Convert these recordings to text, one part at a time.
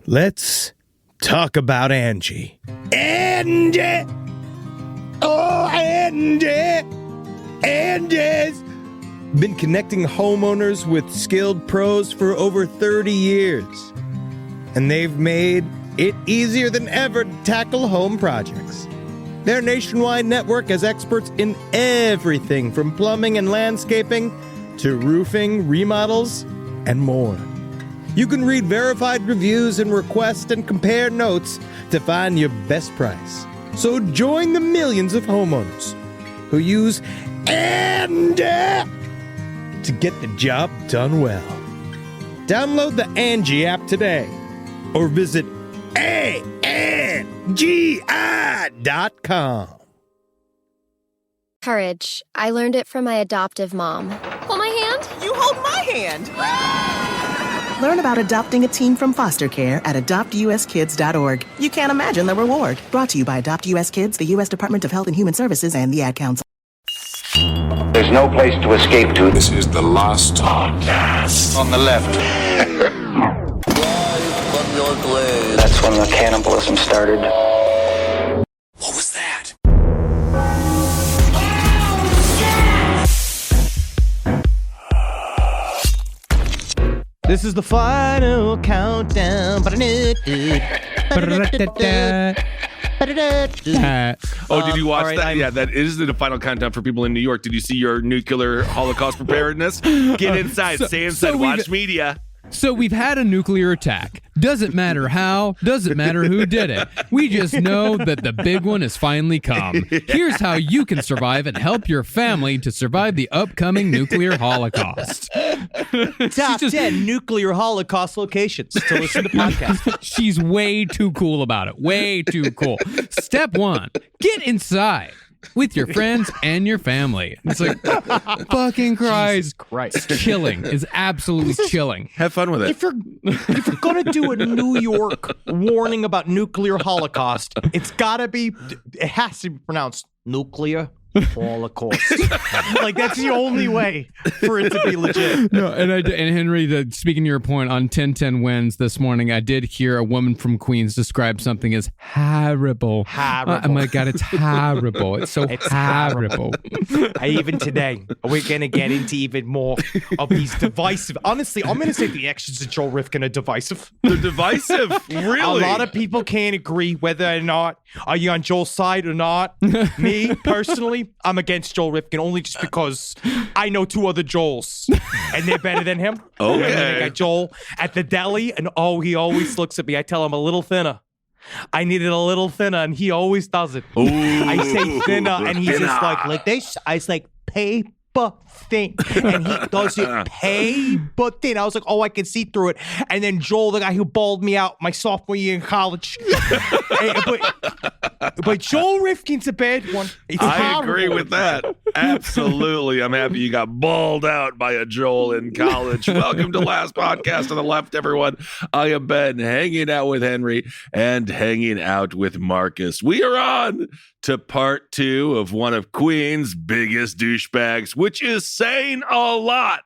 Let's talk about Angie. Angie! Oh, Angie! Angie's been connecting homeowners with skilled pros for over 30 years. And they've made it easier than ever to tackle home projects. Their nationwide network has experts in everything from plumbing and landscaping to roofing, remodels, and more. You can read verified reviews and request and compare notes to find your best price. So join the millions of homeowners who use Angie to get the job done well. Download the Angie app today or visit ANGI.com. Courage. I learned it from my adoptive mom. Hold my hand. You hold my hand. Learn about adopting a teen from foster care at adoptuskids.org. You can't imagine the reward. Brought to you by Adopt US Kids, the U.S. Department of Health and Human Services, and the Ad Council. There's no place to escape to. This is the last podcast. On the left. From your grave. That's when the cannibalism started. What was that? This is the final countdown. Oh, did you watch right, that? Yeah, that is the final countdown for people in New York. Did you see your nuclear Holocaust preparedness? Get inside, stay inside, watch media. So we've had a nuclear attack. Doesn't matter how, doesn't matter who did it. We just know that the big one has finally come. Here's how you can survive and help your family to survive the upcoming nuclear holocaust. Top 10 nuclear Holocaust locations to listen to podcasts. She's way too cool about it. Way too cool. Step 1, get inside with your friends and your family. It's like, fucking Christ. Jesus Christ. It's chilling. It's absolutely chilling. Have fun with it. If you're going to do a New York warning about nuclear holocaust, it has to be pronounced nuclear Holocaust. Like, that's the only way for it to be legit. No, and Henry, speaking to your point on 1010 wins this morning, I did hear a woman from Queens describe something as horrible. Horrible. Oh my God, it's horrible. It's so horrible. Even today, we're going to get into even more of these divisive. Honestly, I'm going to say the actions of Joel Rifkin are divisive. They're divisive? Really? A lot of people can't agree whether or not, are you on Joel's side or not? Me, personally, I'm against Joel Rifkin only just because I know two other Joels, and they're better than him. Okay. And then I got Joel at the deli, and he always looks at me. I tell him a little thinner. I need it a little thinner, and he always does it. Ooh, I say thinner, and he's thinner. just like this. I was like, paper thin. And he does it paper thin. I was like, I can see through it. And then Joel, the guy who bawled me out my sophomore year in college. But Joel Rifkin's a bad one. I agree with that. Absolutely. I'm happy you got bawled out by a Joel in college. Welcome to Last Podcast on the Left, everyone. I am Ben, hanging out with Henry and hanging out with Marcus. We are on to part 2 of one of Queen's biggest douchebags, which is saying a lot,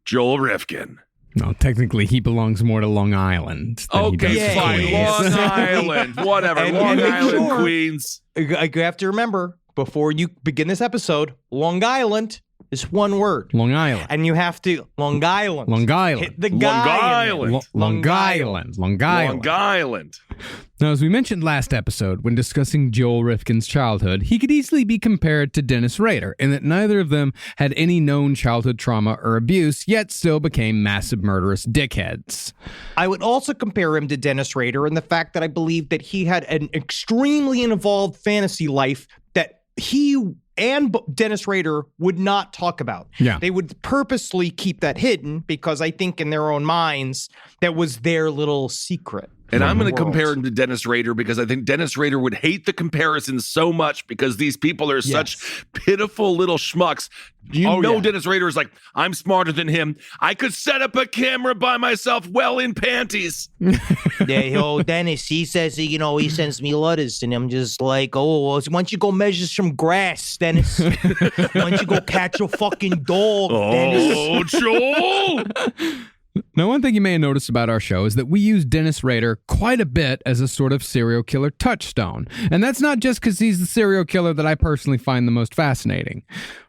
Joel Rifkin. No, technically, he belongs more to Long Island. Okay, fine. Long Island. Whatever. Long Island, Queens. You have to remember, before you begin this episode, Long Island is one word. Long Island. And you have to, Long Island. Long Island. Hit the Long guy. Island. Long Island. Long Island. Long Island. Now, as we mentioned last episode, when discussing Joel Rifkin's childhood, he could easily be compared to Dennis Rader, in that neither of them had any known childhood trauma or abuse, yet still became massive murderous dickheads. I would also compare him to Dennis Rader in the fact that I believe that he had an extremely involved fantasy life that he and Dennis Rader would not talk about. Yeah. They would purposely keep that hidden because I think in their own minds, that was their little secret. And I'm going to compare him to Dennis Rader because I think Dennis Rader would hate the comparison so much because these people are such pitiful little schmucks. Dennis Rader is like, I'm smarter than him. I could set up a camera by myself well in panties. Dennis, he says, he sends me letters and I'm just like, why don't you go measure some grass, Dennis? Why don't you go catch a fucking dog, Dennis? Oh, Joel! Now, one thing you may have noticed about our show is that we use Dennis Rader quite a bit as a sort of serial killer touchstone. And that's not just because he's the serial killer that I personally find the most fascinating.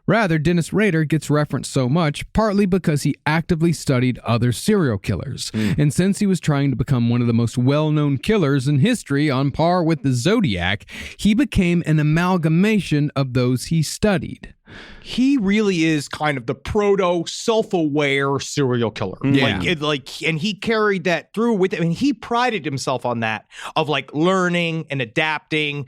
Rather, Dennis Rader gets referenced so much partly because he actively studied other serial killers. And since he was trying to become one of the most well-known killers in history on par with the Zodiac, he became an amalgamation of those he studied. He really is kind of the proto self-aware serial killer. Yeah. And he carried that through with it. I mean, he prided himself on that of like learning and adapting,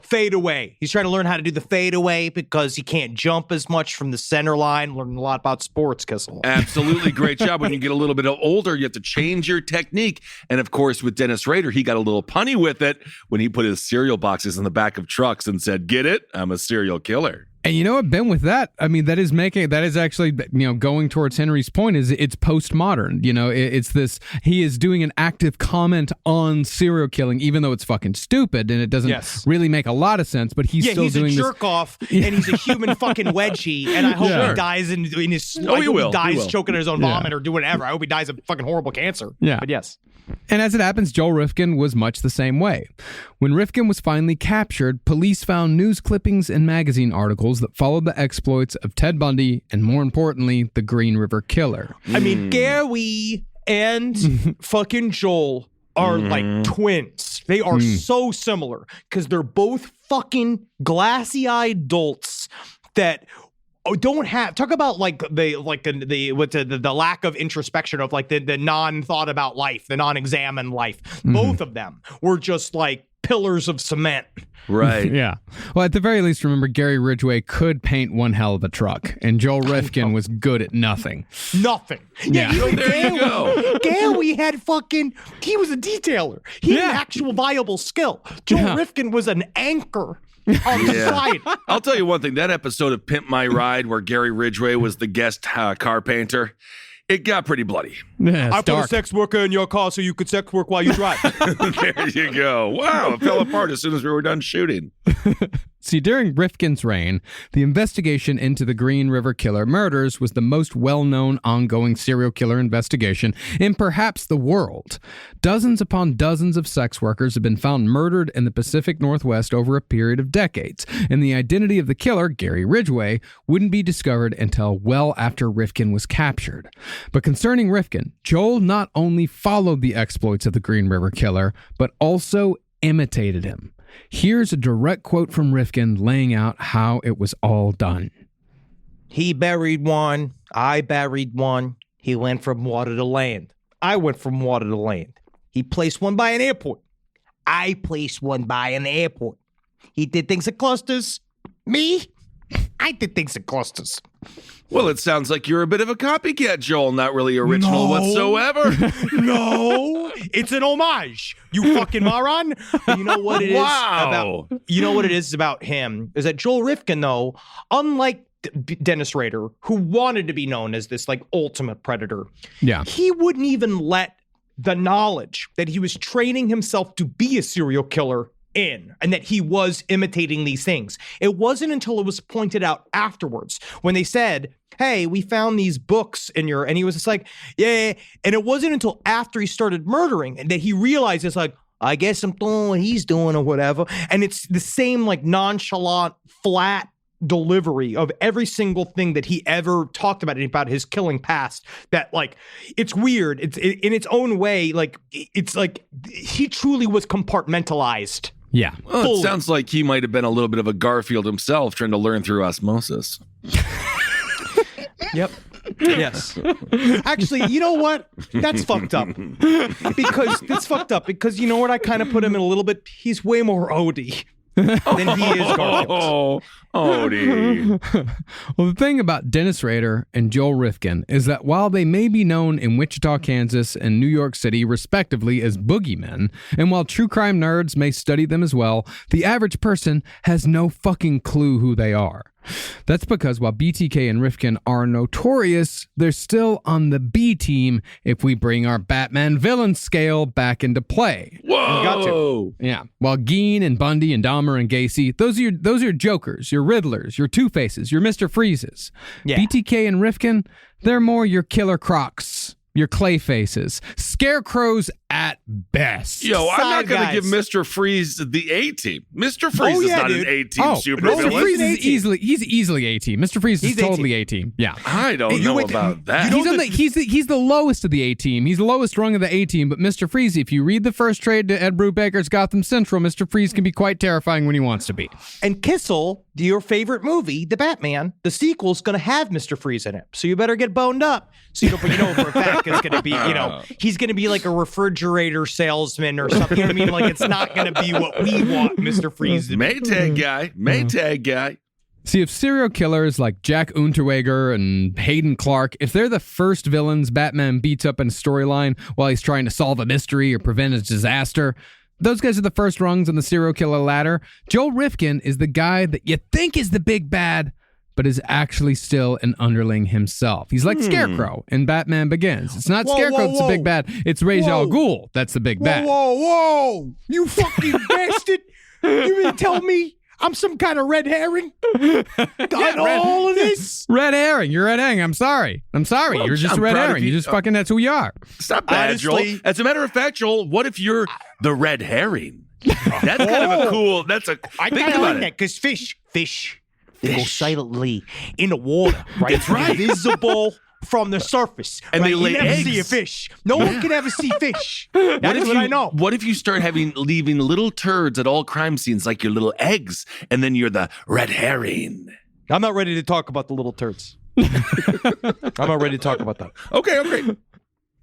fade away. He's trying to learn how to do the fade away because he can't jump as much from the center line. Learning a lot about sports, Kissel. Absolutely. Great job. When you get a little bit older, you have to change your technique. And of course, with Dennis Rader, he got a little punny with it when he put his cereal boxes in the back of trucks and said, "Get it? I'm a serial killer." And you know what, Ben, with that, I mean, that is actually, going towards Henry's point is it's postmodern. It's this, he is doing an active comment on serial killing, even though it's fucking stupid and it doesn't really make a lot of sense, but he's still doing this. He's a jerk off and he's a human fucking wedgie. And I hope he dies in his, I hope he dies choking on his own vomit or do whatever. I hope he dies of fucking horrible cancer. Yeah. But yes. And as it happens, Joel Rifkin was much the same way. When Rifkin was finally captured, police found news clippings and magazine articles that followed the exploits of Ted Bundy and, more importantly, the Green River Killer. I mean, Gary and fucking Joel are like twins. They are so similar because they're both fucking glassy-eyed dolts that don't have, talk about the lack of introspection of like the non-thought about life, the non-examined life. Both of them were just like pillars of cement. Right. Yeah. Well, at the very least, remember, Gary Ridgway could paint one hell of a truck, and Joel Rifkin was good at nothing. Nothing. Yeah. There you go. Gary had he was a detailer. He had an actual viable skill. Joel Rifkin was an anchor on the side. I'll tell you one thing. That episode of Pimp My Ride where Gary Ridgway was the guest car painter, it got pretty bloody. Yeah, I put a sex worker in your car so you could sex work while you drive. There you go. Wow, it fell apart as soon as we were done shooting. See, during Rifkin's reign, the investigation into the Green River Killer murders was the most well-known ongoing serial killer investigation in perhaps the world. Dozens upon dozens of sex workers have been found murdered in the Pacific Northwest over a period of decades, and the identity of the killer, Gary Ridgway, wouldn't be discovered until well after Rifkin was captured. But concerning Rifkin, Joel not only followed the exploits of the Green River Killer, but also imitated him. Here's a direct quote from Rifkin laying out how it was all done. He buried one. I buried one. He went from water to land. I went from water to land. He placed one by an airport. I placed one by an airport. He did things in clusters. Me? I did things in clusters. Well, it sounds like you're a bit of a copycat, Joel. Not really original whatsoever. No, it's an homage, you fucking moron. But you know what it is about? You know what it is about him is that Joel Rifkin, though, unlike Dennis Rader, who wanted to be known as this like ultimate predator, he wouldn't even let the knowledge that he was training himself to be a serial killer in, and that he was imitating these things. It wasn't until it was pointed out afterwards when they said, "Hey, we found these books in your," and he was just like, "Yeah." And it wasn't until after he started murdering that he realized it's like, I guess I'm doing what he's doing or whatever. And it's the same like nonchalant, flat delivery of every single thing that he ever talked about his killing past, that like it's weird. It's in its own way, like it's like he truly was compartmentalized. Yeah. Well, it sounds like he might have been a little bit of a Garfield himself, trying to learn through osmosis. Yep. Yes. Actually, you know what? That's fucked up. Because you know what? I kind of put him in a little bit. He's way more Odie than he is Garfield. Odie. Well, the thing about Dennis Rader and Joel Rifkin is that while they may be known in Wichita, Kansas and New York City, respectively, as boogeymen, and while true crime nerds may study them as well, the average person has no fucking clue who they are. That's because while BTK and Rifkin are notorious, they're still on the B team if we bring our Batman villain scale back into play. Whoa! You got to. Yeah. While Geen and Bundy and Dahmer and Gacy, those are your Jokers, your Riddlers, your Two-Faces, your Mr. Freezes. Yeah. BTK and Rifkin, they're more your Killer Crocs your clay faces, scarecrows at best. Yo, I'm not Side going to guys. give Mr. Freeze the A-team. Mr. Freeze is yeah, not dude. an A-team Mr. supervillain. Freeze is easily A-team. Mr. Freeze is He's totally A-team. Yeah. I don't know about that. He's the lowest of the A-team. He's the lowest rung of the A-team. But Mr. Freeze, if you read the first trade to Ed Brubaker's Gotham Central, Mr. Freeze can be quite terrifying when he wants to be. And Kissel, your favorite movie, The Batman, the sequel's going to have Mr. Freeze in it. So you better get boned up. So you know for a fact it's going to be, he's going to be like a refrigerator salesman or something. You know what I mean? Like, it's not going to be what we want Mr. Freeze to be. Maytag guy. See, if serial killers like Jack Unterweger and Hayden Clark, if they're the first villains Batman beats up in a storyline while he's trying to solve a mystery or prevent a disaster, those guys are the first rungs on the serial killer ladder. Joel Rifkin is the guy that you think is the big bad, but is actually still an underling himself. He's like Scarecrow in Batman Begins. It's not Scarecrow that's the big bad. It's Ra's al Ghul that's the big bad. Whoa. You fucking bastard. You mean to tell me I'm some kind of red herring? All of this? Red herring. You're red herring. I'm sorry. Well, You're just I'm a red proud of herring. you. You just fucking, that's who you are. Stop that, Honestly- Joel. As a matter of fact, Joel, what if you're the red herring? That's kind of a cool, I think kind of about like it. that because fish go silently in the water, right? That's right. Invisible from the surface. And right? they lay you never eggs. see a fish. No one can ever see fish. That's what I know. What if you start leaving little turds at all crime scenes like your little eggs, and then you're the red herring? I'm not ready to talk about the little turds. I'm not ready to talk about that. Okay.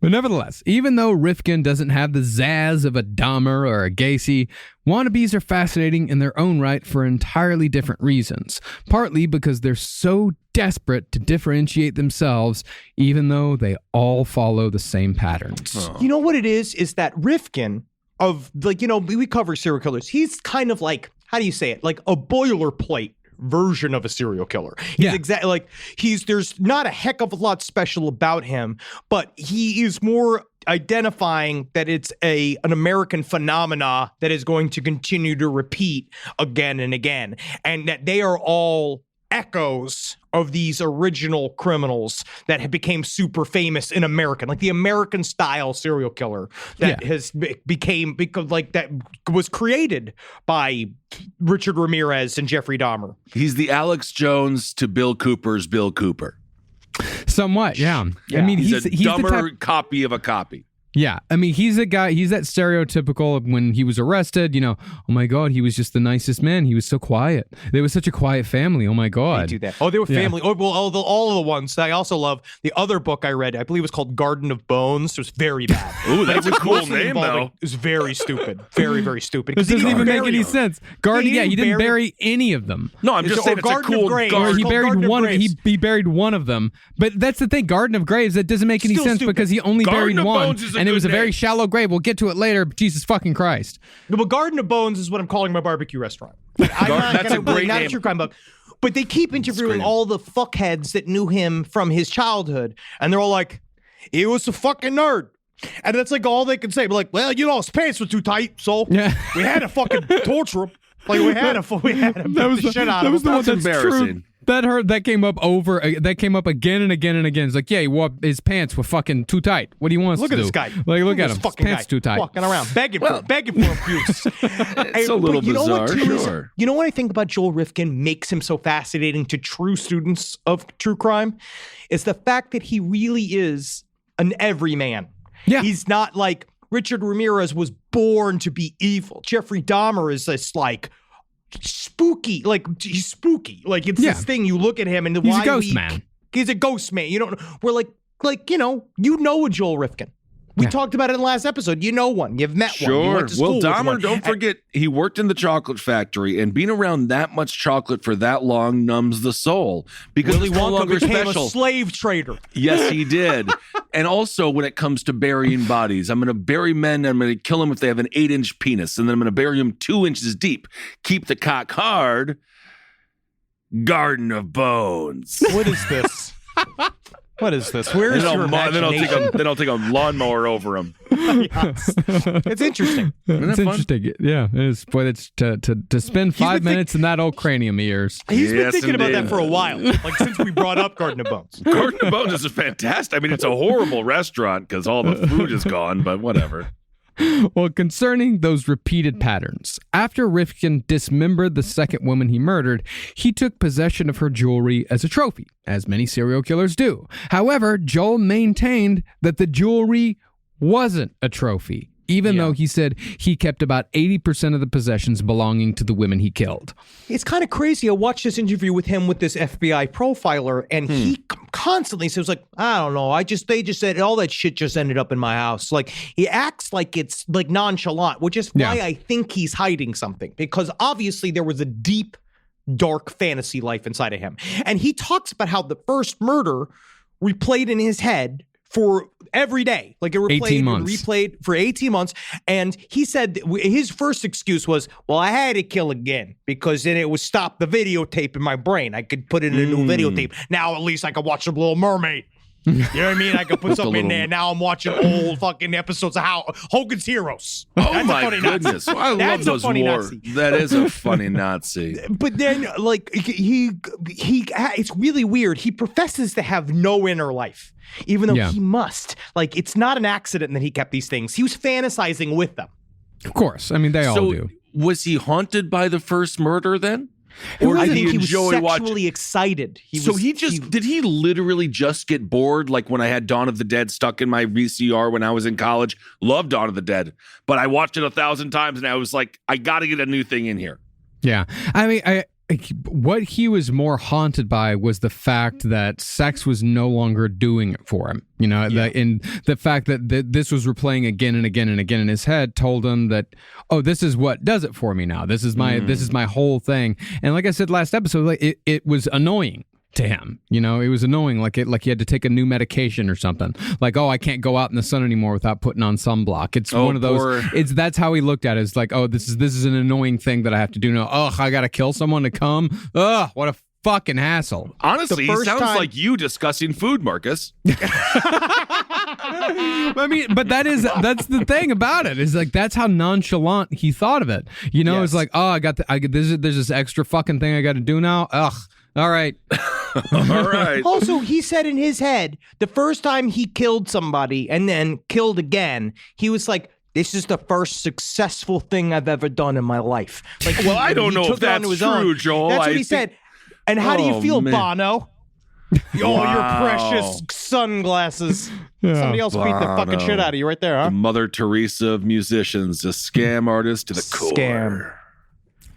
But nevertheless, even though Rifkin doesn't have the zazz of a Dahmer or a Gacy, wannabes are fascinating in their own right for entirely different reasons. Partly because they're so desperate to differentiate themselves, even though they all follow the same patterns. You know what it is? Is that Rifkin of, like, we cover serial killers. He's kind of like, how do you say it? Like a boilerplate version of a serial killer. He's exactly like there's not a heck of a lot special about him, but he is more identifying that it's an American phenomena that is going to continue to repeat again and again, and that they are all echoes of these original criminals that have became super famous in American, like the American style serial killer that has became because like that was created by Richard Ramirez and Jeffrey Dahmer. He's the Alex Jones to Bill Cooper's Bill Cooper. Somewhat, yeah. I mean, He's a dumber the type, copy of a copy. Yeah, I mean, he's a guy, he's that stereotypical when he was arrested, oh my God, he was just the nicest man. He was so quiet. They were such a quiet family. Oh my God. They do that. Oh, they were family. Oh, well, all of the ones. I also love the other book I read. I believe it was called Garden of Bones. It was very bad. Ooh, that's a cool mostly name, involving- though. It was very stupid. Very, very stupid. This doesn't even make any sense. sense. Garden, He he didn't didn't bury- bury any of them. No, I'm just Or saying it's a Garden of cool Graves. Or garden. he called buried Garden of one of Graves. he buried one of them. But that's the thing, Garden of Graves, that doesn't make any Still sense stupid. because he only Garden buried of one, Bones is a and it good was a very name. shallow grave. We'll get to it later, but Jesus fucking Christ. No, but Garden of Bones is what I'm calling my barbecue restaurant. That's a great not name. a true crime book. But they keep interviewing name. all the fuckheads that knew him from his childhood, and they're all like, he was a fucking nerd. And that's like all they can say. But like, well, his pants were too tight, so we had to fucking torture him. Like we had to beat the shit out of him. the one That's that's embarrassing. true. That came up again and again and again. It's like, yeah, his pants were fucking too tight. What do you want us Look to at do? this guy. Like, look at this him. His fucking pants guy too tight. walking around, begging for abuse. It's a little bizarre, sure. You know what I think about Joel Rifkin makes him so fascinating to true students of true crime? Is the fact that he really is an everyman. Yeah. He's not like Richard Ramirez was born to be evil. Jeffrey Dahmer is this like spooky, like he's spooky. Like it's this thing you look at him and He's a ghost man. He's a ghost man. We're like a Joel Rifkin. We talked about it in the last episode. You know one. You've met one. You Sure. went to school Well, with Dahmer, one. don't forget, he worked in the chocolate factory, and being around that much chocolate for that long numbs the soul because Willy it's no Wonka longer became special. a slave trader. Yes, he did. And also, when it comes to burying bodies, I'm going to bury men, and I'm going to kill them if they have an 8-inch penis, and then I'm going to bury them 2 inches deep. Keep the cock hard. Garden of Bones. What is this? What is this? Where is your imagination? Then I'll take a lawnmower over him. Yes. It's interesting. It's interesting. Yeah, it is. But it's to spend 5 minutes in that old cranium of yours. He's been thinking about that for a while, like since we brought up Garden of Bones. Garden of Bones is fantastic. I mean, it's a horrible restaurant because all the food is gone, but whatever. Well, concerning those repeated patterns, after Rifkin dismembered the second woman he murdered, he took possession of her jewelry as a trophy, as many serial killers do. However, Joel maintained that the jewelry wasn't a trophy, even though he said he kept about 80% of the possessions belonging to the women he killed. It's kind of crazy. I watched this interview with him with this FBI profiler, and he constantly says, like, I don't know. They just said all that shit just ended up in my house. Like, he acts like it's like nonchalant, which is why I think he's hiding something, because obviously there was a deep, dark fantasy life inside of him. And he talks about how the first murder replayed in his head for every day. Like it replayed for 18 months. And he said his first excuse was, well, I had to kill again because then it would stop the videotape in my brain. I could put in a new videotape. Now at least I could watch The Little Mermaid. You know what I mean? I could put something in there. Now I'm watching old fucking episodes of Hogan's Heroes. Oh my goodness. I love those war. Nazi. That is a funny Nazi. But then like he it's really weird. He professes to have no inner life, even though he must. Like it's not an accident that he kept these things. He was fantasizing with them. Of course. I mean, they all do. Was he haunted by the first murder then? Or I think he was sexually excited. Did he literally just get bored? Like when I had Dawn of the Dead stuck in my VCR when I was in college, loved Dawn of the Dead, but I watched it 1,000 times and I was like, I got to get a new thing in here. Yeah. I mean, what he was more haunted by was the fact that sex was no longer doing it for him. You know, and the fact that this was replaying again and again and again in his head told him that, oh, this is what does it for me now. This is my whole thing. And like I said last episode, like it was annoying to him. You know, it was annoying, like he had to take a new medication or something. Like, oh, I can't go out in the sun anymore without putting on sunblock. It's one of those. That's how he looked at it. It's like, oh, this is an annoying thing that I have to do now. Ugh, I gotta kill someone to come. Ugh, what a fucking hassle. Honestly, he sounds like you discussing food, Marcus. I mean, but that's the thing about it. Is like that's how nonchalant he thought of it. You know, it's like, oh, there's this extra fucking thing I got to do now. Ugh. All right. All right. Also, he said in his head, the first time he killed somebody and then killed again, he was like, this is the first successful thing I've ever done in my life. Like, well, I don't know if that's true, Joel. That's what he said. And how do you feel, Bono? Your precious sunglasses. Somebody else beat the fucking shit out of you right there, huh? The Mother Teresa of musicians, a scam artist to the core. Scam.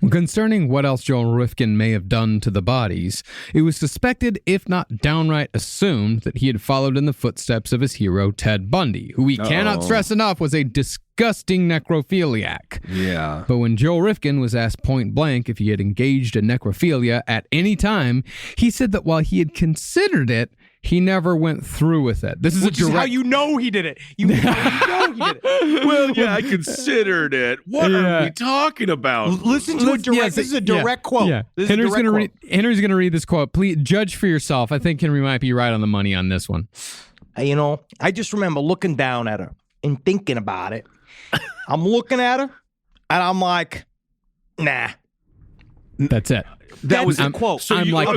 Concerning what else Joel Rifkin may have done to the bodies, it was suspected, if not downright assumed, that he had followed in the footsteps of his hero, Ted Bundy, who we cannot stress enough was a disgusting necrophiliac. Yeah. But when Joel Rifkin was asked point blank if he had engaged in necrophilia at any time, he said that while he had considered it, he never went through with it. This is Which is how you know he did it. You know he did it. Well, yeah, I considered it. What are we talking about? Listen to it direct. This is a direct quote. Yeah. Henry's going to read this quote. Please judge for yourself. I think Henry might be right on the money on this one. You know, I just remember looking down at her and thinking about it. I'm looking at her and I'm like, nah. That's it. That was a quote. So I'm like,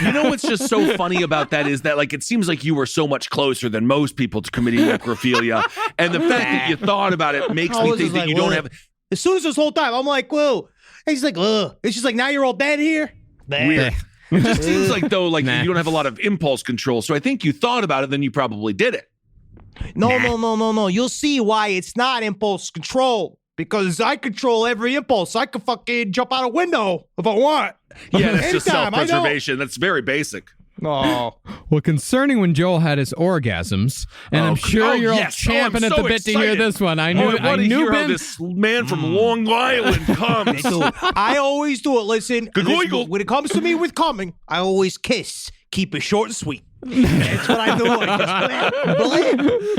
you know what's just so funny about that is that like it seems like you were so much closer than most people to committing necrophilia, and the fact that you thought about it makes me think that you don't have. As soon as this whole time, I'm like, whoa. And he's like, ugh. It's just like, now you're all dead here. Weird. It just seems like though, like you don't have a lot of impulse control. So I think you thought about it, then you probably did it. No. You'll see why it's not impulse control. Because I control every impulse. I could fucking jump out a window if I want. Yeah, that's just self-preservation. That's very basic. Oh. Well, concerning when Joel had his orgasms, and I'm sure you're all champing at the bit to hear this one. I knew how this man from Long Island comes. I always do it. Listen, when it comes to me with coming, I always kiss. Keep it short and sweet. That's what I do.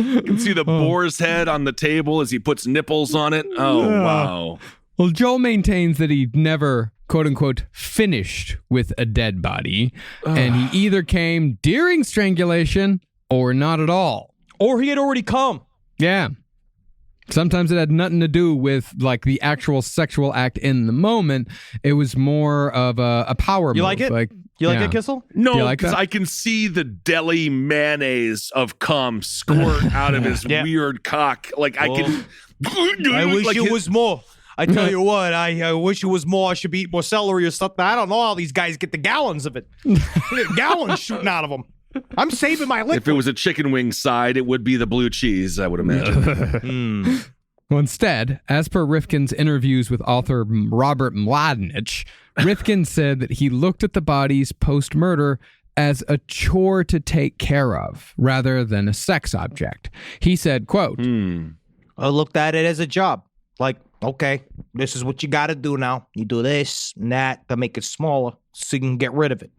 You can see the boar's head on the table as he puts nipples on it. Oh, wow. Well, Joel maintains that he never quote unquote, finished with a dead body. And he either came during strangulation or not at all. Or he had already come. Yeah. Sometimes it had nothing to do with like the actual sexual act in the moment. It was more of a power move. You like it? You like it, Kissel? No, like because that? I can see the deli mayonnaise of cum squirt out of his weird cock. Like I can. I wish like it was more. I tell you what, I wish it was more. I should be eating more celery or something. I don't know how these guys get the gallons of it. Gallons shooting out of them. I'm saving my liquid. If it was a chicken wing side, it would be the blue cheese, I would imagine. Well, instead, as per Rifkin's interviews with author Robert Mladinich, Rifkin said that he looked at the bodies post-murder as a chore to take care of rather than a sex object. He said, quote, I looked at it as a job. Like, okay, this is what you got to do now. You do this and that to make it smaller so you can get rid of it.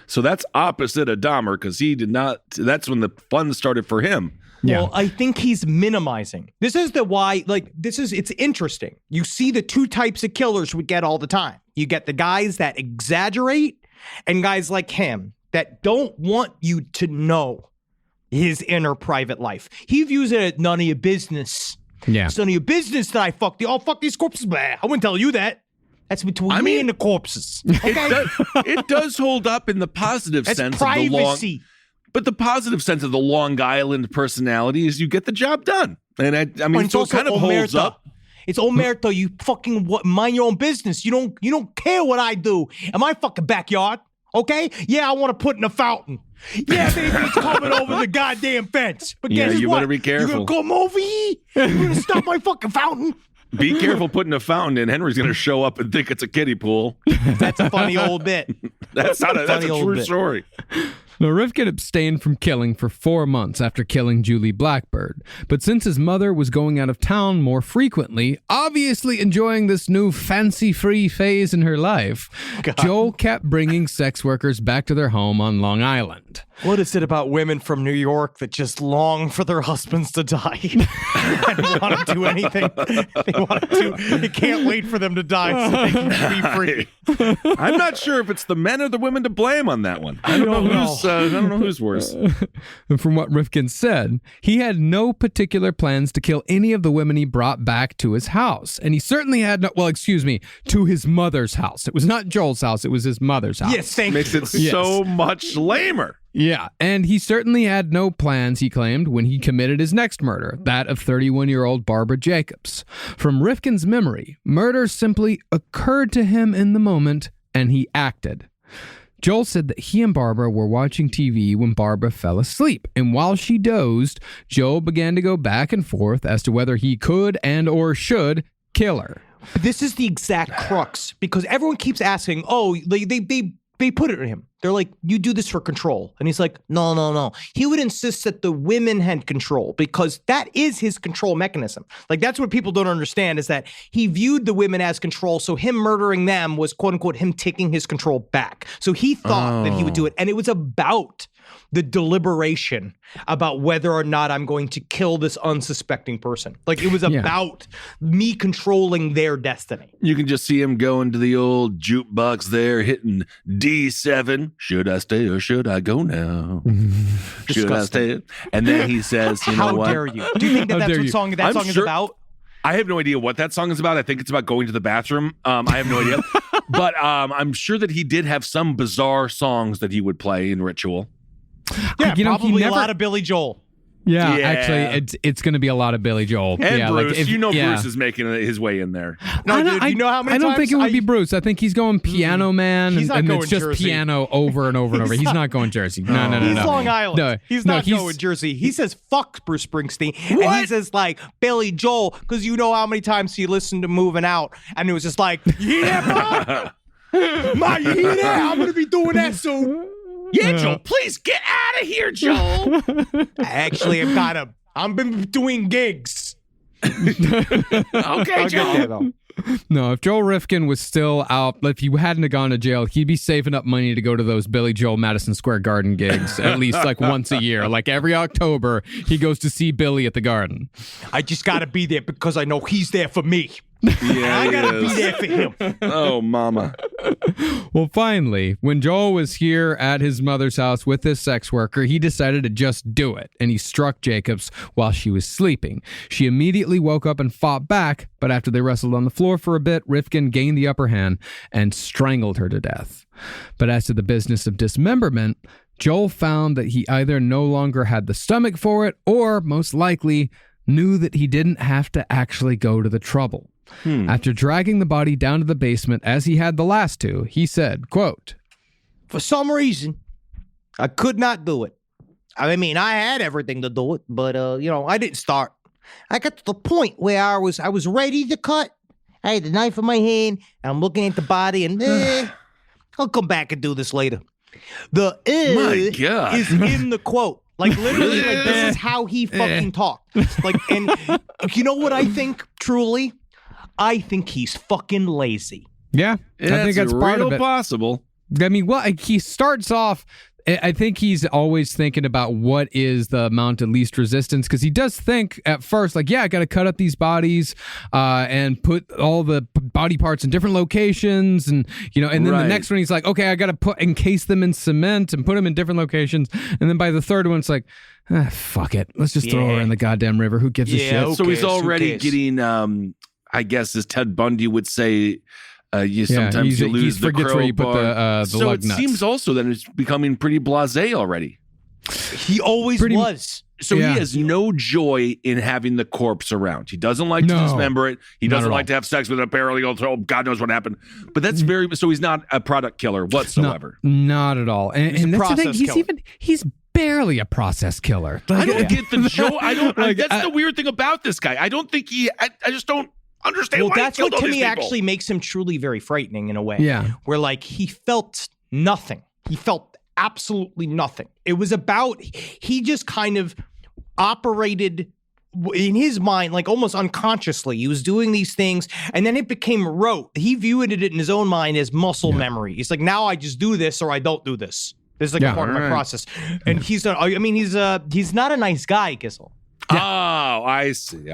So that's opposite of Dahmer because he did not. That's when the fun started for him. Yeah. Well, I think he's minimizing. This is the why, like, it's interesting. You see the two types of killers we get all the time. You get the guys that exaggerate and guys like him that don't want you to know his inner private life. He views it as none of your business. Yeah. It's none of your business that I fucked. Oh, fuck these corpses. Blah. I wouldn't tell you that. That's between me and the corpses. Okay? It does hold up in the positive That's sense privacy. of the long. But the positive sense of the Long Island personality is you get the job done, and I mean, It's so it also kind of holds omerta. up. It's omerta. You fucking mind your own business. You don't care what I do in my fucking backyard. Okay? Yeah, I want to put in a fountain. Yeah, baby, it's coming over the goddamn fence. But Yeah, guess you what? better be careful. You're gonna come over here. You're gonna stop my fucking fountain. Be careful putting a fountain in. Henry's going to show up and think it's a kiddie pool. That's a funny old bit. That's a Funny old true bit. story. Now, Rifkin abstained from killing for 4 months after killing Julie Blackbird. But since his mother was going out of town more frequently, obviously enjoying this new fancy-free phase in her life, Joel kept bringing sex workers back to their home on Long Island. What is it about women from New York that just long for their husbands to die and want to do anything they want to do? They can't wait for them to die so they can be free. I'm not sure if it's the men or the women to blame on that one. I don't know who's worse. And from what Rifkin said, he had no particular plans to kill any of the women he brought back to his house. And he certainly had no, to his mother's house. It was not Joel's house, it was his mother's house. Yes, thank Makes you. it so much lamer. Yeah, and he certainly had no plans, he claimed, when he committed his next murder, that of 31-year-old Barbara Jacobs. From Rifkin's memory, murder simply occurred to him in the moment, and he acted. Joel said that he and Barbara were watching TV when Barbara fell asleep, and while she dozed, Joel began to go back and forth as to whether he could and or should kill her. This is the exact crux because everyone keeps asking, they put it in him. They're like, you do this for control. And he's like, no. He would insist that the women had control because that is his control mechanism. Like, that's what people don't understand is that he viewed the women as control. So him murdering them was, quote unquote, him taking his control back. So he thought that he would do it. And it was about the deliberation about whether or not I'm going to kill this unsuspecting person. Like, it was about me controlling their destiny. You can just see him going to the old jukebox there, hitting D7. Should I stay or should I go now? Should I stay? And then he says, you know How what? dare you? Do you think that that's what song I'm is sure- about? I have no idea what that song is about. I think it's about going to the bathroom. I have no idea. But I'm sure that he did have some bizarre songs that he would play in Ritual. Yeah, he probably never- a lot of Billy Joel. Yeah, Yeah. actually, it's going to be a lot of Billy Joel. And yeah, Bruce. if- Bruce is making his way in there. No, dude, you know how many I don't times think it would be Bruce. I think he's going Piano Man, He's not and going it's just Jersey. piano over and over and over. He's not going Jersey. No. He's Long Island. No, he's no, not going Jersey. He says fuck Bruce Springsteen. And he says like Billy Joel, because you know how many times he listened to Moving Out, and it was just like, yeah, Ma, you hear that? I'm gonna be doing that soon. Yeah, Joel, please get out of here, Joel. Actually, I've been doing gigs. Okay, Joel. No, if Joel Rifkin was still out, if he hadn't have gone to jail, he'd be saving up money to go to those Billy Joel Madison Square Garden gigs at least like once a year. Like every October, he goes to see Billy at the Garden. I just got to be there because I know he's there for me. Yeah, I got to be there for him. Oh, mama. Well, finally, when Joel was here at his mother's house with this sex worker, he decided to just do it, and he struck Jacobs while she was sleeping. She immediately woke up and fought back, but after they wrestled on the floor for a bit, Rifkin gained the upper hand and strangled her to death. But as to the business of dismemberment, Joel found that he either no longer had the stomach for it, or most likely knew that he didn't have to actually go to the trouble. After dragging the body down to the basement as he had the last two, he said, quote, For some reason, I could not do it. I mean, I had everything to do it, but, I didn't start. I got to the point where I was ready to cut. I had the knife in my hand, and I'm looking at the body, and I'll come back and do this later. The My God. is in the quote. Like, literally, like, this is how he fucking talked. Like, and you know what I think, truly? I think he's fucking lazy. yeah, I think that's part of it. Possible. I mean, well, he starts off, I think he's always thinking about what is the amount of least resistance, because he does think at first, like, yeah, I got to cut up these bodies and put all the body parts in different locations. And, and then the next one, he's like, okay, I got to encase them in cement and put them in different locations. And then by the third one, it's like, fuck it. Let's just throw her in the goddamn river. Who gives a shit? So he's already getting, I guess, as Ted Bundy would say, sometimes you lose the forgets where you put crowbar. the lug it nuts. seems also that it's becoming pretty blasé already. He always was. So he has no joy in having the corpse around. He doesn't like to dismember it. He doesn't like to have sex with it. Apparently, God knows what happened. But that's so he's not a product killer whatsoever. Not at all. And that's the thing. He's barely a process killer. I don't get the joy. That's the weird thing about this guy. I don't think I just don't understand why that's he killed what all to these me people. actually makes him truly very frightening in a way. Yeah. Where like he felt nothing. He felt absolutely nothing. It was about, he just kind of operated in his mind, like almost unconsciously. He was doing these things and then it became rote. He viewed it in his own mind as muscle memory. He's like, now I just do this or I don't do this. This is like a part of my process. And he's not a nice guy, Kissel. Yeah. Oh, I see.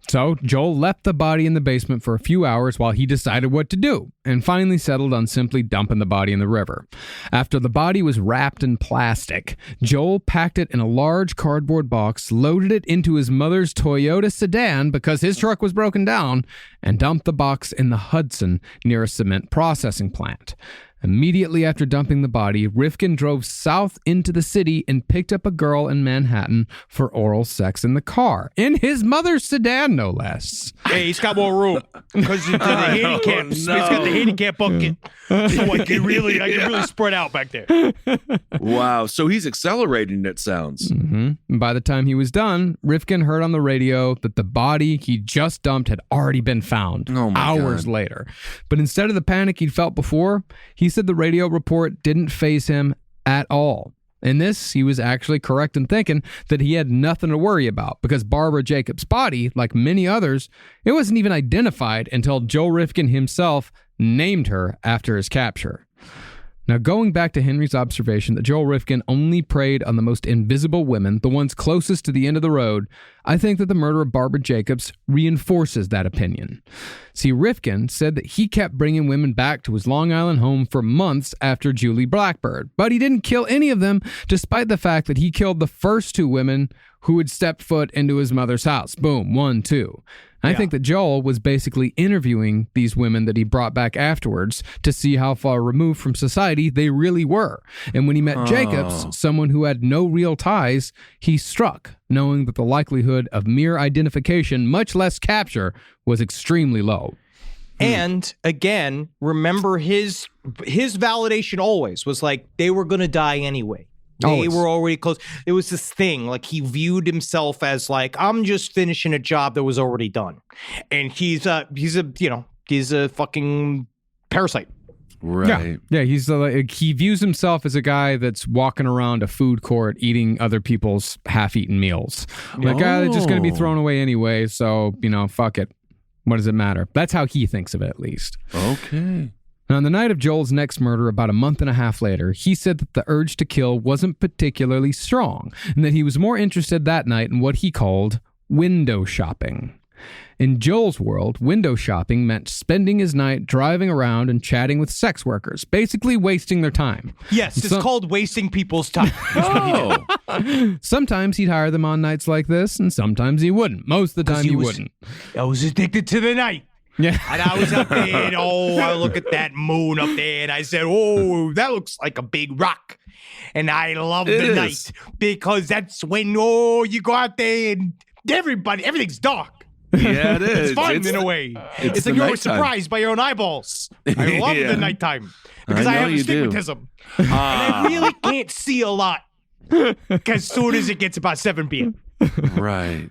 So Joel left the body in the basement for a few hours while he decided what to do, and finally settled on simply dumping the body in the river. After the body was wrapped in plastic, Joel packed it in a large cardboard box, loaded it into his mother's Toyota sedan because his truck was broken down, and dumped the box in the Hudson near a cement processing plant. Immediately after dumping the body, Rifkin drove south into the city and picked up a girl in Manhattan for oral sex in the car. In his mother's sedan, no less. Hey, he's got more room because the handicap. He's got the handicap bucket, so I can really spread out back there. Wow, so he's accelerating, it sounds. Mm-hmm. And by the time he was done, Rifkin heard on the radio that the body he just dumped had already been found hours later. But instead of the panic he'd felt before, he said the radio report didn't faze him at all. In this, he was actually correct in thinking that he had nothing to worry about because Barbara Jacobs' body, like many others, it wasn't even identified until Joel Rifkin himself named her after his capture. Now, going back to Henry's observation that Joel Rifkin only preyed on the most invisible women, the ones closest to the end of the road, I think that the murder of Barbara Jacobs reinforces that opinion. See, Rifkin said that he kept bringing women back to his Long Island home for months after Julie Blackbird, but he didn't kill any of them, despite the fact that he killed the first two women who had stepped foot into his mother's house. Boom, 1, 2. I think that Joel was basically interviewing these women that he brought back afterwards to see how far removed from society they really were. And when he met Jacobs, someone who had no real ties, he struck, knowing that the likelihood of mere identification, much less capture, was extremely low. And again, remember his validation always was like they were going to die anyway. They were already close. It was this thing, like he viewed himself as like, I'm just finishing a job that was already done. And he's a fucking parasite. Right. Yeah, he's like, he views himself as a guy that's walking around a food court eating other people's half-eaten meals. Like, they're just going to be thrown away anyway, so, fuck it. What does it matter? That's how he thinks of it, at least. Okay. Now, on the night of Joel's next murder, about a month and a half later, he said that the urge to kill wasn't particularly strong, and that he was more interested that night in what he called window shopping. In Joel's world, window shopping meant spending his night driving around and chatting with sex workers, basically wasting their time. Yes, it's called wasting people's time. Sometimes he'd hire them on nights like this, and sometimes he wouldn't. Most of the time, he wouldn't. I was addicted to the night. Yeah. And I was up there, and I look at that moon up there, and I said, oh, that looks like a big rock. And I love the night because that's when, you go out there and everything's dark. Yeah, it is. It's fun in a way. It's like you're surprised by your own eyeballs. I love the nighttime because I have astigmatism. And I really can't see a lot as soon as it gets about 7 p.m. Right.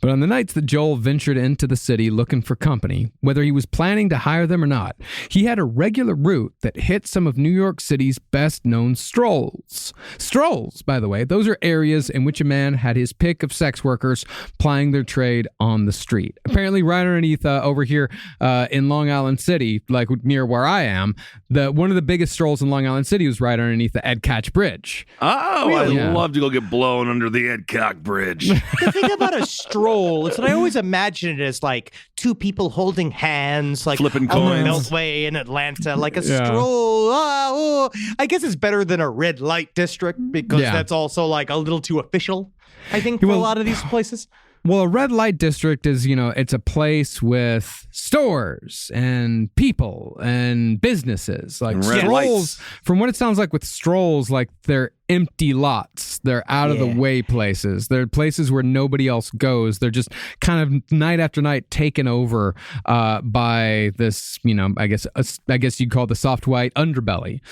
But on the nights that Joel ventured into the city looking for company, whether he was planning to hire them or not, he had a regular route that hit some of New York City's best-known strolls. Strolls, by the way, those are areas in which a man had his pick of sex workers plying their trade on the street. Apparently, right underneath over here in Long Island City, like near where I am, one of the biggest strolls in Long Island City was right underneath the Ed Catch Bridge. Oh, really? I'd love to go get blown under the Ed Cock Bridge. The thing about a stroll is that I always imagine it as like two people holding hands, like flipping on coins. the Beltway in Atlanta, like a stroll. I guess it's better than a red light district because that's also like a little too official, I think, for a lot of these places. Well, a red light district is, it's a place with stores and people and businesses. Like strolls, from what it sounds like with strolls, like they're empty lots. They're out of the way places. They're places where nobody else goes. They're just kind of night after night taken over by this, I guess you'd call the soft white underbelly.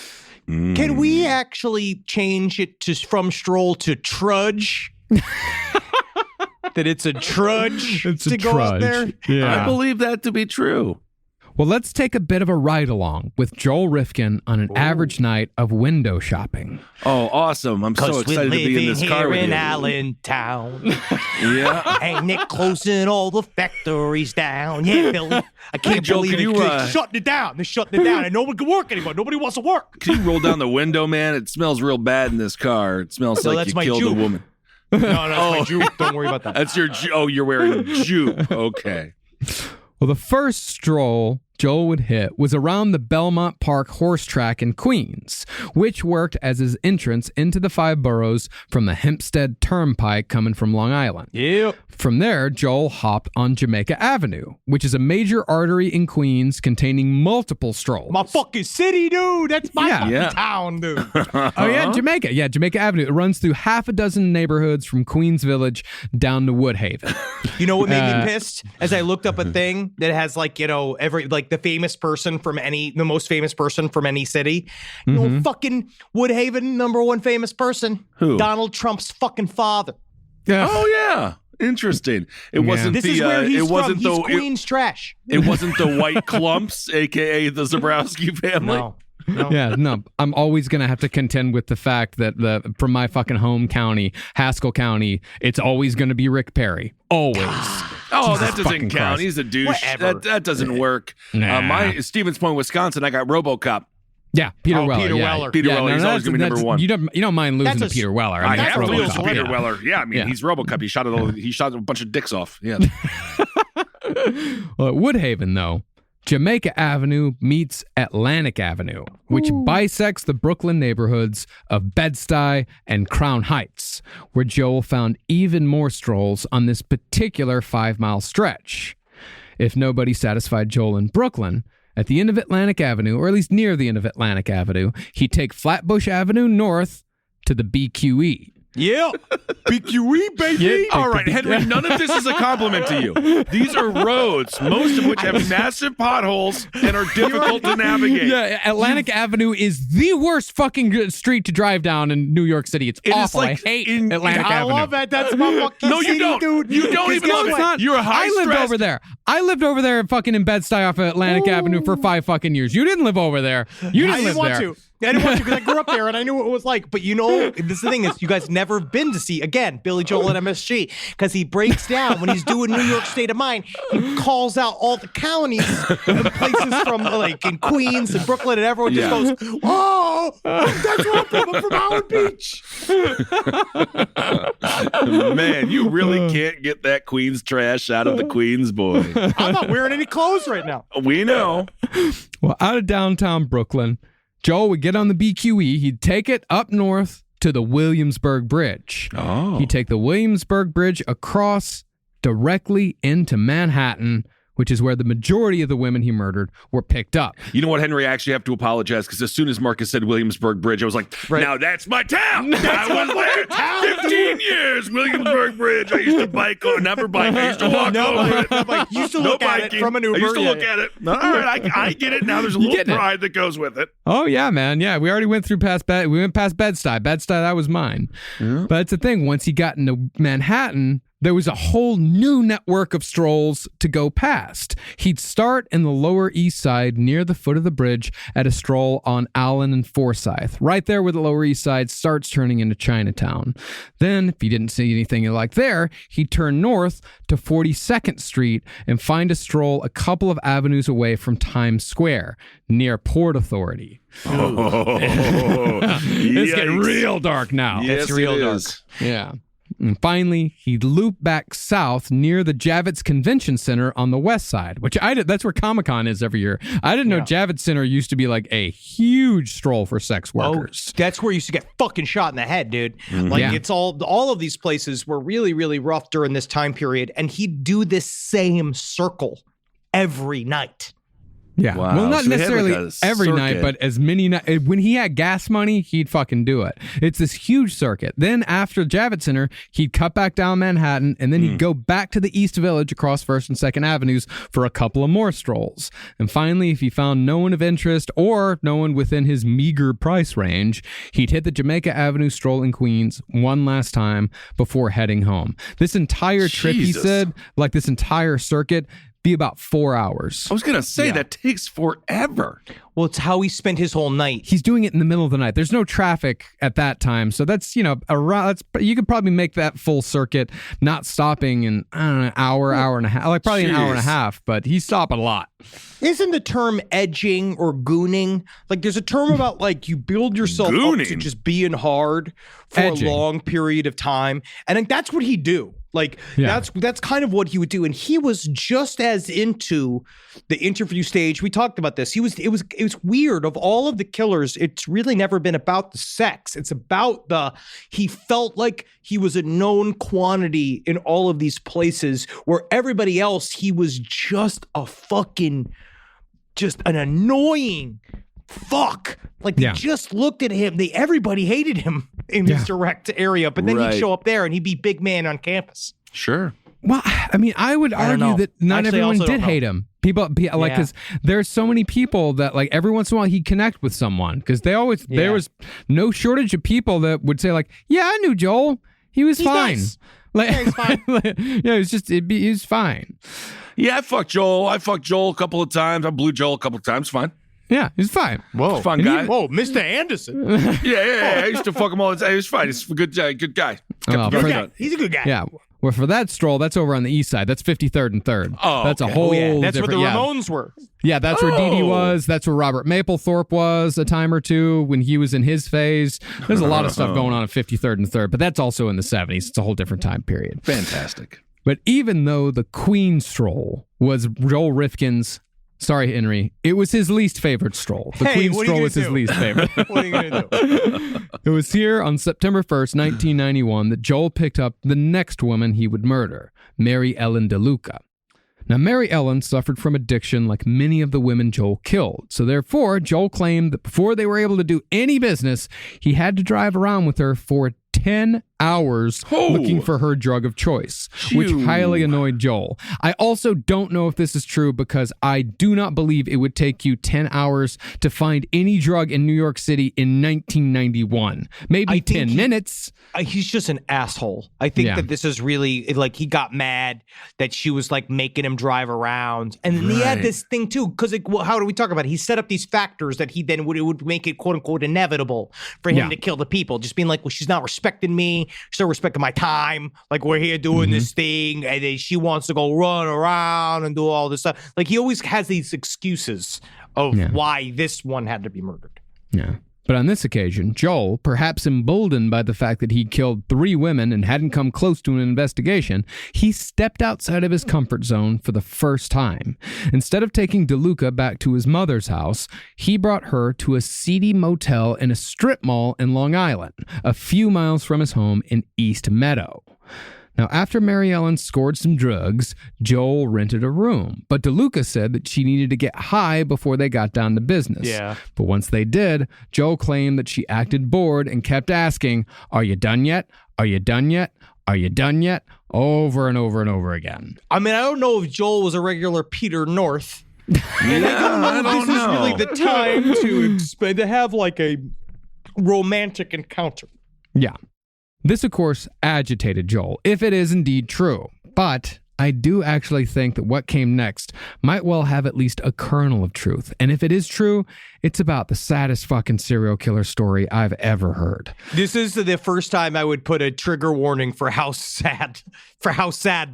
Can we actually change it from stroll to trudge? That it's a trudge go out there? Yeah. I believe that to be true. Well, let's take a bit of a ride along with Joel Rifkin on an average night of window shopping. Oh, awesome. I'm so excited to be in this car with you. in Allentown. Yeah. Ain't Nick closing all the factories down? Yeah, Billy. I can't believe they're shutting it down. They're shutting it down and no one can work anymore. Nobody wants to work. Can you roll down the window, man? It smells real bad in this car. It smells like you killed a woman. No, that's my juke. Don't worry about that. That's your you're wearing juke. Okay. Well, the first stroll Joel would hit was around the Belmont Park horse track in Queens, which worked as his entrance into the 5 boroughs from the Hempstead Turnpike coming from Long Island. Yep. From there, Joel hopped on Jamaica Avenue, which is a major artery in Queens containing multiple strolls. My fucking city, dude. That's my town, dude. Oh, yeah, Jamaica. Yeah, Jamaica Avenue. It runs through half a dozen neighborhoods from Queens Village down to Woodhaven. You know what made me pissed? As I looked up a thing that has the famous person from the most famous person from any city. Fucking Woodhaven, #1 famous person. Who? Donald Trump's fucking father. Yeah. Oh, yeah. Interesting. It wasn't this the. Is where he's it wasn't from. He's the Queen's trash. It wasn't the White Clumps, aka the Zabrowski family. No. Yeah, no. I'm always gonna have to contend with the fact that from my fucking home county, Haskell County, it's always gonna be Rick Perry. Always. Oh, that doesn't count. Christ. He's a douche. That doesn't work. Nah. My Stevens Point, Wisconsin, I got RoboCop. Yeah, Peter Weller. Peter yeah. Weller. Peter Weller. He's always gonna be #1. You don't mind losing to Peter Weller. I that's have to lose to RoboCop. Peter Weller. Yeah, I mean, he's RoboCop. He shot a bunch of dicks off. Yeah. Well, at Woodhaven, though, Jamaica Avenue meets Atlantic Avenue, which bisects the Brooklyn neighborhoods of Bed-Stuy and Crown Heights, where Joel found even more strolls on this particular 5-mile stretch. If nobody satisfied Joel in Brooklyn, at the end of Atlantic Avenue, or at least near the end of Atlantic Avenue, he'd take Flatbush Avenue north to the BQE. Yeah. BQE, baby. All right, Henry, none of this is a compliment to you. These are roads, most of which have massive potholes and are difficult to navigate. Yeah, Atlantic Avenue is the worst fucking street to drive down in New York City. It's awful. I hate Atlantic Avenue. I love it. That's my fucking No, you city, don't. dude. You don't even love it. You're a high I lived over there. I lived over there fucking in Bed-Stuy off of Atlantic Avenue for 5 fucking years. You didn't live over there. You didn't I live didn't want there. to. I didn't want to because I grew up there and I knew what it was like. But you know, this is the thing is you guys never been to see, again, Billy Joel at MSG because he breaks down when he's doing New York State of Mind. He calls out all the counties and places from like in Queens and Brooklyn and everyone just goes, oh, that's where I'm from. I'm from Howard Beach. Man, you really can't get that Queens trash out of the Queens boy. I'm not wearing any clothes right now. We know. Well, out of downtown Brooklyn, Joel would get on the BQE. He'd take it up north to the Williamsburg Bridge. Oh. He'd take the Williamsburg Bridge across directly into Manhattan, which is where the majority of the women he murdered were picked up. You know what, Henry? I actually have to apologize because as soon as Marcus said Williamsburg Bridge, I was like, now that's my town. I was there 15 years, Williamsburg Bridge. I used to bike on, never bike. I used to walk over it. You used to look at it from an Uber. I used to look at it. All right, I get it. Now there's a little pride that goes with it. Oh, yeah, man. Yeah, we already went through we went past Bed-Stuy. Bed-Stuy, that was mine. Yeah. But it's the thing. Once he got into Manhattan, there was a whole new network of strolls to go past. He'd start in the Lower East Side near the foot of the bridge at a stroll on Allen and Forsyth, right there where the Lower East Side starts turning into Chinatown. Then, if he didn't see anything like there, he'd turn north to 42nd Street and find a stroll a couple of avenues away from Times Square, near Port Authority. Oh, It's getting real dark now. Yes, it's real dark. Yeah. And finally, he'd loop back south near the Javits Convention Center on the west side, which that's where Comic-Con is every year. I didn't know Javits Center used to be like a huge stroll for sex workers. Oh, that's where you used to get fucking shot in the head, dude. Like it's all of these places were really, really rough during this time period. And he'd do this same circle every night. Yeah. Wow. Well, not So they had necessarily like a every night, circuit. but as many nights. When he had gas money, he'd fucking do it. It's this huge circuit. Then after Javits Center, he'd cut back down Manhattan, and then he'd go back to the East Village across 1st and 2nd Avenues for a couple of more strolls. And finally, if he found no one of interest or no one within his meager price range, he'd hit the Jamaica Avenue stroll in Queens one last time before heading home. This entire trip, he Jesus. said, like this entire circuit, be about 4 hours. I was going to say that takes forever. Well, it's how he spent his whole night. He's doing it in the middle of the night. There's no traffic at that time, so that's around. You could probably make that full circuit, not stopping in I don't know, an hour and a half, like probably an hour and a half. But he's stopping a lot. Isn't the term edging or gooning like there's a term about like you build yourself up to Gooning? just being hard for Edging. a long period of time, and like that's what he'd do. Like that's kind of what he would do, and he was just as into the interview stage. We talked about this. It was weird. Of all of the killers, it's really never been about the sex. It's about he felt like he was a known quantity in all of these places where everybody else, he was just an annoying fuck. Like they just looked at him. Everybody hated him in his direct area, but then he'd show up there and he'd be big man on campus. Sure. Well, I mean, I would argue know. that not Actually, I everyone also did don't hate him. People like because there's so many people that like every once in a while he'd connect with someone because there was no shortage of people that would say like, yeah, I knew Joel. He was fine. Nice. Like, he's fine. Yeah, he was fine. Yeah, I fucked Joel. a couple of times. I blew Joel a couple of times. Fine. Yeah, he's fine. Whoa, fun guy. Whoa, Mr. Anderson. Yeah. I used to fuck him all the time. He was fine. He's a good guy. He's a good guy. Yeah. Well, for that stroll, that's over on the east side. That's 53rd and 3rd. Oh, that's a okay. whole That's where the different- Ramones were. Yeah, that's where Dee Dee was. That's where Robert Mapplethorpe was a time or two when he was in his phase. There's a lot of stuff going on at 53rd and 3rd, but that's also in the 70s. It's a whole different time period. Fantastic. But even though the Queen stroll was Joel Rifkin's, sorry, Henry, it was his least favorite stroll. The Queen what are you stroll gonna was his do? least favorite. What are you going to do? It was here on September 1st, 1991, that Joel picked up the next woman he would murder, Mary Ellen DeLuca. Now, Mary Ellen suffered from addiction like many of the women Joel killed. So therefore, Joel claimed that before they were able to do any business, he had to drive around with her for 10 hours looking for her drug of choice, which highly annoyed Joel. I also don't know if this is true because I do not believe it would take you 10 hours to find any drug in New York City in 1991. Maybe 10 minutes. He's just an asshole. I think that this is really, like, he got mad that she was, like, making him drive around. And then he had this thing, too, because, how do we talk about it? He set up these factors that he then would make it, quote-unquote, inevitable for him to kill the people. Just being like, well, she's not respecting me. She's not respecting my time. Like, we're here doing this thing, and then she wants to go run around and do all this stuff. Like, he always has these excuses of why this one had to be murdered. Yeah. But on this occasion, Joel, perhaps emboldened by the fact that he killed 3 women and hadn't come close to an investigation, he stepped outside of his comfort zone for the first time. Instead of taking DeLuca back to his mother's house, he brought her to a seedy motel in a strip mall in Long Island, a few miles from his home in East Meadow. Now, after Mary Ellen scored some drugs, Joel rented a room, but DeLuca said that she needed to get high before they got down to business. Yeah. But once they did, Joel claimed that she acted bored and kept asking, "Are you done yet? Are you done yet? Are you done yet?" over and over and over again. I mean, I don't know if Joel was a regular Peter North. And I don't know if this is really the time to have, like, a romantic encounter. Yeah. This, of course, agitated Joel, if it is indeed true. But I do actually think that what came next might well have at least a kernel of truth. And if it is true, it's about the saddest fucking serial killer story I've ever heard. This is the first time I would put a trigger warning for how sad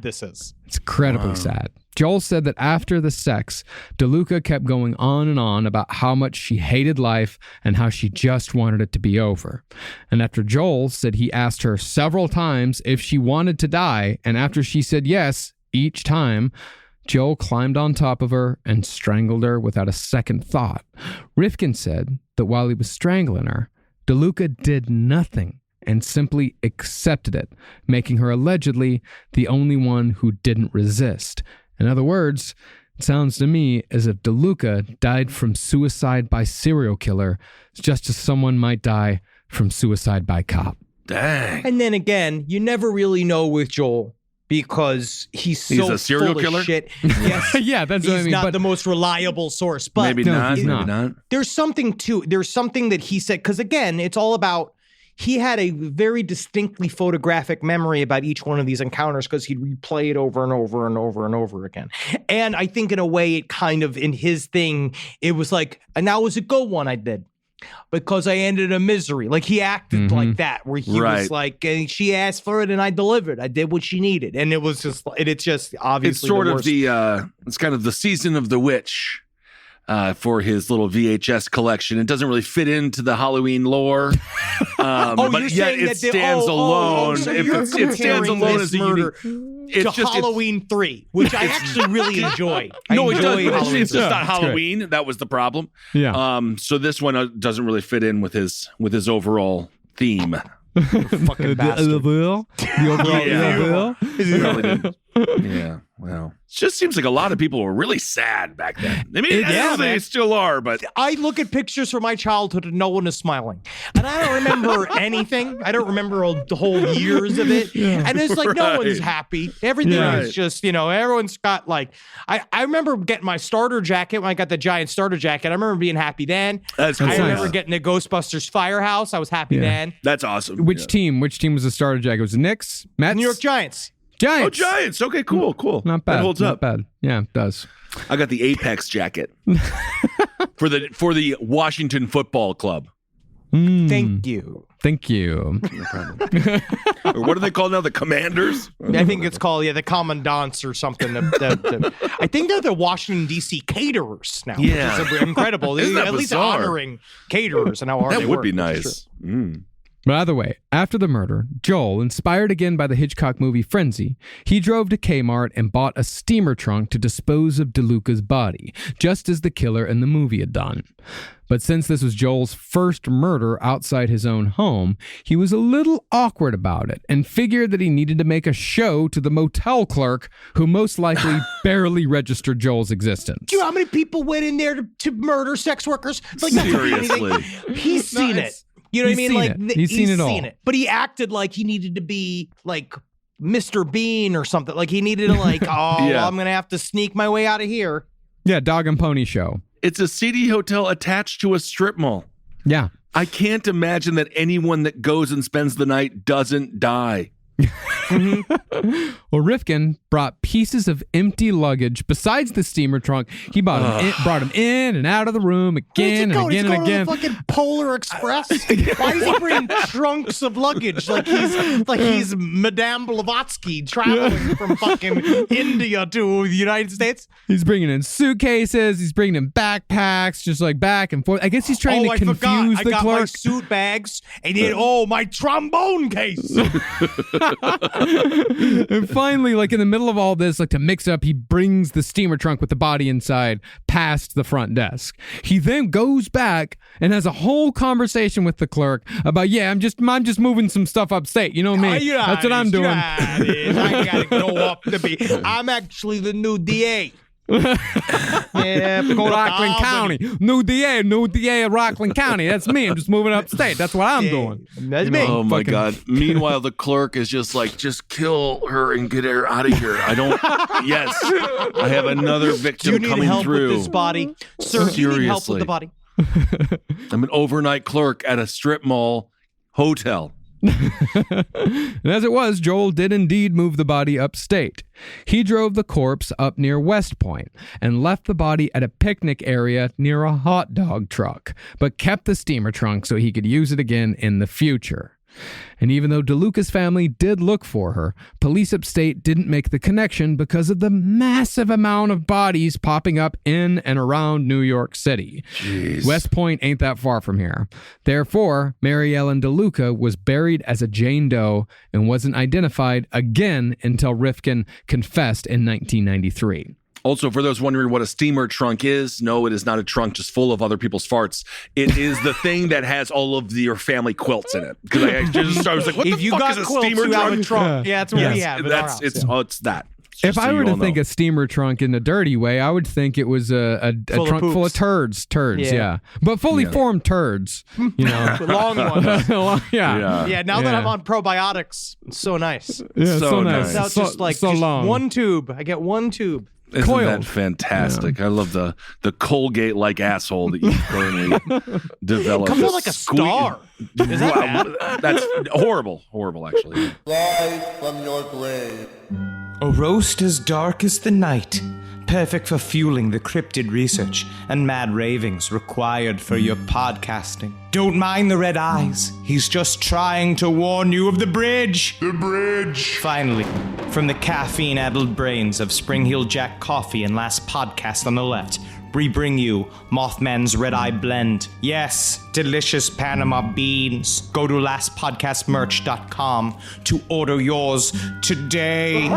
this is. It's incredibly sad. Joel said that after the sex, DeLuca kept going on and on about how much she hated life and how she just wanted it to be over. And after Joel said he asked her several times if she wanted to die, and after she said yes each time, Joel climbed on top of her and strangled her without a second thought. Rifkin said that while he was strangling her, DeLuca did nothing and simply accepted it, making her allegedly the only one who didn't resist. In other words, it sounds to me as if DeLuca died from suicide by serial killer, just as someone might die from suicide by cop. Dang. And then again, you never really know with Joel because he's so a serial full killer? of shit. Yes, Yeah, that's what I he's mean. not But the most reliable source. But Maybe No, not. he's Maybe not. not. there's something that he said, because again, it's all about, he had a very distinctly photographic memory about each one of these encounters because he'd replay it over and over and over and over again. And I think in a way it kind of, in his thing, it was like, and that was a good one I did because I ended a misery. Like he acted like that, where he was like, and she asked for it and I delivered. I did what she needed. And it was just, it's just obviously It's sort the of worst. it's kind of the season of the witch. For his little VHS collection. It doesn't really fit into the Halloween lore, but you're yet saying it that stands alone. so If you're it stands comparing alone this as a murder unique, to it's just Halloween 3, which I actually really enjoy. No, it does. enjoy But Halloween it's just 3. not Halloween. That was the problem. Yeah. So this one doesn't really fit in with his overall theme. Fucking bastard. The overall Really didn't. Yeah. Well, it just seems like a lot of people were really sad back then. I mean, I know they still are, but I look at pictures from my childhood and no one is smiling. And I don't remember anything. I don't remember the whole years of it. And it's like no one's happy. Everything is just, everyone's got like, I remember getting my starter jacket when I got the giant starter jacket. I remember being happy then. that's cool. I remember getting a Ghostbusters Firehouse. I was happy then. That's awesome. Which team? Which team was the starter jacket? Was it Knicks? Mets? New York Giants. Giants. Oh, Giants. Okay, cool. Not bad. That holds Not up. bad. Yeah, it does. I got the Apex jacket for the Washington Football Club. Thank you. Thank you. Or what are they called now? The Commanders? I think it's called, the Commandants or something. I think they're the Washington, D.C. caterers now. Yeah. Which is incredible. Isn't that at least bizarre? honoring caterers and how hard That they would work, be which is true. nice. But either way, after the murder, Joel, inspired again by the Hitchcock movie Frenzy, he drove to Kmart and bought a steamer trunk to dispose of DeLuca's body, just as the killer in the movie had done. But since this was Joel's first murder outside his own home, he was a little awkward about it and figured that he needed to make a show to the motel clerk who most likely barely registered Joel's existence. Do you know how many people went in there to murder sex workers? Like, that's not Seriously. anything. He's seen it. You know what I He's mean? seen it. He's seen it all. But he acted like he needed to be like Mr. Bean or something. Like he needed to like, Yeah. I'm going to have to sneak my way out of here. Yeah, dog and pony show. It's a seedy hotel attached to a strip mall. Yeah. I can't imagine that anyone that goes and spends the night doesn't die. Well, Rifkin brought pieces of empty luggage besides the steamer trunk. He brought him in and out of the room again and again and again. To the fucking Polar Express. Why is he bringing trunks of luggage like he's Madame Blavatsky traveling from fucking India to the United States? He's bringing in suitcases. He's bringing in backpacks, just like back and forth. I guess he's trying to confuse I the got my clerk. suit bags and my trombone case. And finally, like in the middle of all this, like to mix up, he brings the steamer trunk with the body inside past the front desk. He then goes back and has a whole conversation with the clerk about, I'm just moving some stuff upstate. You know me. That's what I'm doing. I gotta go up to be. I'm actually the new DA. Rockland County. New DA of Rockland County. That's me. I'm just moving upstate. That's what I'm doing. That's me. Oh my God. Meanwhile, the clerk is just like, just kill her and get her out of here. Yes. I have another victim Do you need coming help through. with this body? Sir, do you need help with the body? I'm an overnight clerk at a strip mall hotel. And as it was, Joel did indeed move the body upstate. He drove the corpse up near West Point and left the body at a picnic area near a hot dog truck, but kept the steamer trunk so he could use it again in the future. And even though DeLuca's family did look for her, police upstate didn't make the connection because of the massive amount of bodies popping up in and around New York City. Jeez. West Point ain't that far from here. Therefore, Mary Ellen DeLuca was buried as a Jane Doe and wasn't identified again until Rifkin confessed in 1993. Also, for those wondering what a steamer trunk is, no, it is not a trunk just full of other people's farts. It is the thing that has all of your family quilts in it. Because I was like, what If the you fuck got is a quilts, steamer you have trunk? a trunk. Yeah, that's what we have in our house. It's that. If I were to think a a steamer trunk in a dirty way, I would think it was a trunk full of turds, yeah. But fully formed turds, you know. Long ones. Yeah, now that I'm on probiotics, it's so nice. Yeah, so nice. Now it's just like so long. one tube. I get one tube. Isn't coiled. that fantastic? Yeah. I love the Colgate-like asshole that you currently developed. Comes out like a star. Is that bad? That's horrible, actually. Rise from your grave. A roast as dark as the night, perfect for fueling the cryptid research and mad ravings required for your podcasting. Don't mind the red eyes. He's just trying to warn you of the bridge. The bridge. Finally, from the caffeine-addled brains of Spring Hill Jack Coffee and Last Podcast on the Left, we bring you Mothman's Red Eye Blend. Yes, delicious Panama beans. Go to lastpodcastmerch.com to order yours today.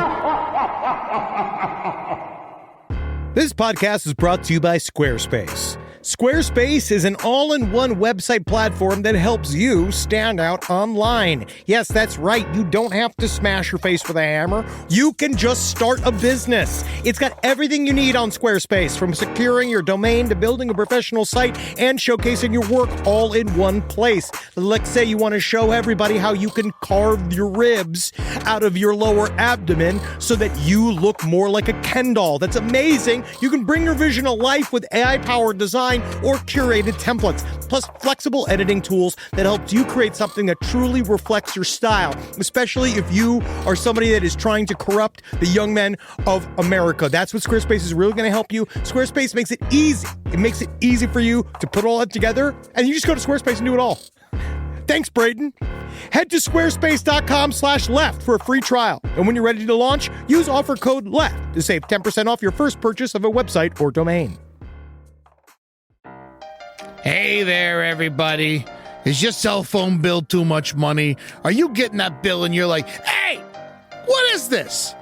This podcast is brought to you by Squarespace. Squarespace is an all-in-one website platform that helps you stand out online. Yes, that's right. You don't have to smash your face with a hammer. You can just start a business. It's got everything you need on Squarespace, from securing your domain to building a professional site and showcasing your work all in one place. Let's say you want to show everybody how you can carve your ribs out of your lower abdomen so that you look more like a Ken doll. That's amazing. You can bring your vision to life with AI-powered design or curated templates, plus flexible editing tools that helps you create something that truly reflects your style, especially if you are somebody that is trying to corrupt the young men of America. That's what Squarespace is really going to help you. Squarespace makes it easy. It makes it easy for you to put all that together, and you just go to Squarespace and do it all. Thanks, Braden. Head to squarespace.com/left for a free trial. And when you're ready to launch, use offer code LEFT to save 10% off your first purchase of a website or domain. Hey there, everybody. Is your cell phone bill too much money? Are you getting that bill and you're like, hey, what is this?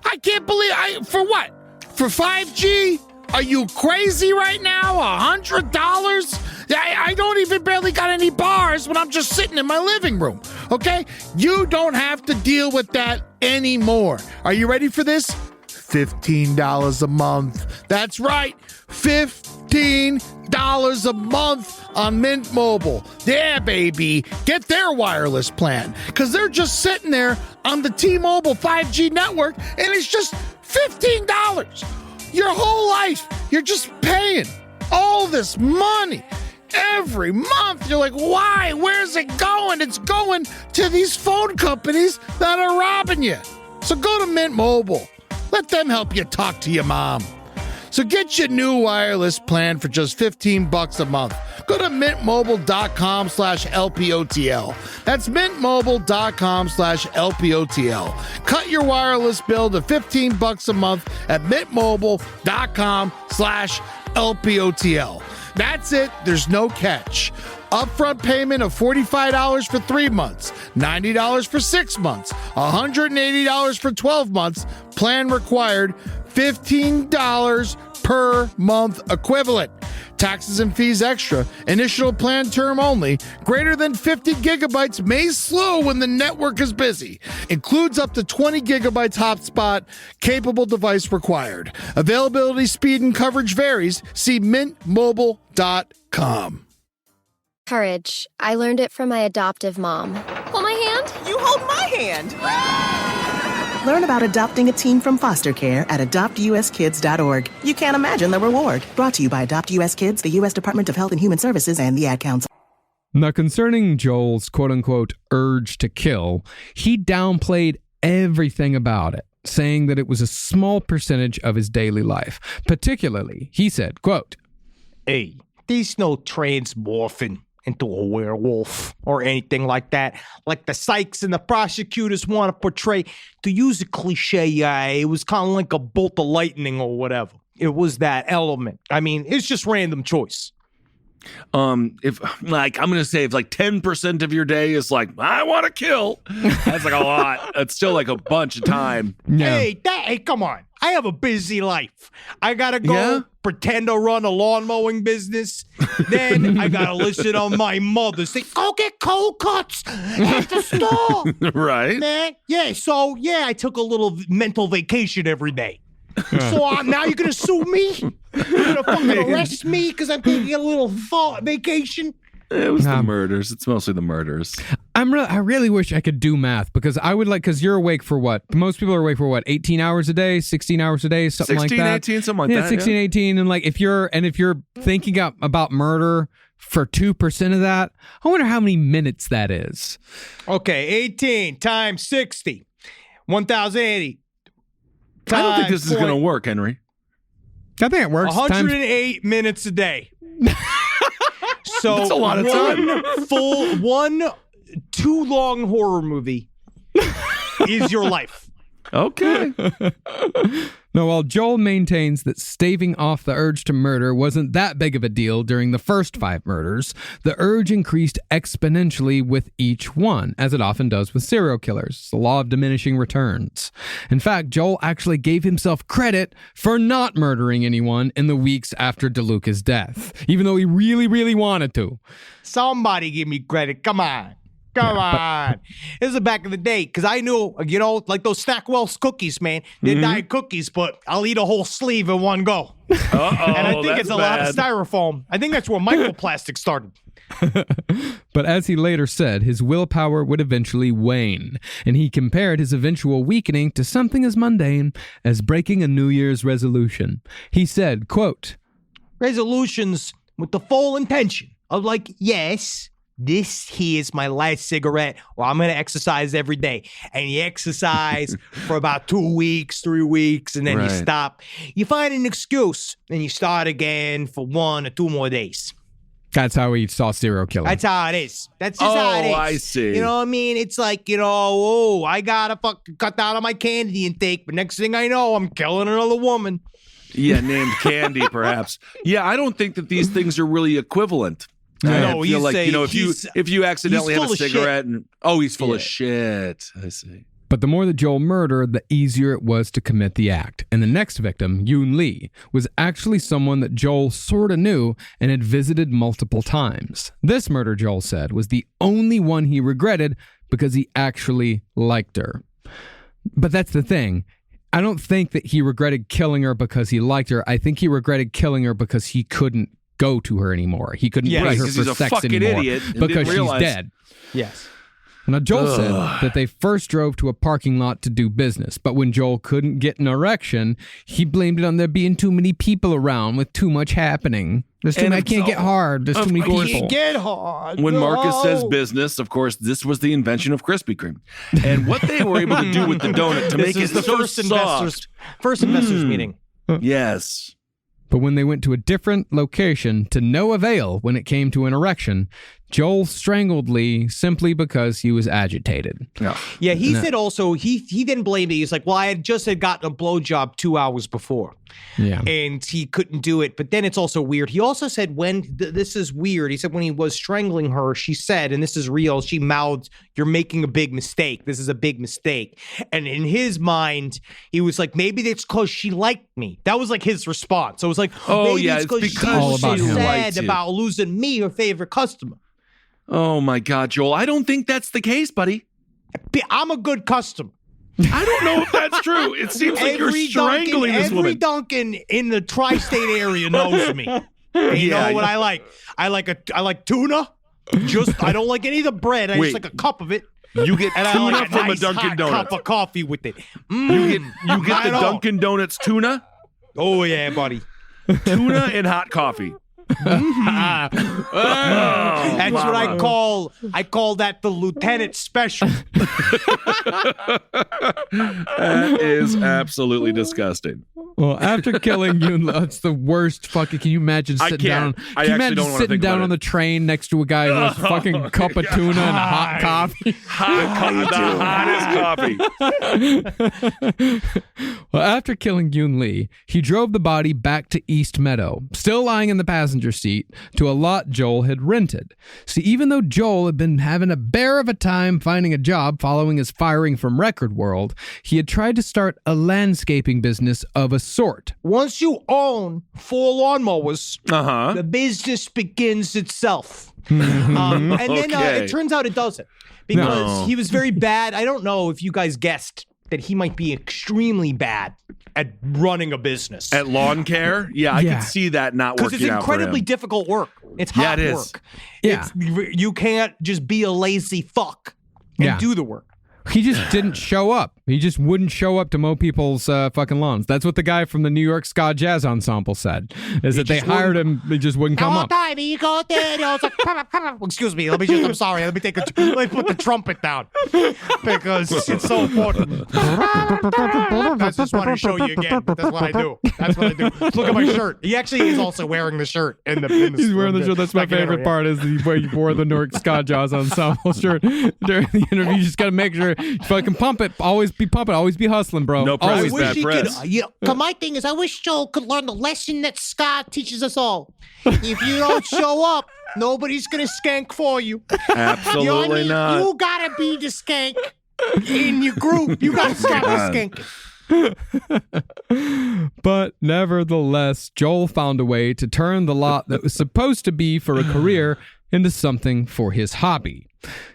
I can't believe for what? For 5G? Are you crazy right now? $100? I don't even barely got any bars when I'm just sitting in my living room, okay? You don't have to deal with that anymore. Are you ready for this? $15 a month. That's right, $15 $15 a month on Mint Mobile. Yeah, baby. Get their wireless plan because they're just sitting there on the T-Mobile 5G network and it's just $15. Your whole life, you're just paying all this money every month. You're like, why? Where's it going? It's going to these phone companies that are robbing you. So go to Mint Mobile. Let them help you talk to your mom. So get your new wireless plan for just $15 a month. Go to mintmobile.com/LPOTL. That's mintmobile.com/LPOTL. Cut your wireless bill to $15 a month at mintmobile.com/LPOTL. That's it. There's no catch. Upfront payment of $45 for 3 months, $90 for 6 months, $180 for 12 months. Plan required, $15 per month equivalent. Taxes and fees extra. Initial plan term only. Greater than 50 gigabytes may slow when the network is busy. Includes up to 20 gigabytes hotspot. Capable device required. Availability, speed, and coverage varies. See mintmobile.com. Courage. I learned it from my adoptive mom. Hold my hand. You hold my hand. Learn about adopting a teen from foster care at adoptuskids.org. You can't imagine the reward. Brought to you by Adopt US Kids, the U.S. Department of Health and Human Services, and the Ad Council. Now, concerning Joel's quote-unquote urge to kill, he downplayed everything about it, saying that it was a small percentage of his daily life. Particularly, he said, quote, "Hey, there's no transmorphing into a werewolf or anything like that. Like the psychs and the prosecutors want to portray. To use a cliche, it was kind of like a bolt of lightning or whatever. It was that element. I mean, it's just random choice." If like I'm gonna say if like 10% of your day is like I want to kill, that's like a lot. It's still like a bunch of time. Yeah. Hey, come on. I have a busy life. I gotta go pretend to run a lawn mowing business. Then I gotta listen to my mother say, "Go get cold cuts at the store." Right? Man, so I took a little mental vacation every day. So now you're gonna sue me? You're gonna fucking arrest me because I'm taking a little vacation? It was the murders. It's mostly the murders. I really wish I could do math because because you're awake for what? Most people are awake for what? 18 hours a day, 16 hours a day, something 16, like that. 18, something like that. 16, 18. And like if you're thinking about murder for 2% of that, I wonder how many minutes that is. Okay, 18 times 60, 1,080. I don't think this is going to work, Henry. I think it works. 108 minutes a day. So that's a lot of time. One too long horror movie is your life. Okay. Now, while Joel maintains that staving off the urge to murder wasn't that big of a deal during the first 5 murders, the urge increased exponentially with each one, as it often does with serial killers. It's the law of diminishing returns. In fact, Joel actually gave himself credit for not murdering anyone in the weeks after DeLuca's death, even though he really, really wanted to. Somebody give me credit. Come on. Come on. This is back in the day, because I knew, like those Snackwell's cookies, man. They're diet cookies, but I'll eat a whole sleeve in one go. And I think it's a lot of styrofoam. I think that's where microplastic started. But as he later said, his willpower would eventually wane, and he compared his eventual weakening to something as mundane as breaking a New Year's resolution. He said, quote, "Resolutions with the full intention of like, yes, this here is my last cigarette, or I'm going to exercise every day." And you exercise for about 2 weeks, 3 weeks, and then you stop. You find an excuse, and you start again for 1 or 2 more days. That's how he saw serial killing. That's how it is. That's just how it is. I see. You know what I mean? It's like, I got to fucking cut down on my candy intake, but next thing I know, I'm killing another woman. Yeah, named Candy, perhaps. Yeah, I don't think that these things are really equivalent. No, I feel like, if you accidentally have a cigarette and he's full of shit. I see. But the more that Joel murdered, the easier it was to commit the act. And the next victim, Yoon Lee, was actually someone that Joel sort of knew and had visited multiple times. This murder, Joel said, was the only one he regretted because he actually liked her. But that's the thing. I don't think that he regretted killing her because he liked her. I think he regretted killing her because he couldn't go to her anymore. He couldn't pay her for he's a sex fucking anymore idiot and because didn't she's realize. dead. Yes. Now, Joel said that they first drove to a parking lot to do business, but when Joel couldn't get an erection, he blamed it on there being too many people around with too much happening. There's too many, I can't get hard. There's too many people. Get hard. When Marcus says business, of course, this was the invention of Krispy Kreme. And what they were able to do with the donut to make it the so first soft. investors meeting. Yes. But when they went to a different location to no avail when it came to an erection, Joel strangled Lee simply because he was agitated. Yeah, he said also, he didn't blame me. He's like, well, I had gotten a blowjob 2 hours before. Yeah. And he couldn't do it. But then it's also weird. He also said this is weird. He said when he was strangling her, she said, and this is real, she mouthed, "You're making a big mistake. This is a big mistake." And in his mind, he was like, maybe it's because she liked me. That was like his response. So it was like, maybe it's because she was so sad about losing me, her favorite customer. Oh my God, Joel. I don't think that's the case, buddy. I'm a good customer. I don't know if that's true. It seems like you're strangling this woman. Every Dunkin' in the tri-state area knows me. You know what I like? I like tuna. I don't like any of the bread. I just like a cup of it. You get and tuna like from nice a Dunkin' Donut. Cup of coffee with it. You get the Dunkin' Donuts tuna? Oh yeah, buddy. Tuna and hot coffee. That's what I call that the lieutenant special. That is absolutely disgusting. Well, after killing Yoon, that's the worst fucking. Can you imagine sitting down? Can you imagine sitting down on the train next to a guy who has a fucking cup of tuna and hot coffee? The hottest coffee. Well, after killing Yoon Lee, he drove the body back to East Meadow, still lying in the passenger seat, to a lot Joel had rented. See, even though Joel had been having a bear of a time finding a job following his firing from Record World, he had tried to start a landscaping business of a sort. Once you own 4 lawnmowers, the business begins itself. And then it turns out it doesn't. Because he was very bad. I don't know if you guys guessed that he might be extremely bad at running a business. At lawn care? Yeah, I can see that not working out for him. Because it's incredibly difficult work. It's hard work. Yeah. You can't just be a lazy fuck and do the work. He just didn't show up. He just wouldn't show up to mow people's fucking lawns. That's what the guy from the New York Ska Jazz Ensemble said, is that they hired him, he just wouldn't come up. He go there, I was like, excuse me, I'm sorry, let me put the trumpet down, because it's so important. I just wanted to show you again, that's what I do. Look at my shirt. He actually is also wearing the shirt. He's wearing the shirt. That's my favorite part, is he wore the New York Ska Jazz Ensemble shirt during the interview. You just got to make sure you fucking pump it. Always be pumping. Always be hustling, bro. No press, bad press. My thing is, I wish Joel could learn the lesson that Scott teaches us all. If you don't show up, nobody's gonna skank for you. Absolutely not. You gotta be the skank in your group. You gotta stop the skanking. But nevertheless, Joel found a way to turn the lot that was supposed to be for a career into something for his hobby.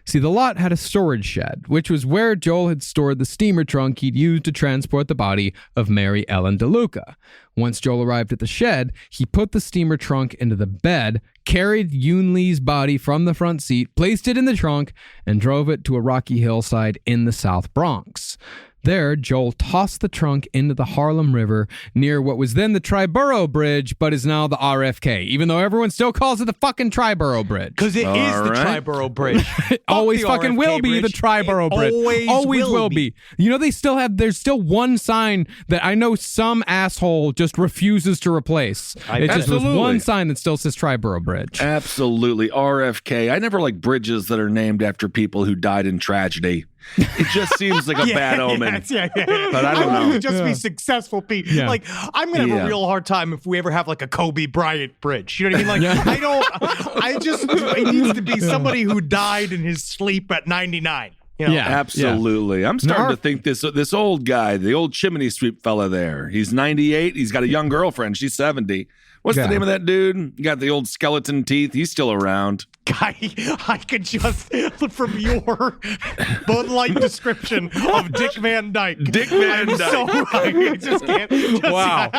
See, the lot had a storage shed, which was where Joel had stored the steamer trunk he'd used to transport the body of Mary Ellen DeLuca. Once Joel arrived at the shed, he put the steamer trunk into the bed, carried Yoon Lee's body from the front seat, placed it in the trunk, and drove it to a rocky hillside in the South Bronx. There, Joel tossed the trunk into the Harlem River near what was then the Triborough Bridge, but is now the RFK, even though everyone still calls it the fucking Triborough Bridge. Because it is the Triborough Bridge. It always fucking will be the Triborough Bridge. Always will be. You know, there's still one sign that I know some asshole just refuses to replace. There's one sign that still says Triborough Bridge. Absolutely. RFK. I never like bridges that are named after people who died in tragedy. It just seems like a bad omen. But I don't know. Would just be successful people. Yeah. Like, I'm gonna have a real hard time if we ever have like a Kobe Bryant bridge. You know what I mean? Like, it needs to be somebody who died in his sleep at 99. You know? Yeah, absolutely. I'm starting to think this old guy, the old chimney sweep fella there, he's 98. He's got a young girlfriend. She's 70. What's the name of that dude? You got the old skeleton teeth. He's still around. Guy, I could just, from your Bud Light description of Dick Van Dyke. Dick Van Dyke. I just can't. Wow.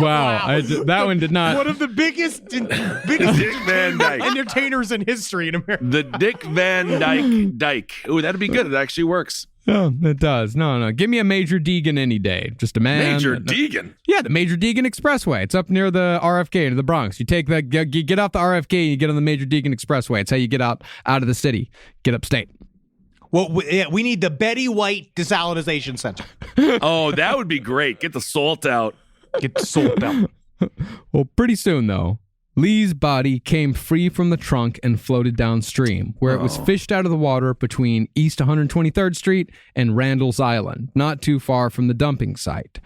Wow. That one did not. One of the biggest Dick Van Dyke. entertainers in history in America. The Dick Van Dyke. Oh, that'd be good. It actually works. Oh, it does. No. Give me a Major Deegan any day. Just a man. Major Deegan? Yeah, the Major Deegan Expressway. It's up near the RFK in the Bronx. You take you get off the RFK and you get on the Major Deegan Expressway. It's how you get out of the city. Get upstate. Well, we need the Betty White Desalinization Center. Oh, that would be great. Get the salt out. Get the salt out. Well, pretty soon, though, Lee's body came free from the trunk and floated downstream, where it was fished out of the water between East 123rd Street and Randall's Island, not too far from the dumping site.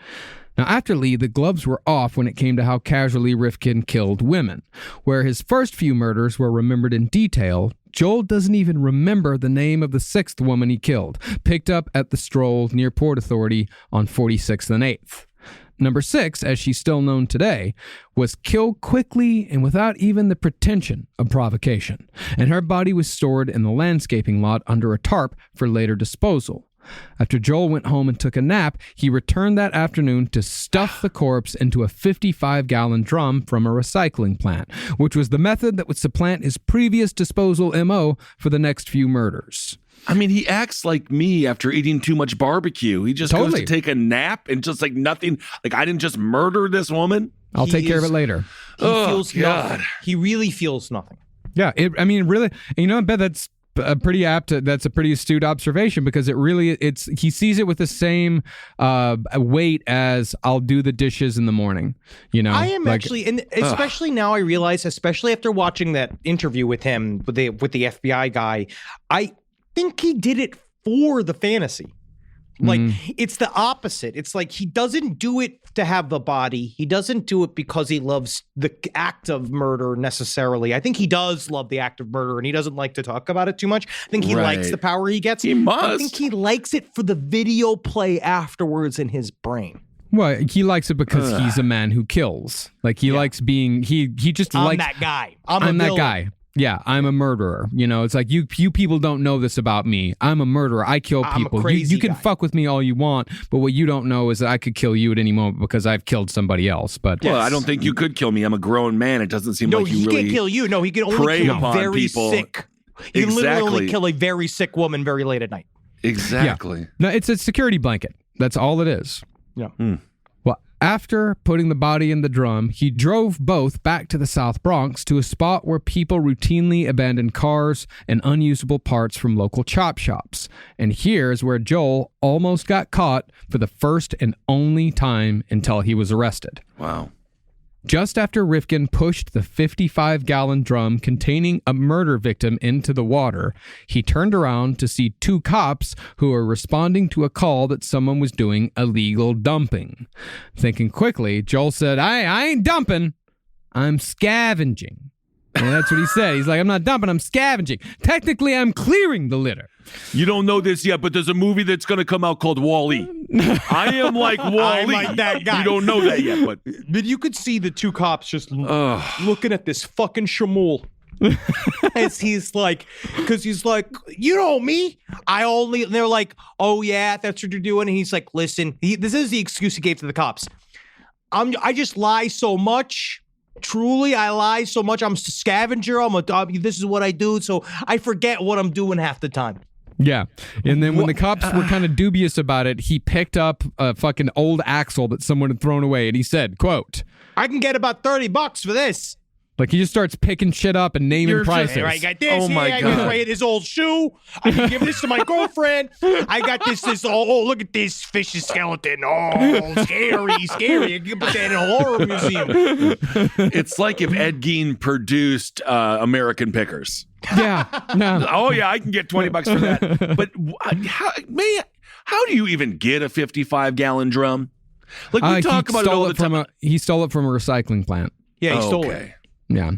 Now, after Lee, the gloves were off when it came to how casually Rifkin killed women. Where his first few murders were remembered in detail, Joel doesn't even remember the name of the sixth woman he killed, picked up at the stroll near Port Authority on 46th and 8th. Number 6, as she's still known today, was killed quickly and without even the pretension of provocation, and her body was stored in the landscaping lot under a tarp for later disposal. After Joel went home and took a nap, he returned that afternoon to stuff the corpse into a 55-gallon drum from a recycling plant, which was the method that would supplant his previous disposal MO for the next few murders. I mean, he acts like me after eating too much barbecue. He just goes to take a nap and just like nothing. Like, I didn't just murder this woman. I'll take care of it later. He feels nothing. He really feels nothing. Yeah, really, I bet that's a pretty that's a pretty astute observation, because he sees it with the same weight as I'll do the dishes in the morning. I am actually, and especially now I realize, especially after watching that interview with him, with the FBI guy, I think he did it for the fantasy. Like, it's the opposite. It's like he doesn't do it to have the body. He doesn't do it because he loves the act of murder necessarily. I think he does love the act of murder, and he doesn't like to talk about it too much. I think he likes the power he gets. He must. I think he likes it for the video play afterwards in his brain. Well, he likes it because he's a man who kills. Like, he likes being, he just likes. I'm that guy. I'm that guy. Yeah, I'm a murderer. It's like, you people don't know this about me. I'm a murderer. I kill people. I'm a crazy you can guy. fuck with me all you want, but what you don't know is that I could kill you at any moment because I've killed somebody else. But well, I don't think you could kill me. I'm a grown man. It doesn't seem like you he really can't kill you. No, he can only kill upon very people. sick. He literally only kill a very sick woman very late at night. Exactly. Yeah. No, it's a security blanket. That's all it is. Yeah. Well, after putting the body in the drum, he drove both back to the South Bronx to a spot where people routinely abandoned cars and unusable parts from local chop shops. And here's where Joel almost got caught for the first and only time until he was arrested. Wow. Just after Rifkin pushed the 55-gallon drum containing a murder victim into the water, he turned around to see two cops who were responding to a call that someone was doing illegal dumping. Thinking quickly, Joel said, I ain't dumping, I'm scavenging. And that's what he said. He's like, I'm not dumping, I'm scavenging. Technically, I'm clearing the litter. You don't know this yet, but there's a movie that's going to come out called Wall-E. I am like Wall-E. I'm like that guy. You don't know that yet, but you could see the two cops just looking at this fucking Shamul. As he's like, because he's like, you know me. And they're like, oh yeah, that's what you're doing. And he's like, listen, this is the excuse he gave to the cops. I just lie so much. Truly, I lie so much. I'm a scavenger. This is what I do. So I forget what I'm doing half the time. Yeah. And then when the cops were kind of dubious about it, he picked up a fucking old axle that someone had thrown away. And he said, quote, I can get about $30 for this. Like, he just starts picking shit up and naming prices. I got this. Oh my I God. got his old shoe. I can give this to my girlfriend. I got this. Look at this fishy skeleton. Oh, scary. I can put that in a horror museum. it's like if Ed Gein produced American Pickers. Yeah. No. Oh yeah, I can get $20 for that. But how do you even get a 55-gallon drum? Like, we talk about it all the time. He stole it from a recycling plant. Yeah, he stole it. Yeah.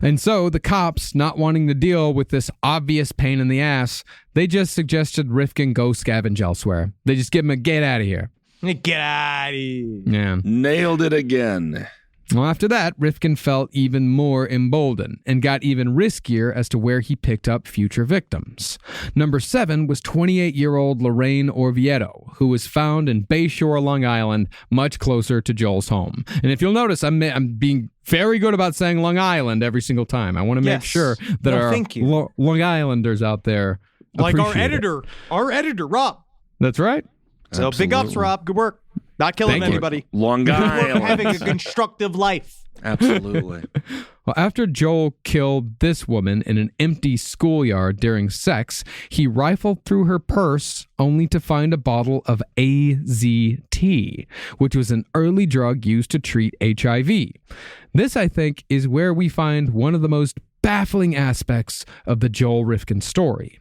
And so the cops, not wanting to deal with this obvious pain in the ass, they just suggested Rifkin go scavenge elsewhere. They just give him a get out of here. Get out of here. Yeah. Nailed it again. Well, after that, Rifkin felt even more emboldened and got even riskier as to where he picked up future victims. Number 7 was 28-year-old Lorraine Orvieto, who was found in Bayshore, Long Island, much closer to Joel's home. And if you'll notice, I'm being very good about saying Long Island every single time. I want to make sure that our Long Islanders out there like appreciate our editor, Rob. That's right. So big ups, Rob. Good work. Not killing anybody. Long Island. Having a constructive life. Absolutely. Well, after Joel killed this woman in an empty schoolyard during sex, he rifled through her purse only to find a bottle of AZT, which was an early drug used to treat HIV. This, I think, is where we find one of the most baffling aspects of the Joel Rifkin story.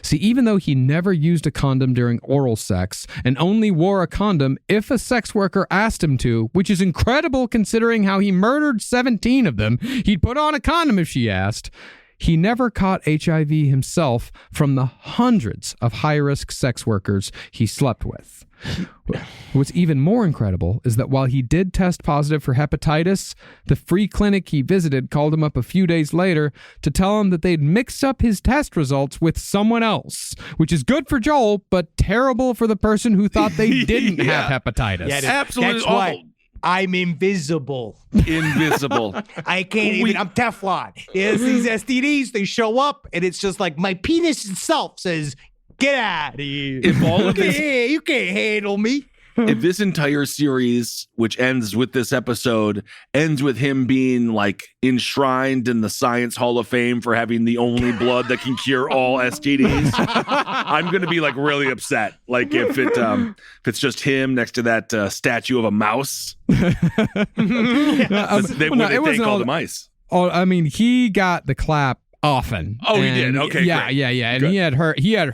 See, even though he never used a condom during oral sex and only wore a condom if a sex worker asked him to, which is incredible considering how he murdered 17 of them, he'd put on a condom if she asked. He never caught HIV himself from the hundreds of high-risk sex workers he slept with. What's even more incredible is that while he did test positive for hepatitis, the free clinic he visited called him up a few days later to tell him that they'd mixed up his test results with someone else, which is good for Joel, but terrible for the person who thought they didn't have hepatitis. Yeah, absolutely that's awful. why I'm invisible. Invisible. I can't even. I'm Teflon. Yes, these STDs, they show up, and it's just like my penis itself says, "Get out of here." If all of this, you can't handle me. if this entire series, which ends with this episode, ends with him being like enshrined in the Science Hall of Fame for having the only blood that can cure all STDs, I'm going to be like really upset. Like if it's just him next to that statue of a mouse, they called him ice. Oh, I mean, he got the clap often. Oh, he did. Okay, yeah, great. yeah. And Good. he had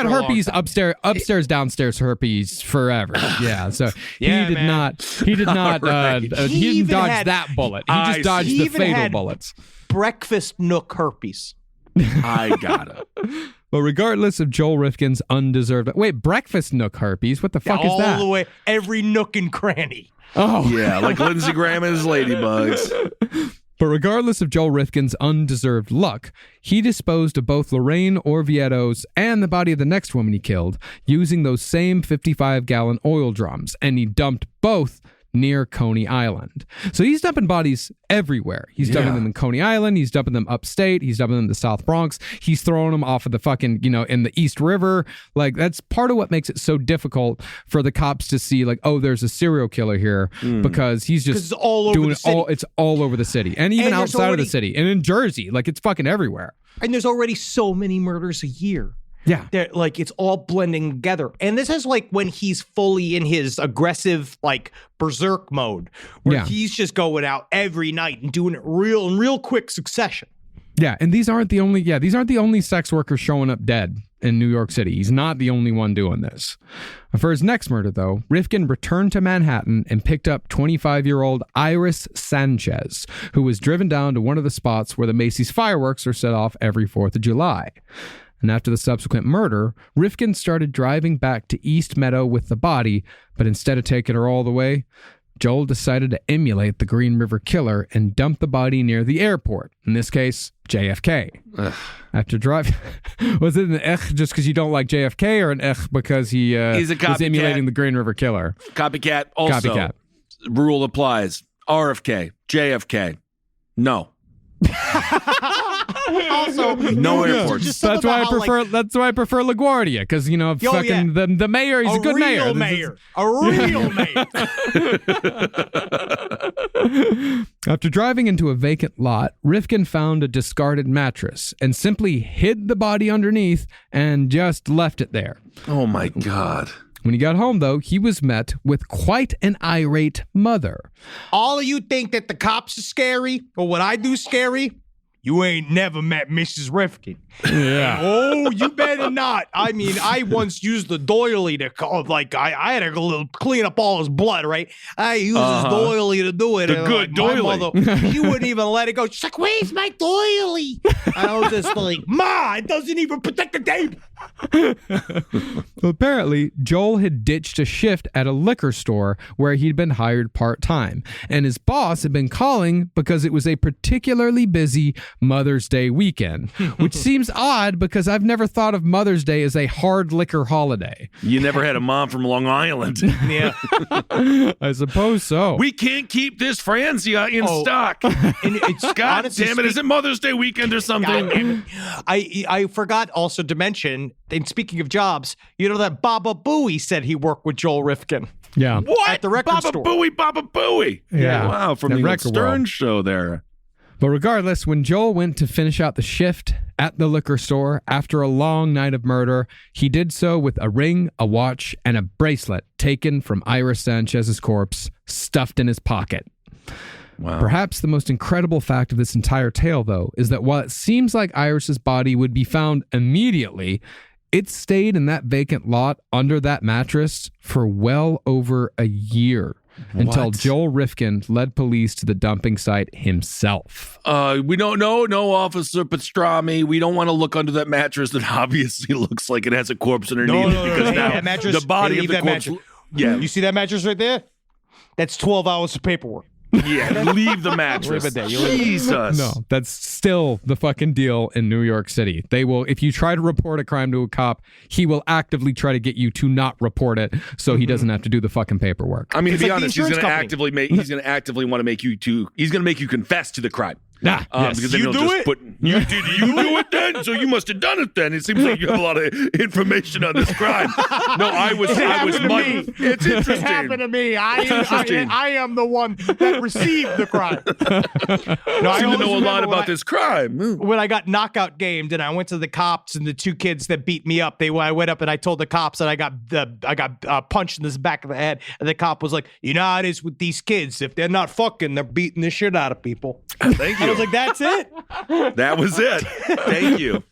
herpes upstairs, downstairs herpes forever. Yeah, so he did not he didn't dodge that bullet. He just dodged the fatal bullets. Breakfast nook herpes. I got it. But regardless of Joel Rifkin's undeserved breakfast nook herpes, what the fuck is that? All the way, every nook and cranny. Oh, yeah, like Lindsey Graham and his ladybugs. But regardless of Joel Rifkin's undeserved luck, he disposed of both Lorraine Orvieto's and the body of the next woman he killed using those same 55-gallon oil drums, and he dumped both near Coney Island. So he's dumping bodies everywhere. He's dumping them in Coney Island. He's dumping them upstate. He's dumping them in the South Bronx. He's throwing them off of the fucking, in the East River. Like, that's part of what makes it so difficult for the cops to see, like, oh, there's a serial killer here, because he's just it's all over the city. It's all over the city. And even outside of the city. And in Jersey. Like, it's fucking everywhere. And there's already so many murders a year. Yeah. Like, it's all blending together. And this is like when he's fully in his aggressive, like, berserk mode, where he's just going out every night and doing it in real quick succession. Yeah, and these aren't the only sex workers showing up dead in New York City. He's not the only one doing this. For his next murder, though, Rifkin returned to Manhattan and picked up 25-year-old Iris Sanchez, who was driven down to one of the spots where the Macy's fireworks are set off every 4th of July. And after the subsequent murder, Rifkin started driving back to East Meadow with the body, but instead of taking her all the way, Joel decided to emulate the Green River Killer and dump the body near the airport, in this case, JFK. Ugh. After driving... Was it an just because you don't like JFK, or an because he He's a was emulating the Green River Killer? Copycat. Also, Copycat. Rule applies. RFK, JFK, no. Also, no airports. That's why I prefer. That's why I prefer LaGuardia, because the mayor. He's a good mayor. A real mayor. After driving into a vacant lot, Rifkin found a discarded mattress and simply hid the body underneath and just left it there. Oh my God. When he got home, though, he was met with quite an irate mother. All of you think that the cops are scary, or what I do scary? You ain't never met Mrs. Rifkin. Yeah. Oh, you better not. I mean, I once used the doily to call, like, I had to go clean up all his blood, right? I used his doily to do it. The good doily. My mother, she wouldn't even let it go. She's like, where's my doily? I was just like, Ma, it doesn't even protect the table. Apparently, Joel had ditched a shift at a liquor store where he'd been hired part-time, and his boss had been calling because it was a particularly busy Mother's Day weekend, which seems odd because I've never thought of Mother's Day as a hard liquor holiday. You never had a mom from Long Island. Yeah. I suppose so. We can't keep this Franzia in stock. And it's God damn it, is it Mother's Day weekend or something? I forgot also to mention, and speaking of jobs, you know that Baba Booey said he worked with Joel Rifkin. Yeah. What? At the record store. Baba Booey. Yeah. Wow, from The the Record Stern World. show there. But regardless, when Joel went to finish out the shift at the liquor store after a long night of murder, he did so with a ring, a watch, and a bracelet taken from Iris Sanchez's corpse, stuffed in his pocket. Wow. Perhaps the most incredible fact of this entire tale, though, is that while it seems like Iris's body would be found immediately, it stayed in that vacant lot under that mattress for well over a year. Until Joel Rifkin led police to the dumping site himself. We don't know, no, Officer Pastrami. We don't want to look under that mattress that obviously looks like it has a corpse underneath. Because Hey, now that mattress, the body of the that corpse. mattress. Yeah, You see that mattress right there? That's 12 hours of paperwork. yeah. Leave the mattress. Leave it there. Jesus. No, that's still the fucking deal in New York City. They will, if you try to report a crime to a cop, he will actively try to get you to not report it so he doesn't have to do the fucking paperwork. I mean, It's to be like the honest, he's insurance going to company. actively make. He's going to actively want to make you to. He's going to make you confess to the crime. Yes. Because then You he'll do just it? put. You did you do it then? So you must have done it then. It seems like you have a lot of information on this crime. No, I was. It's interesting. It happened to me. Interesting. I am the one that received the crime. No, I seem to always know a lot remember about this crime. When I got knockout gamed and I went to the cops and the two kids that beat me up, I went up and I told the cops that I got punched in the back of the head, and the cop was like, "You know how it is with these kids. If they're not fucking, they're beating the shit out of people." Thank you. I was like, "That's it." That was it. Thank you.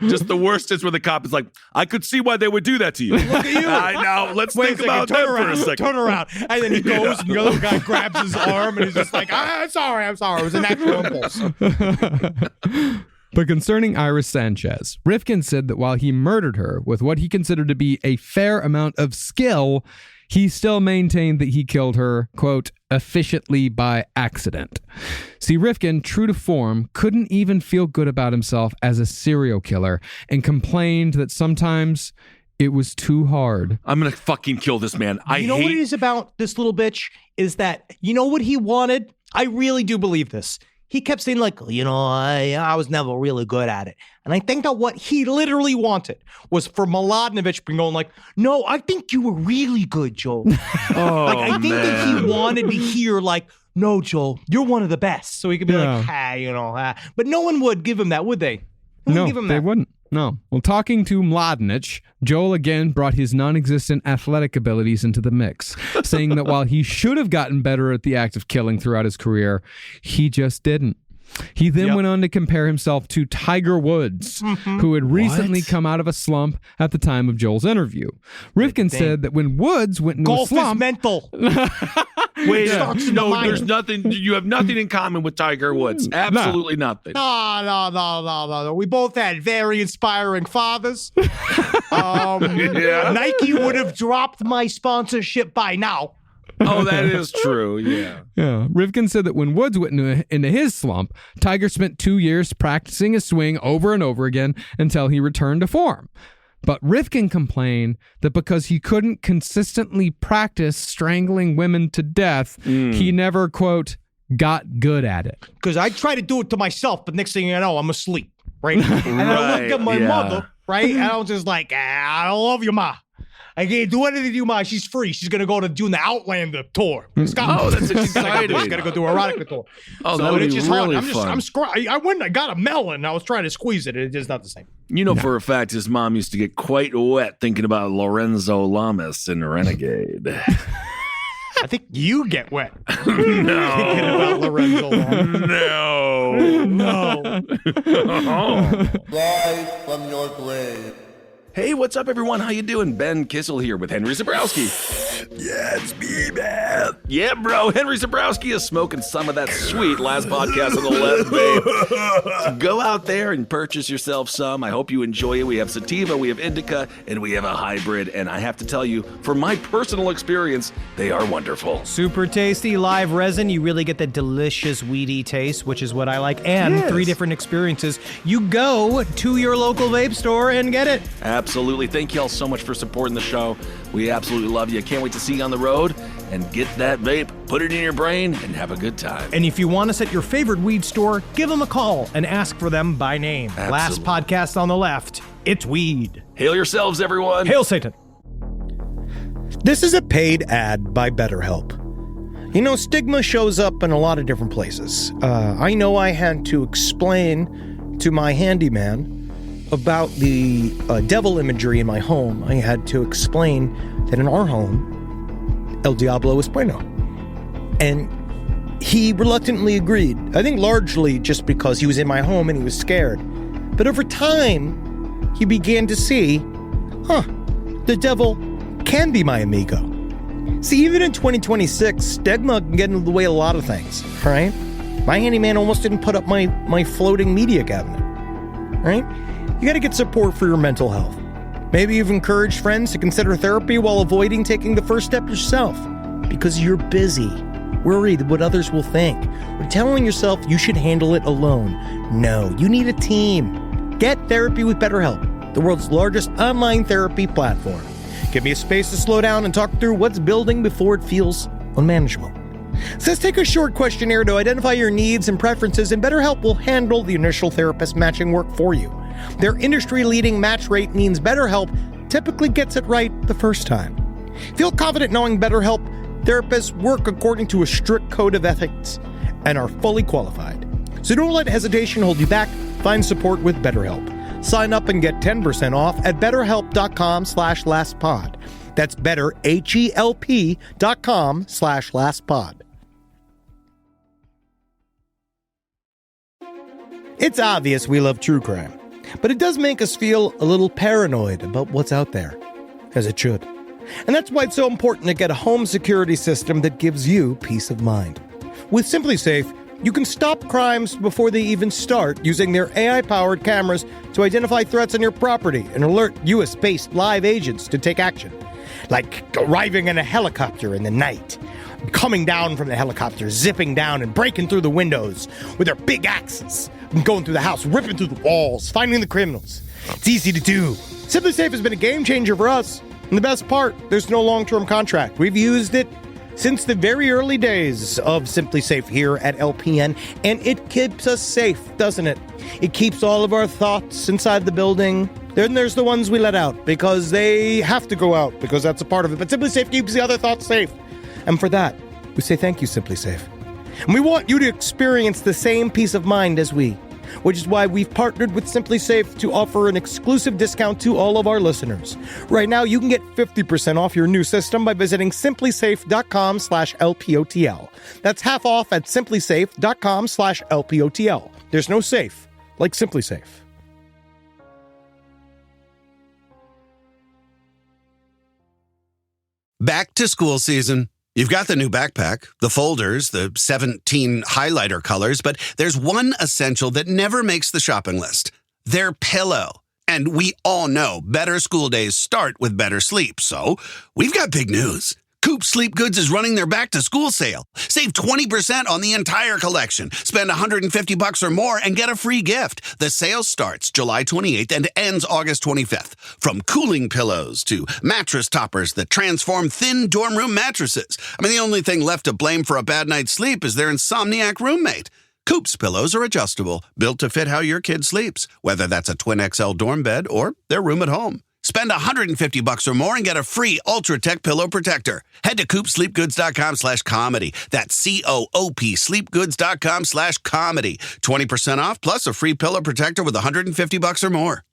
Just the worst is where the cop is like, I could see why they would do that to you. Look at you. Now let's Wait think a second, about that for a second. Turn around. And then he goes, and the other guy grabs his arm, and he's just like, I'm sorry. It was an actual impulse. But concerning Iris Sanchez, Rifkin said that while he murdered her with what he considered to be a fair amount of skill, he still maintained that he killed her, quote, efficiently by accident. See, Rifkin, true to form, couldn't even feel good about himself as a serial killer and complained that sometimes it was too hard. I'm going to fucking kill this man. You know what it is about this little bitch? Is that, you know what he wanted? I really do believe this. He kept saying, like, I was never really good at it. And I think that what he literally wanted was for Mladenovich being going like, no, I think you were really good, Joel. I think that he wanted to hear, like, no, Joel, you're one of the best. So he could be like, But no one would give him that, would they? No, they wouldn't. No. Well, talking to Mladenich, Joel again brought his non-existent athletic abilities into the mix, saying that while he should have gotten better at the act of killing throughout his career, he just didn't. He then went on to compare himself to Tiger Woods, who had recently come out of a slump at the time of Joel's interview. Rifkin said that when Woods went into a slump... Golf is mental. Wait, no, there's nothing. You have nothing in common with Tiger Woods. Absolutely nothing. No. We both had very inspiring fathers. Nike would have dropped my sponsorship by now. Oh, that is true. Yeah. Rifkin said that when Woods went into his slump, Tiger spent 2 years practicing his swing over and over again until he returned to form. But Rifkin complained that because he couldn't consistently practice strangling women to death, he never, quote, got good at it. Because I try to do it to myself, but next thing you know, I'm asleep, right? And I look at my mother, right? And I was just like, I love you, Ma. I can't do anything to you, Ma. She's free. She's going to go to doing the Outlander tour. Oh, that's exciting. She's going to go do erotica tour. Oh, that would be really fun. I went, I got a melon. I was trying to squeeze it. It's just not the same. You know, for a fact, his mom used to get quite wet thinking about Lorenzo Lamas in Renegade. I think you get wet. No. Thinking about Lorenzo Lamas. No. No. Rise from your grave. Hey, what's up, everyone? How you doing? Ben Kissel here with Henry Zabrowski. Yeah, it's me, man. Yeah, bro. Henry Zabrowski is smoking some of that sweet Last Podcast on the Left, babe. So go out there and purchase yourself some. I hope you enjoy it. We have sativa, we have indica, and we have a hybrid. And I have to tell you, from my personal experience, they are wonderful. Super tasty live resin. You really get the delicious weedy taste, which is what I like. And 3 different experiences. You go to your local vape store and get it. Absolutely. Thank you all so much for supporting the show. We absolutely love you. Can't wait to see you on the road and get that vape, put it in your brain, and have a good time. And if you want us at your favorite weed store, give them a call and ask for them by name. Absolutely. Last Podcast on the Left, it's weed. Hail yourselves, everyone. Hail Satan. This is a paid ad by BetterHelp. You know, stigma shows up in a lot of different places. I know I had to explain to my handyman about the devil imagery in my home. I had to explain that in our home, El Diablo es bueno. And he reluctantly agreed. I think largely just because he was in my home and he was scared. But over time, he began to see, the devil can be my amigo. See, even in 2026, stigma can get in the way of a lot of things, right? My handyman almost didn't put up my floating media cabinet, right? You got to get support for your mental health. Maybe you've encouraged friends to consider therapy while avoiding taking the first step yourself because you're busy, worried what others will think, or telling yourself you should handle it alone. No, you need a team. Get therapy with BetterHelp, the world's largest online therapy platform. Give me a space to slow down and talk through what's building before it feels unmanageable. So let's take a short questionnaire to identify your needs and preferences, and BetterHelp will handle the initial therapist matching work for you. Their industry-leading match rate means BetterHelp typically gets it right the first time. Feel confident knowing BetterHelp therapists work according to a strict code of ethics and are fully qualified. So don't let hesitation hold you back. Find support with BetterHelp. Sign up and get 10% off at betterhelp.com/lastpod. That's betterhelp.com/lastpod. It's obvious we love true crime, but it does make us feel a little paranoid about what's out there, as it should. And that's why it's so important to get a home security system that gives you peace of mind. With SimpliSafe, you can stop crimes before they even start using their AI-powered cameras to identify threats on your property and alert US-based live agents to take action. Like arriving in a helicopter in the night, coming down from the helicopter, zipping down and breaking through the windows with their big axes, and going through the house, ripping through the walls, finding the criminals. It's easy to do. SimpliSafe has been a game changer for us. And the best part, there's no long-term contract. We've used it since the very early days of SimpliSafe here at LPN, and it keeps us safe, doesn't it? It keeps all of our thoughts inside the building. Then there's the ones we let out because they have to go out because that's a part of it. But SimpliSafe keeps the other thoughts safe. And for that, we say thank you, SimpliSafe. And we want you to experience the same peace of mind as we, which is why we've partnered with SimpliSafe to offer an exclusive discount to all of our listeners. Right now, you can get 50% off your new system by visiting simplysafe.com/LPOTL. That's half off at simplysafe.com/LPOTL. There's no safe like SimpliSafe. Back to school season. You've got the new backpack, the folders, the 17 highlighter colors, but there's one essential that never makes the shopping list. Their pillow. And we all know better school days start with better sleep. So we've got big news. Coop Sleep Goods is running their back-to-school sale. Save 20% on the entire collection. Spend $150 or more and get a free gift. The sale starts July 28th and ends August 25th. From cooling pillows to mattress toppers that transform thin dorm room mattresses. I mean, the only thing left to blame for a bad night's sleep is their insomniac roommate. Coop's pillows are adjustable, built to fit how your kid sleeps, whether that's a twin XL dorm bed or their room at home. Spend $150 or more and get a free Ultra Tech pillow protector. Head to coopsleepgoods.com/comedy. That's COOP sleepgoods.com/comedy. 20% off plus a free pillow protector with $150 or more.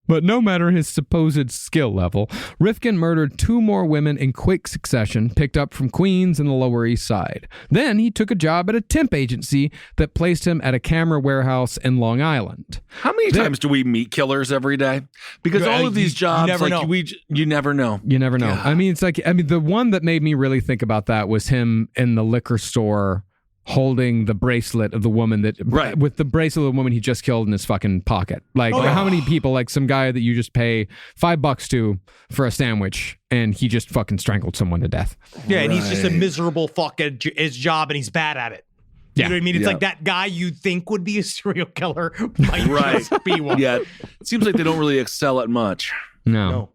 But no matter his supposed skill level, Rifkin murdered 2 more women in quick succession, picked up from Queens and the Lower East Side. Then he took a job at a temp agency that placed him at a camera warehouse in Long Island. How many times do we meet killers every day? Because all of these jobs, you never know. You never know. You never know. God. I mean, the one that made me really think about that was him in the liquor store holding the bracelet of the woman with the bracelet of the woman he just killed in his fucking pocket. Like, how many people, like some guy that you just pay $5 to for a sandwich and he just fucking strangled someone to death. Yeah, and he's just a miserable fuck at his job and he's bad at it. You know what I mean? It's like that guy you think would be a serial killer might just be one. Yeah, it seems like they don't really excel at much. No.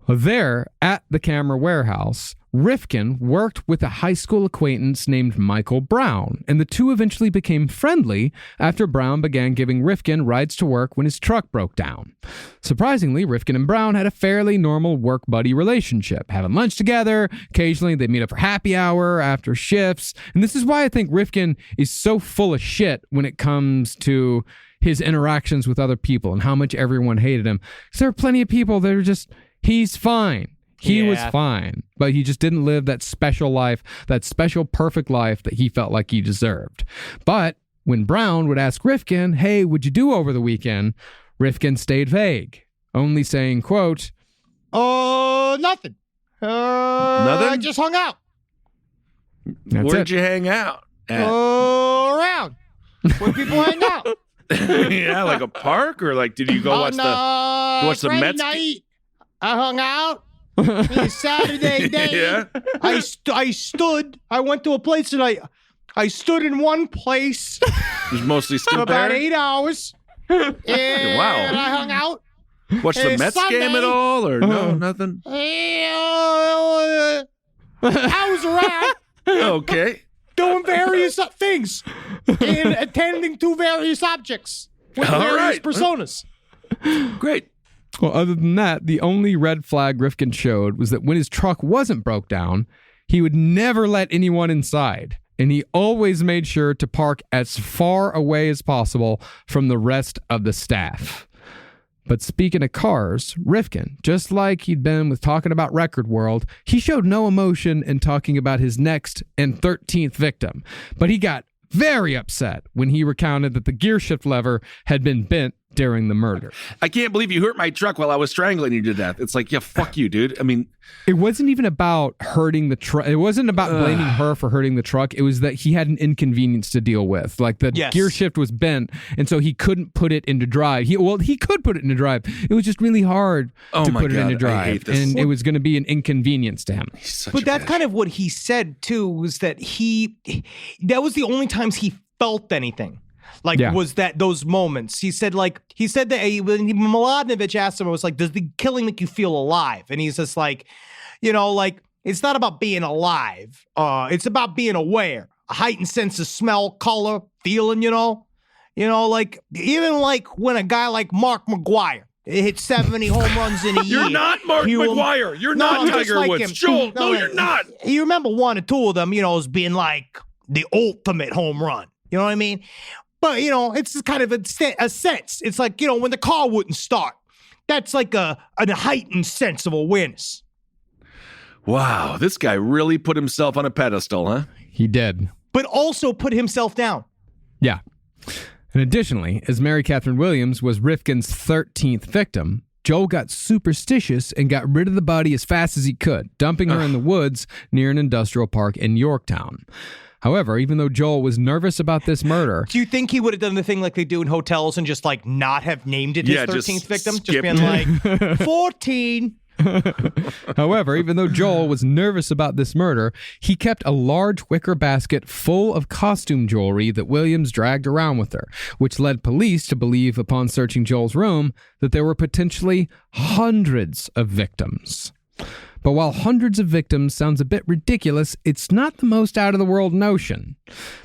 There, at the camera warehouse, Rifkin worked with a high school acquaintance named Michael Brown, and the two eventually became friendly after Brown began giving Rifkin rides to work when his truck broke down. Surprisingly, Rifkin and Brown had a fairly normal work-buddy relationship, having lunch together. Occasionally, they'd meet up for happy hour after shifts, and this is why I think Rifkin is so full of shit when it comes to his interactions with other people and how much everyone hated him. Because there are plenty of people that are just, he's fine. He was fine, but he just didn't live that special life, that special perfect life that he felt like he deserved. But when Brown would ask Rifkin, hey, what'd you do over the weekend? Rifkin stayed vague, only saying, quote, nothing. Nothing? I just hung out. Where'd you hang out? Around. Where people hang out. Yeah, like a park? Or like, did you go watch the Mets? Night, I hung out. Saturday day, Yeah. I stood. I went to a place and I stood in one place. It was mostly for stood about there. 8 hours. And I hung out. Watched the Mets game at all, or no, nothing? I was around. Okay. Doing various things and attending to various objects with various personas. Great. Well, other than that, the only red flag Rifkin showed was that when his truck wasn't broke down, he would never let anyone inside. And he always made sure to park as far away as possible from the rest of the staff. But speaking of cars, Rifkin, just like he'd been with talking about Record World, he showed no emotion in talking about his next and 13th victim. But he got very upset when he recounted that the gear shift lever had been bent during the murder. I can't believe you hurt my truck while I was strangling you to death. It's like, yeah, fuck you, dude. I mean, it wasn't even about hurting the truck. It wasn't about blaming her for hurting the truck. It was that he had an inconvenience to deal with. Like the gear shift was bent, and so he couldn't put it into drive. He could put it into drive. It was just really hard to put it into drive. I hate this. And it was going to be an inconvenience to him. But that's kind of what he said too, was that that was the only times he felt anything. Was that those moments? He said that when Mladenovich asked him, it was like, does the killing make you feel alive? And he's just like, it's not about being alive. It's about being aware, a heightened sense of smell, color, feeling, like even like when a guy like Mark McGwire hit 70 home runs in a year. You're not Mark McGwire. You're not Tiger Woods. Him. Joel, no, you're not. You remember one or two of them, as being like the ultimate home run. You know what I mean? But, it's just kind of a sense. It's like, when the car wouldn't start. That's like a heightened sense of awareness. Wow, this guy really put himself on a pedestal, huh? He did. But also put himself down. Yeah. And additionally, as Mary Catherine Williams was Rifkin's 13th victim, Joel got superstitious and got rid of the body as fast as he could, dumping her in the woods near an industrial park in Yorktown. However, even though Joel was nervous about this murder... Do you think he would have done the thing like they do in hotels and just like not have named it his 13th victim? Just being like, 14. However, even though Joel was nervous about this murder, he kept a large wicker basket full of costume jewelry that Williams dragged around with her, which led police to believe upon searching Joel's room that there were potentially hundreds of victims. But while hundreds of victims sounds a bit ridiculous, it's not the most out-of-the-world notion.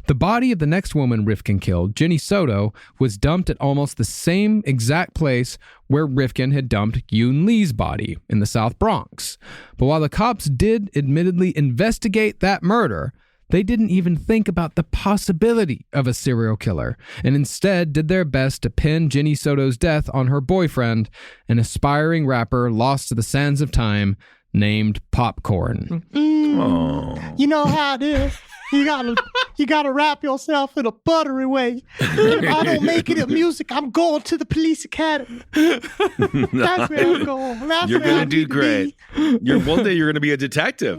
The body of the next woman Rifkin killed, Jenny Soto, was dumped at almost the same exact place where Rifkin had dumped Yoon Lee's body in the South Bronx. But while the cops did admittedly investigate that murder, They didn't even think about the possibility of a serial killer, and instead did their best to pin Jenny Soto's death on her boyfriend, an aspiring rapper lost to the sands of time named Popcorn. You know how it is. You gotta wrap yourself in a buttery way. If I don't make it in music, I'm going to the police academy. That's where I'm going. You're gonna do great. One day you're gonna be a detective.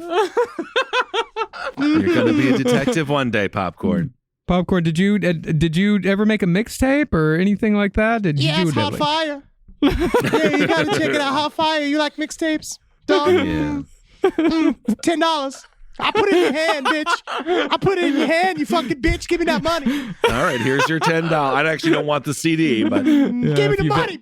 You're gonna be a detective one day, Popcorn. Popcorn, did you ever make a mixtape or anything like that? It's Hot Fire. Yeah, you gotta check it out. Hot Fire. You like mixtapes? Dog. Yeah. $10. I put it in your hand, bitch. I put it in your hand, you fucking bitch. Give me that money. All right, here's your $10. I actually don't want the CD, but give me the money.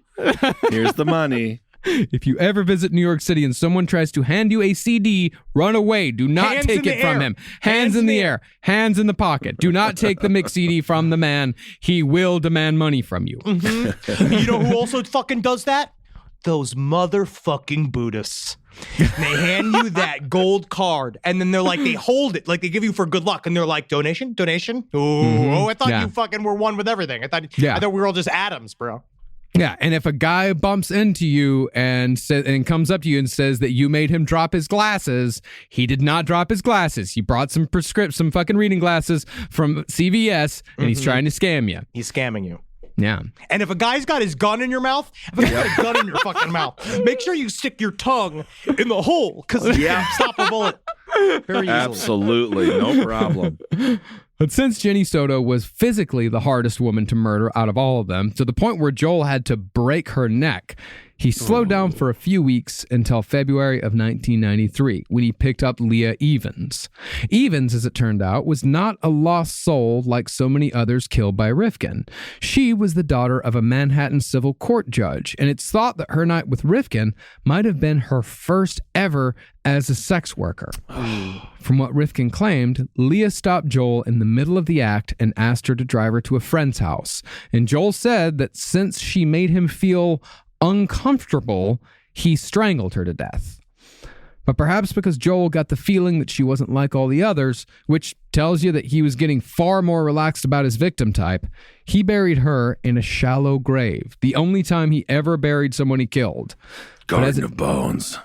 Here's the money. If you ever visit New York City and someone tries to hand you a CD, run away. Do not take it from him. Hands in the air. Hands in the pocket. Do not take the mix CD from the man. He will demand money from you. Mm-hmm. You know who also fucking does that? Those motherfucking Buddhists. They hand you that gold card, and then they're like, they hold it, like they give you for good luck, and they're like, donation? Oh, I thought you fucking were one with everything. I thought we were all just atoms, bro. Yeah, and if a guy bumps into you and comes up to you and says that you made him drop his glasses, he did not drop his glasses. He brought some fucking reading glasses from CVS, and he's trying to scam you. He's scamming you. Yeah. And if a guy's got his gun in your mouth, if a guy's got a gun in your fucking mouth, make sure you stick your tongue in the hole, because you can stop a bullet very easily. Absolutely, no problem. But since Jenny Soto was physically the hardest woman to murder out of all of them, to the point where Joel had to break her neck, he slowed down for a few weeks until February of 1993, when he picked up Leah Evans. Evans, as it turned out, was not a lost soul like so many others killed by Rifkin. She was the daughter of a Manhattan civil court judge, and it's thought that her night with Rifkin might have been her first ever as a sex worker. From what Rifkin claimed, Leah stopped Joel in the middle of the act and asked her to drive her to a friend's house. And Joel said that since she made him feel uncomfortable, he strangled her to death. But perhaps because Joel got the feeling that she wasn't like all the others, which tells you that he was getting far more relaxed about his victim type, he buried her in a shallow grave, the only time he ever buried someone he killed. Garden of Bones.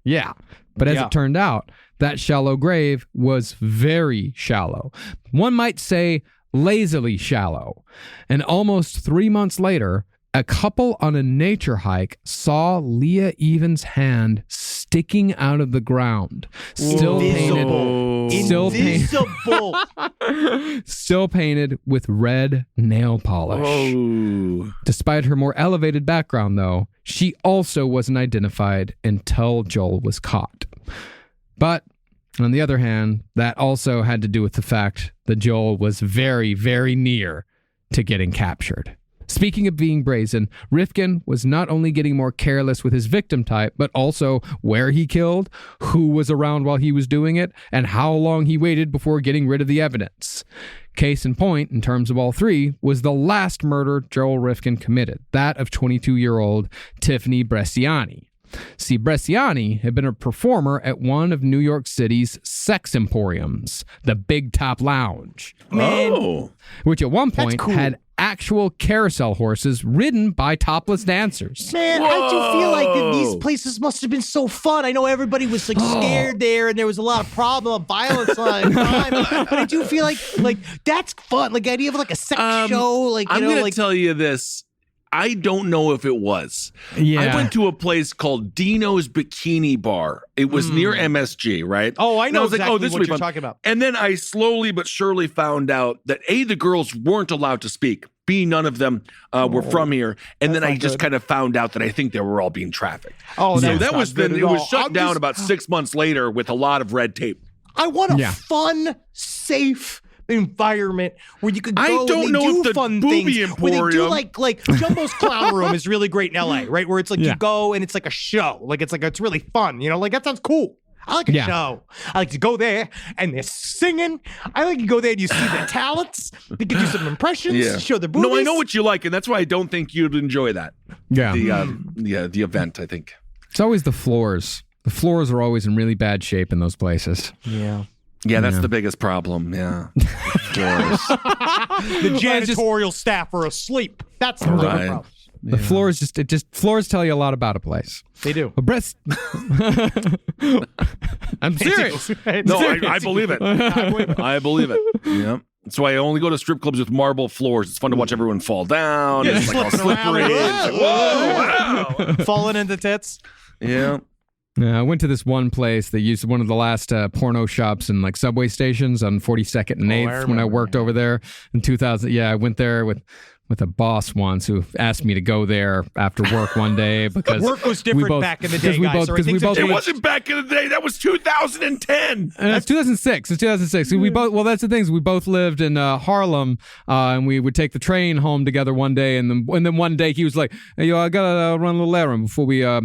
Yeah. But as it turned out, that shallow grave was very shallow. One might say lazily shallow. And almost 3 months later, a couple on a nature hike saw Leah Evans' hand sticking out of the ground, still painted with red nail polish. Oh. Despite her more elevated background, though, she also wasn't identified until Joel was caught. But on the other hand, that also had to do with the fact that Joel was very, very near to getting captured. Speaking of being brazen, Rifkin was not only getting more careless with his victim type, but also where he killed, who was around while he was doing it, and how long he waited before getting rid of the evidence. Case in point, in terms of all three, was the last murder Joel Rifkin committed, that of 22-year-old Tiffany Bresciani. See, Bresciani had been a performer at one of New York City's sex emporiums, the Big Top Lounge. Which at one point had actual carousel horses ridden by topless dancers. Man, I do feel like that these places must have been so fun. I know everybody was like scared there, and there was a lot of violence and crime. But I do feel like that's fun. Like the idea of like a sex show. Like I'm gonna tell you this. I don't know if it was. Yeah. I went to a place called Dino's Bikini Bar. It was near MSG, right? Oh, I know exactly this what will be you're fun. talking about. And then I slowly but surely found out that A, the girls weren't allowed to speak. B, none of them were from here. And then I just kind of found out that I think they were all being trafficked. Oh, so that was then it was shut down about 6 months later with a lot of red tape. I want a fun, safe environment where you could go I don't and know do if the fun booby things. Where they do emporium- like Jumbo's Clown Room is really great in LA, right? Where it's like you go and it's like a show. Like it's really fun, you know? Like that sounds cool. I like a show. I like to go there and they're singing. I like to go there and you see the talents. They can do some impressions, show their boobies. No, I know what you like, and that's why I don't think you'd enjoy that. Yeah. The event, I think. It's always the floors. The floors are always in really bad shape in those places. Yeah. Yeah, that's the biggest problem. Yeah. Floors. The janitorial staff are asleep. That's the Right. problem. The floors tell you a lot about a place. They do. I'm serious. No, I believe it. I believe it. Yeah. That's why I only go to strip clubs with marble floors. It's fun to watch everyone fall down. Yeah, it's like all slipping around. slippery. It's like, whoa, wow. Falling into tits. Yeah. I went to this one place. They used one of the last porno shops in like subway stations on 42nd and 8th when I worked over there in 2000. Yeah, I went there with a boss once who asked me to go there after work one day because work was different back in the day, guys. It wasn't back in the day. That was 2010. It's 2006. It's 2006. We both. Well, that's the thing. We both lived in Harlem, and we would take the train home together one day. And then one day he was like, "Hey, yo, I gotta run a little errand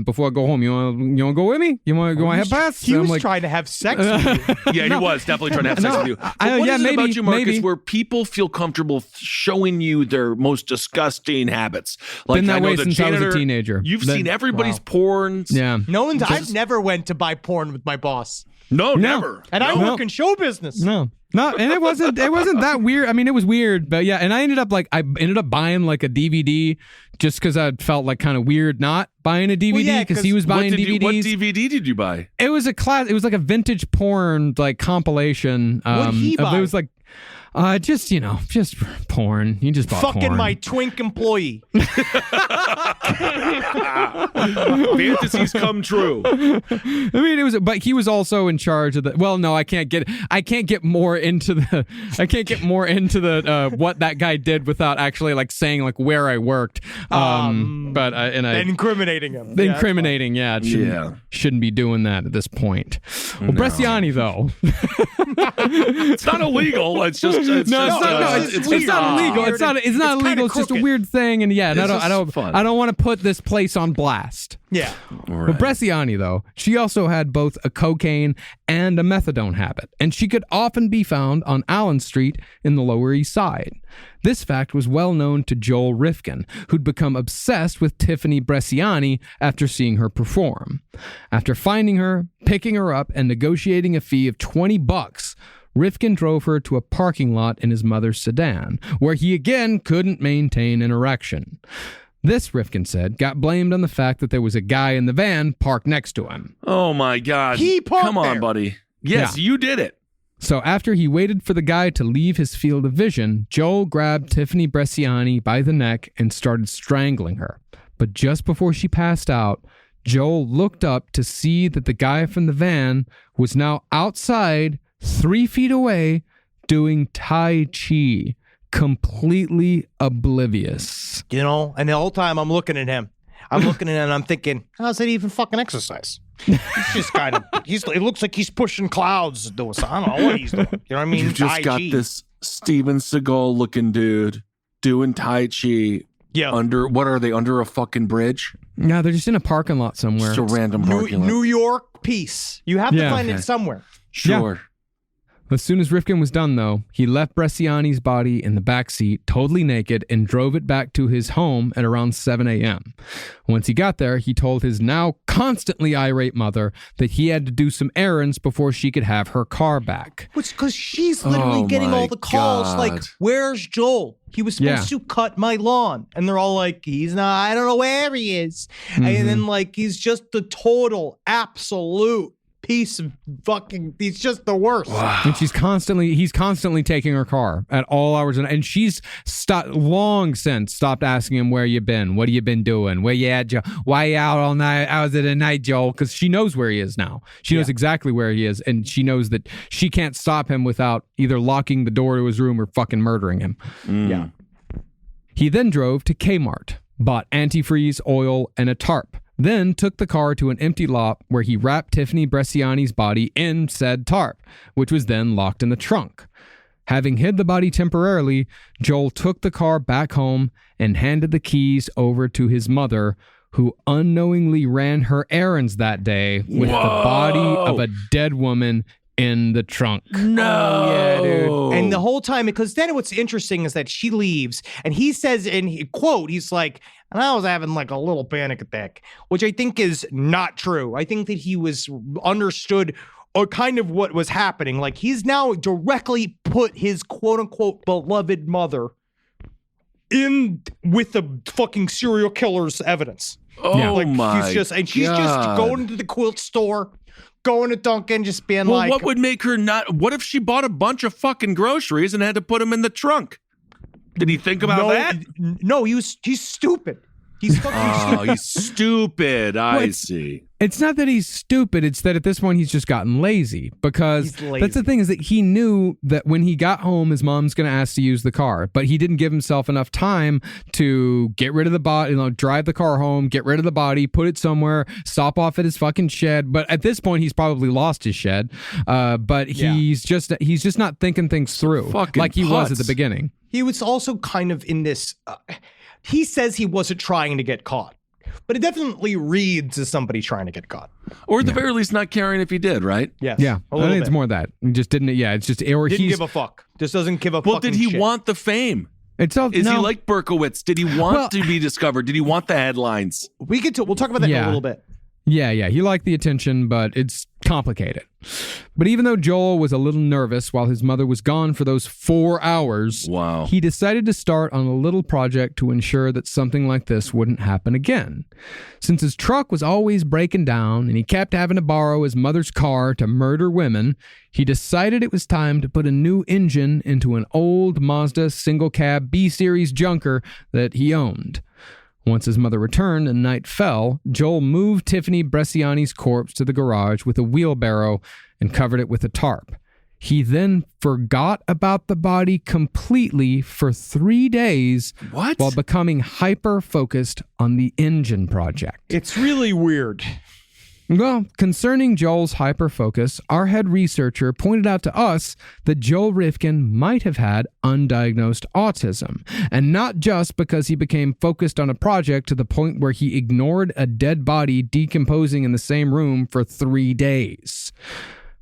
before I go home. You wanna go with me? You wanna have pass?" He was trying to have sex with you. Yeah, he was definitely trying to have sex with you. But what is it about you, Marcus, where people feel comfortable showing you their most disgusting habits? Like, been that I know way the since janitor, I was a teenager. You've seen everybody's porns. Yeah. I've never went to buy porn with my boss. No, never. And I work in show business. No, and it wasn't that weird. I mean, it was weird, but yeah. And I ended up buying like a DVD just because I felt like kind of weird not buying a DVD because he was buying DVDs. What DVD did you buy? It was It was like a vintage porn like compilation. What did he buy? It was like. Just porn. You just bought fucking porn. my twink employee. Fantasies come true. I mean, but he was also in charge of the. Well, no, I can't get more into the. What that guy did without actually like saying like where I worked. But incriminating him. Incriminating, yeah. Shouldn't be doing that at this point. Well, Bresciani though. It's not illegal. It's just. It's not illegal. It's not illegal. It's just a weird thing, and I don't want to put this place on blast. Yeah. Right. But Bresciani, though, she also had both a cocaine and a methadone habit, and she could often be found on Allen Street in the Lower East Side. This fact was well known to Joel Rifkin, who'd become obsessed with Tiffany Bresciani after seeing her perform. After finding her, picking her up, and negotiating a fee of $20, Rifkin drove her to a parking lot in his mother's sedan, where he again couldn't maintain an erection. This, Rifkin said, got blamed on the fact that there was a guy in the van parked next to him. Oh my God. He parked Come on, there. buddy. Yes, you did it. So after he waited for the guy to leave his field of vision, Joel grabbed Tiffany Bresciani by the neck and started strangling her. But just before she passed out, Joel looked up to see that the guy from the van was now outside 3 feet away doing Tai Chi, completely oblivious. And the whole time I'm looking at him and I'm thinking, how's that even fucking exercise? He's just kind of, it looks like he's pushing clouds. I don't know what he's doing. You know what I mean? You just got this Steven Seagal looking dude doing Tai Chi. Yeah. What are they, under a fucking bridge? No, they're just in a parking lot somewhere. Just a random parking lot. New York peace. You have to find it somewhere. Sure. Yeah. As soon as Rifkin was done, though, he left Bresciani's body in the back seat, totally naked, and drove it back to his home at around 7 a.m. Once he got there, he told his now constantly irate mother that he had to do some errands before she could have her car back. Which, because she's literally getting all the calls like, where's Joel? He was supposed to cut my lawn. And they're all like, he's not, I don't know where he is. Mm-hmm. And then like, he's just the total, absolute piece of fucking, he's just the worst. Wow. And he's constantly taking her car at all hours, and she's long since stopped asking him, where you been, what have you been doing, where you at, Joe, why you out all night, hours of the night, Joel? Because she knows where he is now. She knows exactly where he is, and she knows that she can't stop him without either locking the door to his room or fucking murdering him. Yeah. He then drove to Kmart, bought antifreeze, oil, and a tarp. Then took the car to an empty lot where he wrapped Tiffany Bresciani's body in said tarp, which was then locked in the trunk. Having hid the body temporarily, Joel took the car back home and handed the keys over to his mother, who unknowingly ran her errands that day with the body of a dead woman in the trunk. No. Yeah, dude. And the whole time, because then what's interesting is that she leaves and he says in quote, he's like, and I was having like a little panic attack, which I think is not true. I think that he was understood kind of what was happening. Like, he's now directly put his quote-unquote beloved mother in with the fucking serial killer's evidence. Oh, like, my she's just going to the quilt store, going to Dunkin', just being like... what would make her not... What if she bought a bunch of fucking groceries and had to put them in the trunk? Did he think about that? No, he's stupid. He's fucking stupid. He's stupid. I see. It's not that he's stupid. It's that at this point he's just gotten lazy, because that's the thing, is that he knew that when he got home, his mom's going to ask to use the car, but he didn't give himself enough time to get rid of the body, drive the car home, get rid of the body, put it somewhere, stop off at his fucking shed. But at this point, he's probably lost his shed. But he's just not thinking things through like he was at the beginning. He was also kind of in this... he says he wasn't trying to get caught, but it definitely reads as somebody trying to get caught. Or at the very least not caring if he did, right? Yes. Yeah. I think it's more that. He just didn't, it's just... Or didn't give a fuck. Just doesn't give a fuck. Well, did he want the fame? Is he like Berkowitz? Did he want to be discovered? Did he want the headlines? We'll talk about that in a little bit. Yeah. He liked the attention, but it's complicated. But even though Joel was a little nervous while his mother was gone for those 4 hours, he decided to start on a little project to ensure that something like this wouldn't happen again. Since his truck was always breaking down and he kept having to borrow his mother's car to murder women, he decided it was time to put a new engine into an old Mazda single-cab B-Series junker that he owned. Once his mother returned and night fell, Joel moved Tiffany Bresciani's corpse to the garage with a wheelbarrow and covered it with a tarp. He then forgot about the body completely for 3 days while becoming hyper-focused on the engine project. It's really weird. Well, concerning Joel's hyper-focus, our head researcher pointed out to us that Joel Rifkin might have had undiagnosed autism, and not just because he became focused on a project to the point where he ignored a dead body decomposing in the same room for 3 days.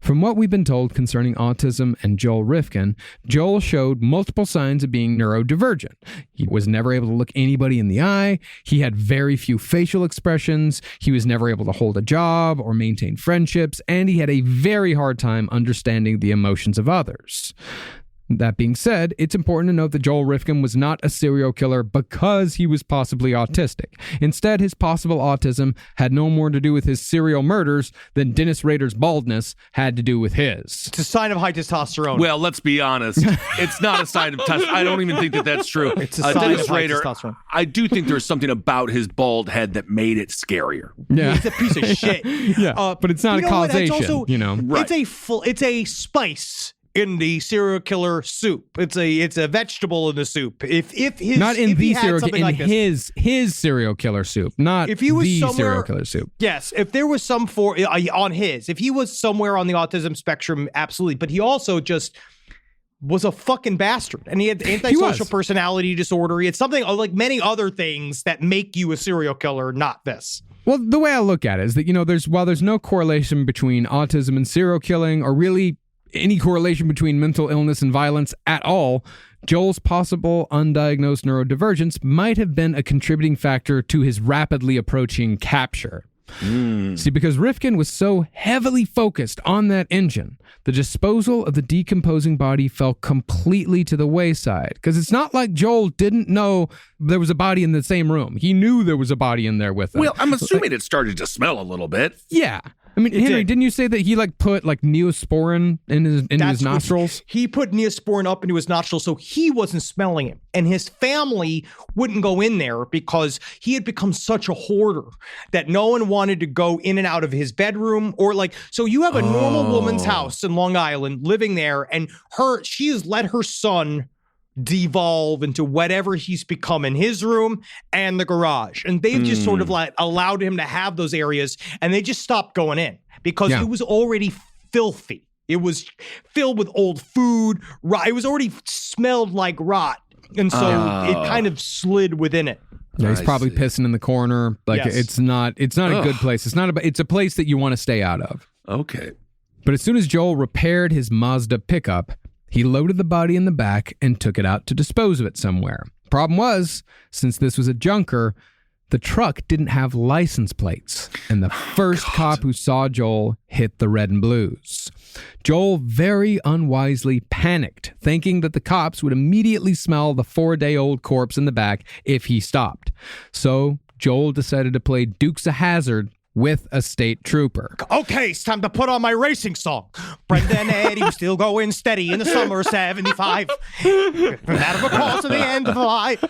From what we've been told concerning autism and Joel Rifkin, Joel showed multiple signs of being neurodivergent. He was never able to look anybody in the eye. He had very few facial expressions. He was never able to hold a job or maintain friendships, and he had a very hard time understanding the emotions of others. That being said, it's important to note that Joel Rifkin was not a serial killer because he was possibly autistic. Instead, his possible autism had no more to do with his serial murders than Dennis Rader's baldness had to do with his. It's a sign of high testosterone. Well, let's be honest. It's not a sign of testosterone. I don't even think that that's true. It's a sign Dennis of high Rader, testosterone. I do think there's something about his bald head that made it scarier. Yeah. He's a piece of shit. But it's not a causation, Right. It's a spice in the serial killer soup. It's a vegetable in the soup. If his not in if the he had serial something in like this, his serial killer soup, not if he was the somewhere, serial killer soup. Yes, if there was some if he was somewhere on the autism spectrum, absolutely. But he also just was a fucking bastard, and he had antisocial personality disorder. He had something like many other things that make you a serial killer, not this. Well, the way I look at it is that, while there's no correlation between autism and serial killing, or really any correlation between mental illness and violence at all, Joel's possible undiagnosed neurodivergence might have been a contributing factor to his rapidly approaching capture. See, because Rifkin was so heavily focused on that engine, the disposal of the decomposing body fell completely to the wayside. Because it's not like Joel didn't know there was a body in the same room. He knew there was a body in there with him. Well, I'm assuming it started to smell a little bit. Yeah. I mean, Henry, didn't you say that he put Neosporin in his nostrils? He put Neosporin up into his nostrils so he wasn't smelling it. And his family wouldn't go in there because he had become such a hoarder that no one wanted to go in and out of his bedroom so you have a normal woman's house in Long Island living there, and she has let her son devolve into whatever he's become in his room and the garage. And they've just sort of allowed him to have those areas, and they just stopped going in because it was already filthy. It was filled with old food. It was already smelled like rot. And so it kind of slid within it. Yeah, he's probably pissing in the corner. It's not a good place. It's a place that you want to stay out of. Okay. But as soon as Joel repaired his Mazda pickup, he loaded the body in the back and took it out to dispose of it somewhere. Problem was, since this was a junker, the truck didn't have license plates, and the first cop who saw Joel hit the red and blues. Joel very unwisely panicked, thinking that the cops would immediately smell the 4-day-old corpse in the back if he stopped. So Joel decided to play Dukes of Hazzard with a state trooper. Okay, it's time to put on my racing song. Brenda and Eddie were still going steady in the summer of 75. That of course to the end of the life.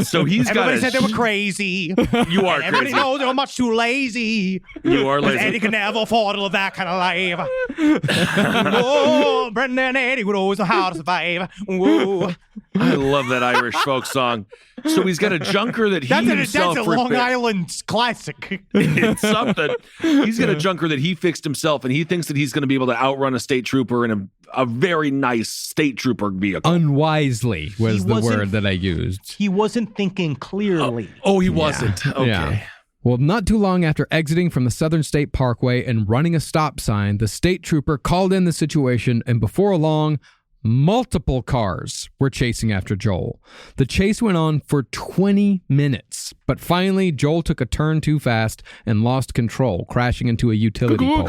So Everybody said they were crazy. You are Everybody crazy. knows they were much too lazy. You are lazy. Eddie could never afford to live that kind of life. Whoa, Brenda and Eddie would always know how to survive. Whoa. I love that Irish folk song. So he's got a junker that he himself That's a Long repaired. Island classic. It's something. He's got a junker that he fixed himself, and he thinks that he's going to be able to outrun a state trooper in a very nice state trooper vehicle. Unwisely was the word that I used. He wasn't thinking clearly. Oh, he wasn't. Okay. Yeah. Well, not too long after exiting from the Southern State Parkway and running a stop sign, the state trooper called in the situation, and before long, multiple cars were chasing after Joel. The chase went on for 20 minutes, but finally Joel took a turn too fast and lost control, crashing into a utility pole.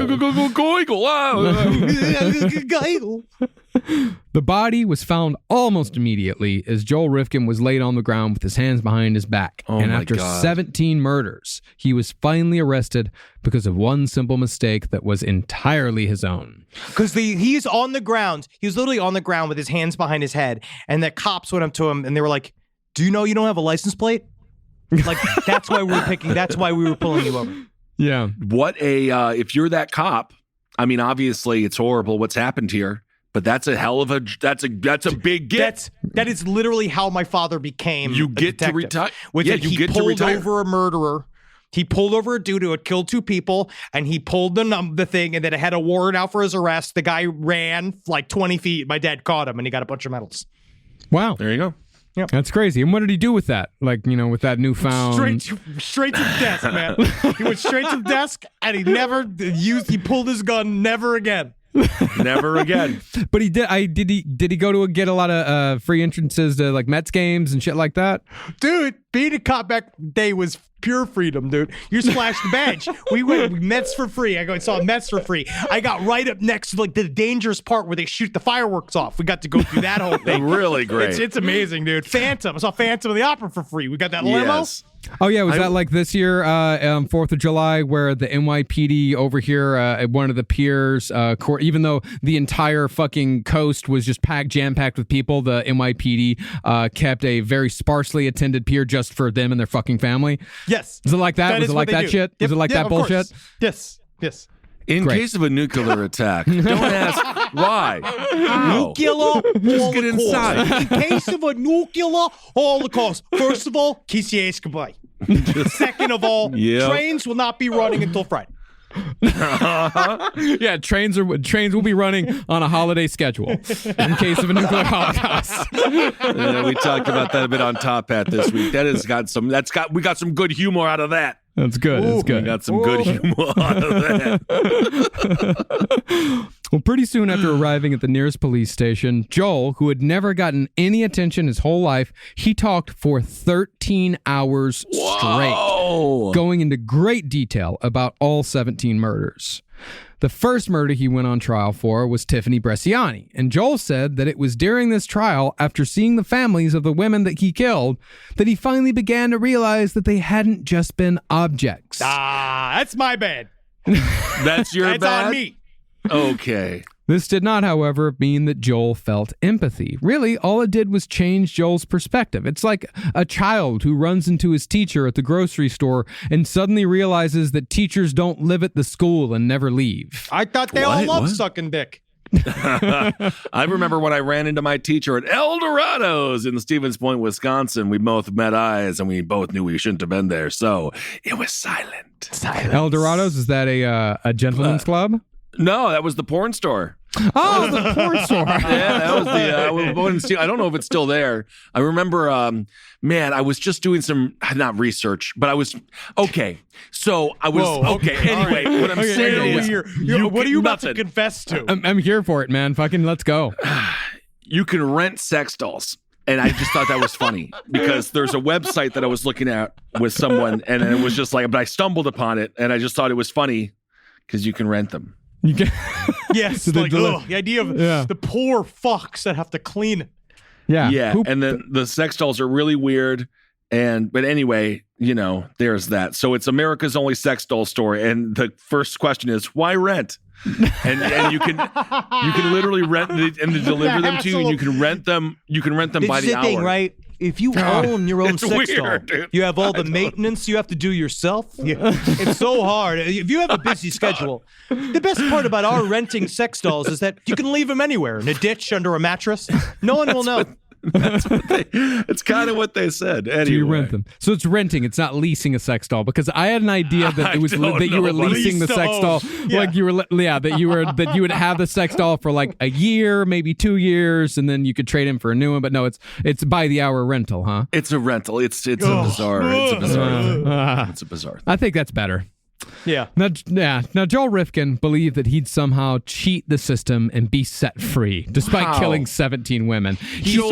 The body was found almost immediately as Joel Rifkin was laid on the ground with his hands behind his back. And my after God. 17 murders, he was finally arrested because of one simple mistake that was entirely his own. Because he's on the ground. He was literally on the ground with his hands behind his head. And the cops went up to him and they were like, do you know you don't have a license plate? Like, that's why we were pulling you over. Yeah. What if you're that cop, I mean, obviously it's horrible what's happened here, but that's a hell of that's a big get. That is literally how my father became You a get to detective. retire. With Yeah, it, you he get to pulled retire. over a murderer. He pulled over a dude who had killed 2 people, and he pulled the thing, and then it had a warrant out for his arrest. The guy ran like 20 feet. My dad caught him, and he got a bunch of medals. Wow. There you go. Yep. That's crazy. And what did he do with that? Like, with that newfound... Straight to the desk, man. He went straight to the desk, and he pulled his gun, never again. Never again. But he did. Did he go to get a lot of free entrances to like Mets games and shit like that? Dude, being a cop back day was pure freedom, dude. You splashed the badge. We went Mets for free. I saw Mets for free. I got right up next to like the dangerous part where they shoot the fireworks off. We got to go through that whole thing. Really great. It's amazing, dude. Phantom. I saw Phantom of the Opera for free. We got that limo. Yes. Oh yeah, was that like this year, 4th of July, where the NYPD over here at one of the piers, even though the entire fucking coast was just jam-packed with people, the NYPD kept a very sparsely attended pier just for them and their fucking family? Yes. Was it like that? Was is it what like they that do. shit? Was it like that of course. bullshit? Yes. In Great. case of a nuclear attack, don't ask why. How? Nuclear Just get holocaust. inside. In case of a nuclear holocaust, first of all, kiss your ass goodbye. Second of all, Yep. trains will not be running until Friday. Yeah, trains will be running on a holiday schedule in case of a nuclear holocaust. We talked about that a bit on Top Hat this week. We got some good humor out of that. That's good. That's We good. got some good humor out of that. Well, pretty soon after arriving at the nearest police station, Joel, who had never gotten any attention his whole life, he talked for 13 hours straight, going into great detail about all 17 murders. The first murder he went on trial for was Tiffany Bresciani, and Joel said that it was during this trial, after seeing the families of the women that he killed, that he finally began to realize that they hadn't just been objects. That's my bad. That's your That's bad? on me. Okay. This did not, however, mean that Joel felt empathy. Really, all it did was change Joel's perspective. It's like a child who runs into his teacher at the grocery store and suddenly realizes that teachers don't live at the school and never leave. I thought they all What? loved What? sucking dick. I remember when I ran into my teacher at El Dorado's in Stevens Point, Wisconsin. We both met eyes and we both knew we shouldn't have been there. So it was silent. El Dorado's, is that a gentleman's club? No, that was the porn store. Oh, the porn store. Yeah, that was the. I don't know if it's still there. I remember, I was just doing some not research, but I was okay. So I was okay. Anyway, what I'm saying is, what are you about to nothing. confess to? I'm here for it, man. Fucking let's go. You can rent sex dolls. And I just thought that was funny because there's a website that I was looking at with someone, and it was just like, but I stumbled upon it, and I just thought it was funny because you can rent them. You can. Yes, like the idea of the poor fucks that have to clean it. Yeah. Yeah. And then the sex dolls are really weird. But anyway, there's that. So it's America's only sex doll store. And the first question is, why rent? And you can literally rent and deliver them to you, and you can rent them by the hour. Thing, right? If you own your own sex doll, dude. you have all the maintenance you have to do yourself. It's so hard. If you have a busy schedule, the best part about our renting sex dolls is that you can leave them anywhere, in a ditch, under a mattress. No one will know. It's kind of what they said. Anyway. Do you rent them? So it's renting. It's not leasing a sex doll, because I had an idea that it was that you were leasing the sex doll, like you were, that you would have the sex doll for like a year, maybe 2 years, and then you could trade in for a new one. But no, it's by the hour rental, huh? It's a rental. It's a bizarre. It's a bizarre. I think that's better. Yeah. Now Joel Rifkin believed that he'd somehow cheat the system and be set free, despite killing 17 women. You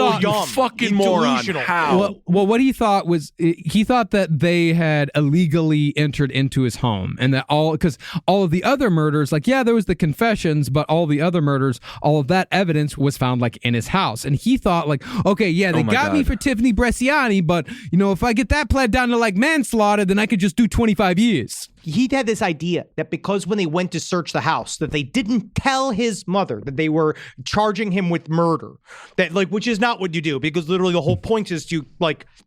fucking moron. How? Well, what he thought was, he thought that they had illegally entered into his home, and that because all of the other murders, there was the confessions, but all the other murders, all of that evidence was found in his house. And he thought they got me for Tiffany Bresciani, but if I get that pled down to manslaughter, then I could just do 25 years. He had this idea that because when they went to search the house, that they didn't tell his mother that they were charging him with murder, which is not what you do, because literally the whole point is to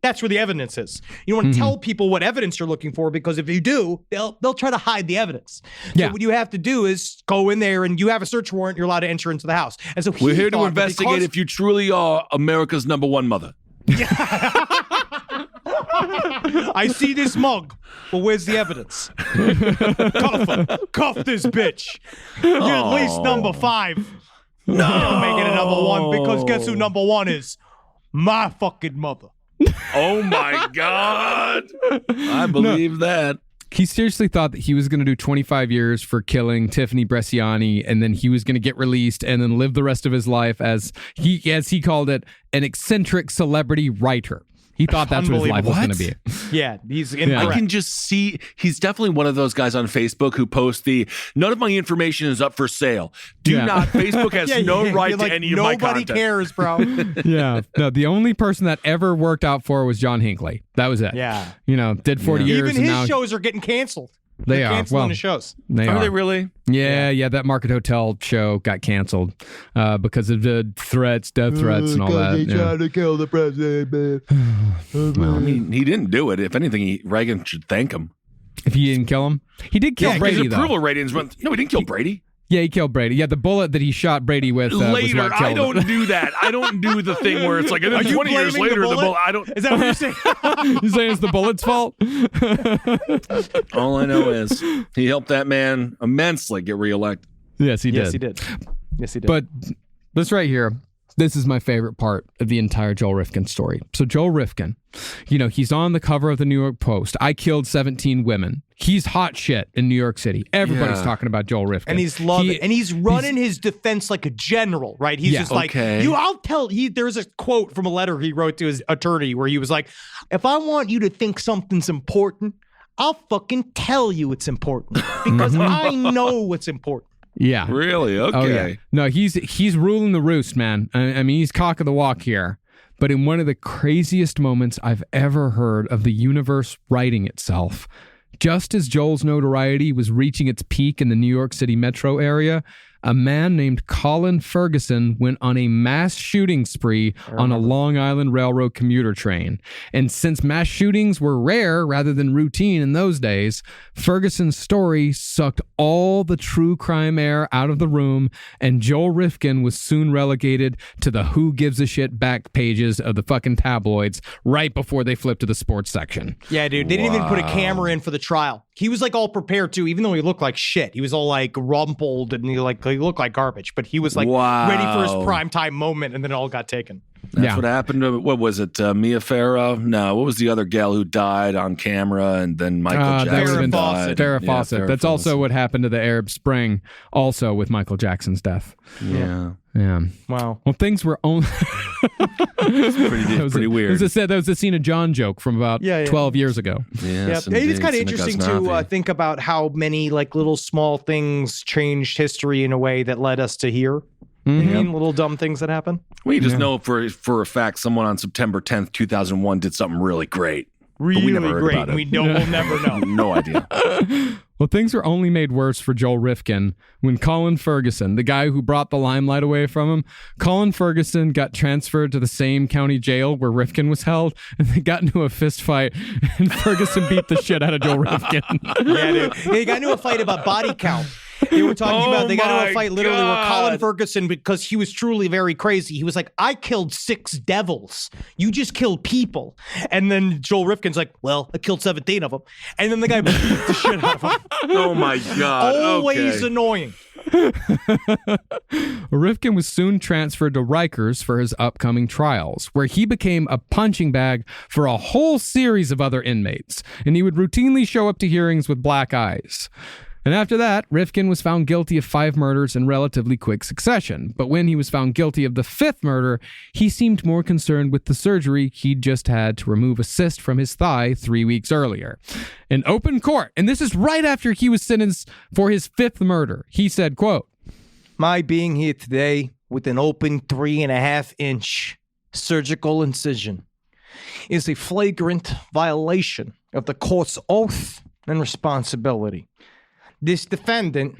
that's where the evidence is. You don't want to tell people what evidence you're looking for, because if you do, they'll try to hide the evidence. So what you have to do is go in there, and you have a search warrant. You're allowed to enter into the house. And so we're here to investigate if you truly are America's #1 mother. I see this mug. Well, where's the evidence? Cuff this bitch. You're at least number 5. No, you're making it #1, because guess who #1 is? My fucking mother. Oh my God. I believe that. He seriously thought that he was going to do 25 years for killing Tiffany Bresciani, and then he was going to get released and then live the rest of his life as he called it, an eccentric celebrity writer. He thought that's what his life was going to be. Yeah, he's incorrect. I can just see he's definitely one of those guys on Facebook who posts none of my information is up for sale. Facebook has no right to any of my content. Nobody cares, bro. Yeah. No, the only person that ever worked out for was John Hinckley. That was it. Yeah. Did 40 years. Even and his now shows are getting canceled. They're canceling the shows. Are they really? Yeah, that Market Hotel show got canceled because of the death threats and all that. He tried to kill the president, man. Well, I mean, he didn't do it. If anything, Reagan should thank him. If he didn't kill him? He did kill Brady, his approval ratings went... No, he didn't kill Brady. Yeah, he killed Brady. Yeah, the bullet that he shot Brady with later. Was what I don't do that. I don't do the thing where it's and then 20 years later, the bullet. I don't. Is that what you're saying? You're saying it's the bullet's fault? All I know is he helped that man immensely get reelected. Yes, he did. Yes, he did. But this right here, this is my favorite part of the entire Joel Rifkin story. So Joel Rifkin, he's on the cover of the New York Post. I killed 17 women. He's hot shit in New York City. Everybody's talking about Joel Rifkin. And he's loving and he's running his defense like a general, right? He's just I'll tell there's a quote from a letter he wrote to his attorney where he was like, if I want you to think something's important, I'll fucking tell you it's important because I know what's important. Yeah. Really? Okay. Oh, yeah. No, he's ruling the roost, man. I mean, he's cock of the walk here. But in one of the craziest moments I've ever heard of the universe righting itself, just as Joel's notoriety was reaching its peak in the New York City metro area, a man named Colin Ferguson went on a mass shooting spree on a Long Island Railroad commuter train. And since mass shootings were rare rather than routine in those days, Ferguson's story sucked all the true crime air out of the room, and Joel Rifkin was soon relegated to the who gives a shit back pages of the fucking tabloids right before they flipped to the sports section. Yeah, dude. They didn't even put a camera in for the trial. He was all prepared too, even though he looked like shit. He was all rumpled and he looked like garbage, but he was ready for his primetime moment, and then it all got taken. That's what happened to, what was it, Mia Farrow? No, what was the other gal who died on camera and then Michael Jackson died? Farrah Fawcett. That's also what happened to the Arab Spring, also with Michael Jackson's death. Yeah. Wow. Well, things were only... pretty weird. That was the scene of John joke from about 12 years ago. Yes, it's kind of interesting to think about how many like little small things changed history in a way that led us to here. Little dumb things that happen. We just know for a fact someone on September 10th, 2001 did something really great. Really we never heard great. About it. We'll never know. No idea. Well, things were only made worse for Joel Rifkin when Colin Ferguson, the guy who brought the limelight away from him, Colin Ferguson got transferred to the same county jail where Rifkin was held, and they got into a fist fight, and Ferguson beat the shit out of Joel Rifkin. Yeah, dude. They got into a fight about body count. They were talking about, they got into a fight literally where Colin Ferguson, because he was truly very crazy, he was like, I killed 6 devils. You just killed people. And then Joel Rifkin's like, well, I killed 17 of them. And then the guy beat the shit out of him. Oh my God. Always annoying. Rifkin was soon transferred to Rikers for his upcoming trials, where he became a punching bag for a whole series of other inmates, and he would routinely show up to hearings with black eyes. And after that, Rifkin was found guilty of 5 murders in relatively quick succession. But when he was found guilty of the 5th murder, he seemed more concerned with the surgery he'd just had to remove a cyst from his thigh 3 weeks earlier. In open court, and this is right after he was sentenced for his 5th murder, he said, quote, my being here today with an open 3.5-inch surgical incision is a flagrant violation of the court's oath and responsibility. This defendant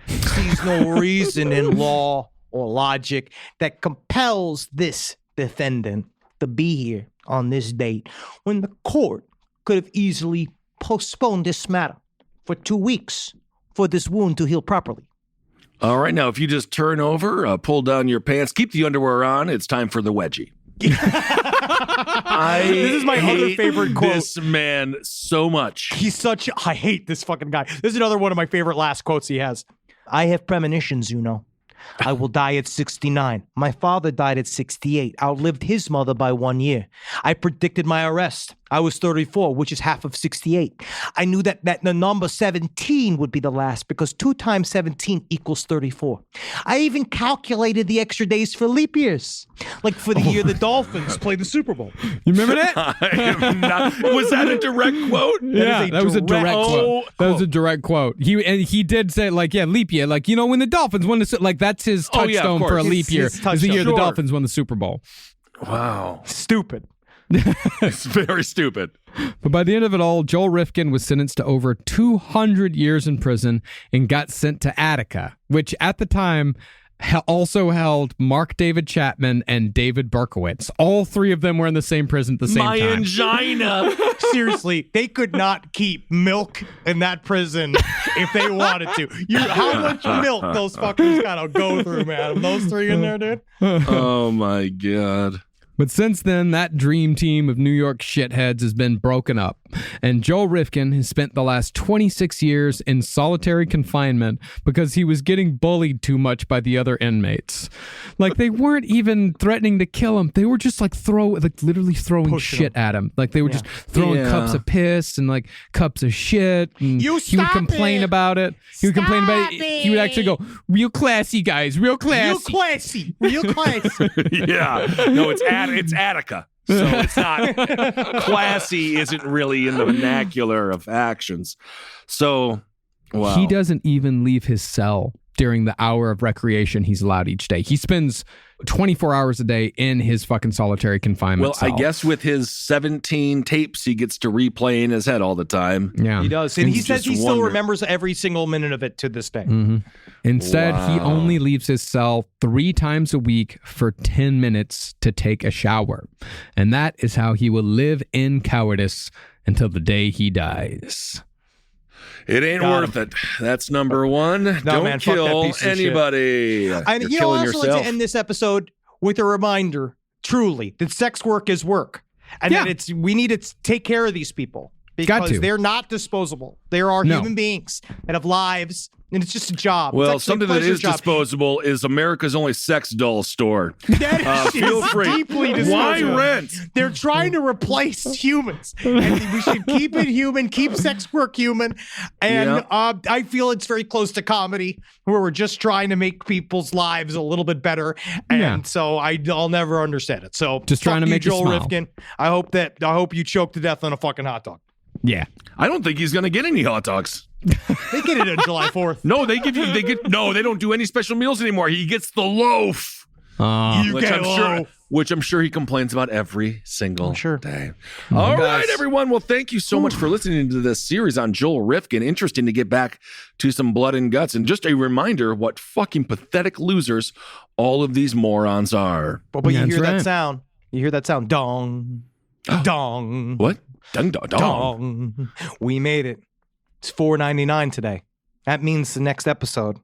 sees no reason in law or logic that compels this defendant to be here on this date when the court could have easily postponed this matter for 2 weeks for this wound to heal properly. All right, now if you just turn over, pull down your pants, keep the underwear on, it's time for the wedgie. This is my other favorite quote. This man so much. I hate this fucking guy. This is another one of my favorite last quotes he has. I have premonitions, you know. I will die at 69. My father died at 68, outlived his mother by 1 year. I predicted my arrest. I was 34, which is half of 68. I knew that the number 17 would be the last because 2 times 17 equals 34. I even calculated the extra days for leap years, like for the year the Dolphins played the Super Bowl. You remember that? Was that a direct quote? That was a direct quote. That was a direct quote. He did say, like, yeah, leap year. Like, you know, when the Dolphins won the, like, that's his touchstone for a leap year. Is the year the Dolphins won the Super Bowl. Wow. Stupid. It's very stupid. But by the end of it all, Joel Rifkin was sentenced to over 200 years in prison and got sent to Attica, which at the time also held Mark David Chapman and David Berkowitz. All 3 of them were in the same prison at the same time. My angina. Seriously, they could not keep milk in that prison if they wanted to. How much milk those fuckers gotta go through, man? Those 3 in there, dude. Oh my God. But since then, that dream team of New York shitheads has been broken up, and Joel Rifkin has spent the last 26 years in solitary confinement because he was getting bullied too much by the other inmates. Like, they weren't even threatening to kill him. They were just literally throwing Pushing shit at him. Like, they were just throwing cups of piss and like cups of shit. And he would complain about it. He would complain about it. He would actually go, real classy, guys, real classy. Real classy. Yeah. No, it's Attica. So it's not classy, isn't really in the vernacular of actions. So, wow. He doesn't even leave his cell during the hour of recreation he's allowed each day. He spends 24 hours a day in his fucking solitary confinement cell. I guess with his 17 tapes, he gets to replay in his head all the time. Yeah. He does. And he says he still remembers every single minute of it to this day. Mm-hmm. Instead, he only leaves his cell 3 times a week for 10 minutes to take a shower. And that is how he will live in cowardice until the day he dies. It ain't worth it. That's number 1. Don't kill anybody. I also like to end this episode with a reminder, truly, that sex work is work. And that we need to take care of these people. because they're not disposable. There are human beings that have lives, and it's just a job. Well, something that is disposable is America's only sex doll store. That is feel free. Deeply disposable. Why rent? They're trying to replace humans. And we should keep it human, keep sex work human. And I feel it's very close to comedy, where we're just trying to make people's lives a little bit better. And so I'll never understand it. So just trying to make Joel you smile. Rifkin. I hope you choke to death on a fucking hot dog. Yeah. I don't think he's going to get any hot dogs. They get it on July 4th. No, they don't do any special meals anymore. He gets the loaf. Which I'm sure he complains about every single day. All right, everyone. Well, thank you so much for listening to this series on Joel Rifkin. Interesting to get back to some blood and guts. And just a reminder what fucking pathetic losers all of these morons are. But you hear that sound. You hear that sound. Dong. Dong. What? Dong, dong, dong. Dong. We made it. It's $4.99 today. That means the next episode,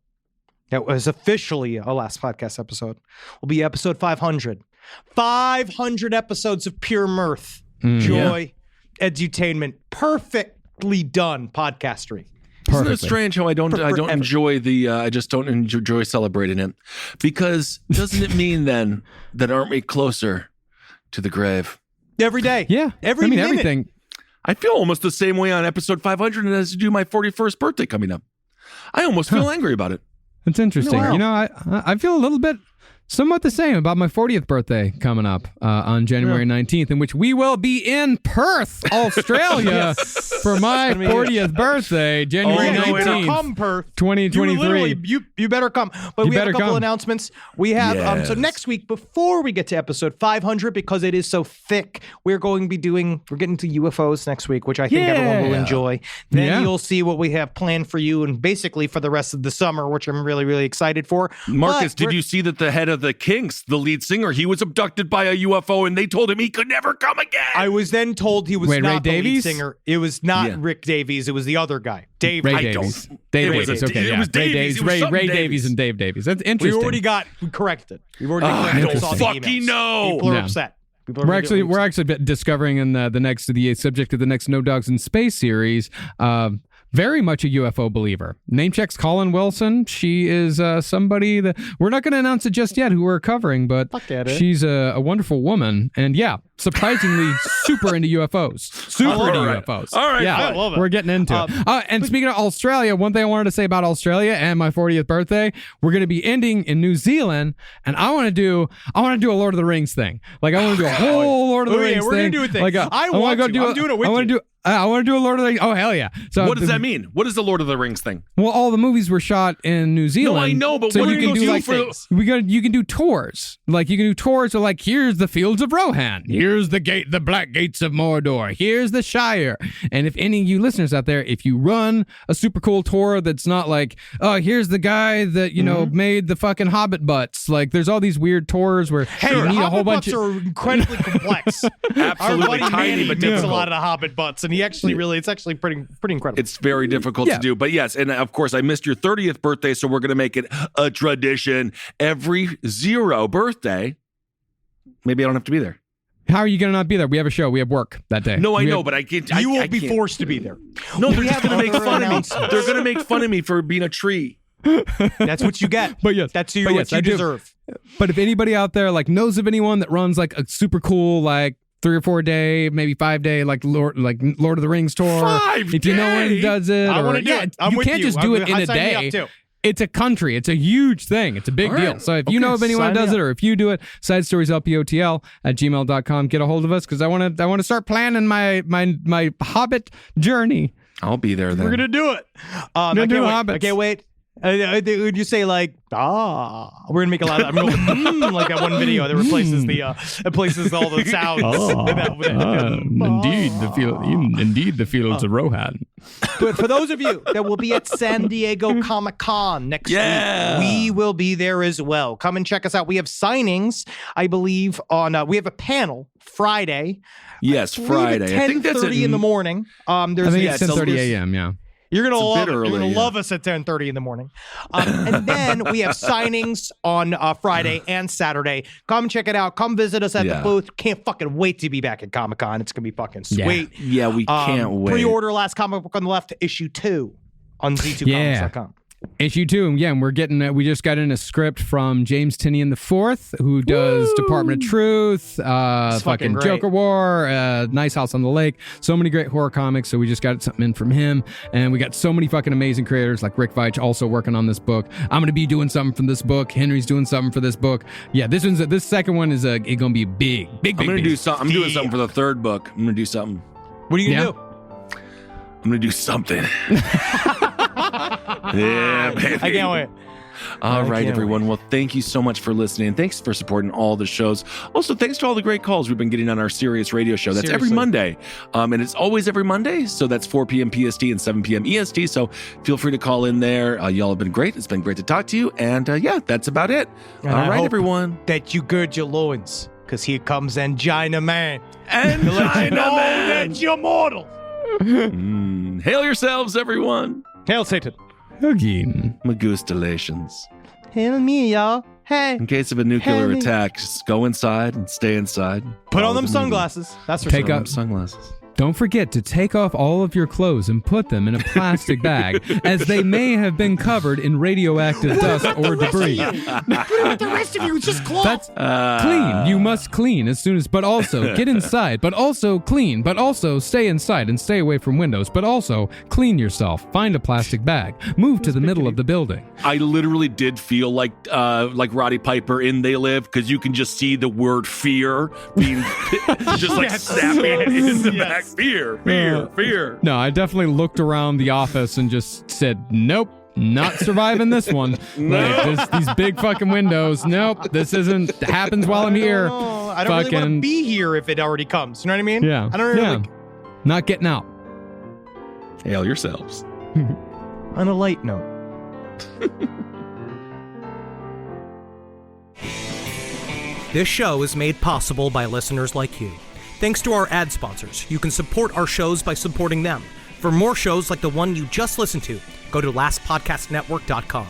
that was officially a last podcast episode, will be episode 500. 500 episodes of pure mirth, joy, edutainment, perfectly done podcastery. Isn't it strange how I don't enjoy I just don't enjoy celebrating it? Because doesn't it mean then that aren't we closer to the grave? Every day. Yeah. Every minute. Everything. I feel almost the same way on episode 500 as I do my 41st birthday coming up. I almost feel angry about it. It's interesting. Wow. You know, I feel a little bit somewhat the same about my 40th birthday coming up on January 19th, in which we will be in Perth, Australia, for my 40th birthday, January 19th, come, Perth. 2023. You better come. But we have a couple announcements. We have so next week, before we get to episode 500, because it is so thick, we're getting to UFOs next week, which I think everyone will enjoy. Then you'll see what we have planned for you, and basically for the rest of the summer, which I'm really, really excited for. Marcus, did you see that the head of the Kinks, the lead singer, he was abducted by a UFO and they told him he could never come again? I was then told he was not the Ray lead Davies? singer. It was not Rick Davies. It was the other guy. Dave. Ray Davies. Dave Davies. Okay, It was Davies. It was Ray something Davies and Dave Davies. That's interesting. We corrected. We've already I corrected. don't fucking know. People are upset. We're actually discovering in the subject of the next No Dogs in Space series, very much a UFO believer. Name checks Colin Wilson. She is somebody that we're not going to announce it just yet who we're covering, but she's a wonderful woman. And surprisingly super into UFOs. Super into UFOs. All right. Yeah, I love it. we're getting into it. And speaking of Australia, one thing I wanted to say about Australia and my 40th birthday, we're going to be ending in New Zealand, and I want to do a Lord of the Rings thing. Like I want to do a whole Lord of the Rings we're thing. Gonna do a thing. Like I'm doing it with you. I want to do a Lord of the Rings. Oh, hell yeah. So What does that mean? What is the Lord of the Rings thing? Well, all the movies were shot in New Zealand. No, I know, but so what you do can you do do like you can do tours. Like you can do tours of like, here's the Fields of Rohan. Here's the Black Gates of Mordor. Here's the Shire. And if any of you listeners out there, if you run a super cool tour that's not like, oh, here's the guy that, made the fucking Hobbit butts. Like there's all these weird tours where you need a whole bunch of... are incredibly complex. Absolutely Our buddy tiny, Manny but makes a difficult. lot of the Hobbit butts, and he actually it's actually pretty incredible. It's very difficult to do. But yes, and of course, I missed your 30th birthday, so we're going to make it a tradition. Every 0 birthday, maybe I don't have to be there. How are you going to not be there? We have a show. We have work that day. No, I know, but I can't. You will I be can't. forced to be there. No, they're just going to make other fun of me. announcements. They're going to make fun of me for being a tree. That's what you get. But yes, that's what you deserve. But if anybody out there like knows of anyone that runs like a super cool like 3 or 4 day, maybe 5 day like Lord of the Rings tour. 5 if you know one does it, I want to do it. I'm you with can't just do it in a Sign me up, day. too. It's a country. It's a huge thing. It's a big deal. So if you know of anyone who does it, or if you do it, sidestorieslpotl@gmail.com. Get a hold of us because I want to start planning my Hobbit journey. I'll be there then. We're gonna do it. I can't wait. Would you say like we're gonna make a lot of like that one video that replaces all the sounds. Indeed the fields of Rohan. But for those of you that will be at San Diego Comic-Con next week, we will be there as well. Come and check us out. We have signings, I believe, on we have a panel Friday. Yes, Friday. I think that's 10:30 in the morning. I think it's 10:30 a.m. Yeah. You're gonna It's a love bit it. early, You're gonna yeah. love us at 10:30 in the morning. And then we have signings on Friday and Saturday. Come check it out. Come visit us at the booth. Can't fucking wait to be back at Comic-Con. It's gonna be fucking sweet. Yeah, we can't wait. Pre-order Last Comic Book on the Left, issue 2 on z2comics.com. Issue 2, and we're getting. We just got in a script from James Tinian IV, who does Department of Truth, fucking great. Joker War, Nice House on the Lake. So many great horror comics. So we just got something in from him, and we got so many fucking amazing creators like Rick Veitch also working on this book. I'm gonna be doing something from this book. Henry's doing something for this book. Yeah, this second one is gonna be big. I'm gonna do something. I'm doing something for the third book. I'm gonna do something. What are you gonna do? I'm gonna do something. Yeah, baby. I can't wait. All right, everyone. Well, thank you so much for listening. Thanks for supporting all the shows. Also, thanks to all the great calls we've been getting on our Sirius radio show. That's every Monday. And it's always every Monday. So that's 4 p.m. PST and 7 p.m. EST. So feel free to call in there. Y'all have been great. It's been great to talk to you. And yeah, that's about it. And all I right, hope everyone. that you gird your loins, because here comes Angina Man. Angina Man. That you're mortal. Hail yourselves, everyone. Hail Satan. Again. Magustalations. Hail me, y'all. Hey. In case of a nuclear Hey. attack, just go inside and stay inside. Put on Follow them the sunglasses. That's for Take sure. up sunglasses. Don't forget to take off all of your clothes and put them in a plastic bag, as they may have been covered in radioactive dust or debris. The rest of you is just cloth. That's clean. You must clean as soon as, but also get inside, but also clean, but also stay inside and stay away from windows, but also clean yourself. Find a plastic bag. Move to the middle of the building. I literally did feel like Roddy Piper in They Live, because you can just see the word fear being just like snapping in the back. Fear. No, I definitely looked around the office and just said, nope. Not surviving this one. Like these big fucking windows. Nope, this isn't happens while I'm here. I don't really want to be here if it already comes. You know what I mean? Yeah. I don't really Not getting out. Hail yourselves. On a light note. This show is made possible by listeners like you. Thanks to our ad sponsors, you can support our shows by supporting them. For more shows like the one you just listened to, go to lastpodcastnetwork.com.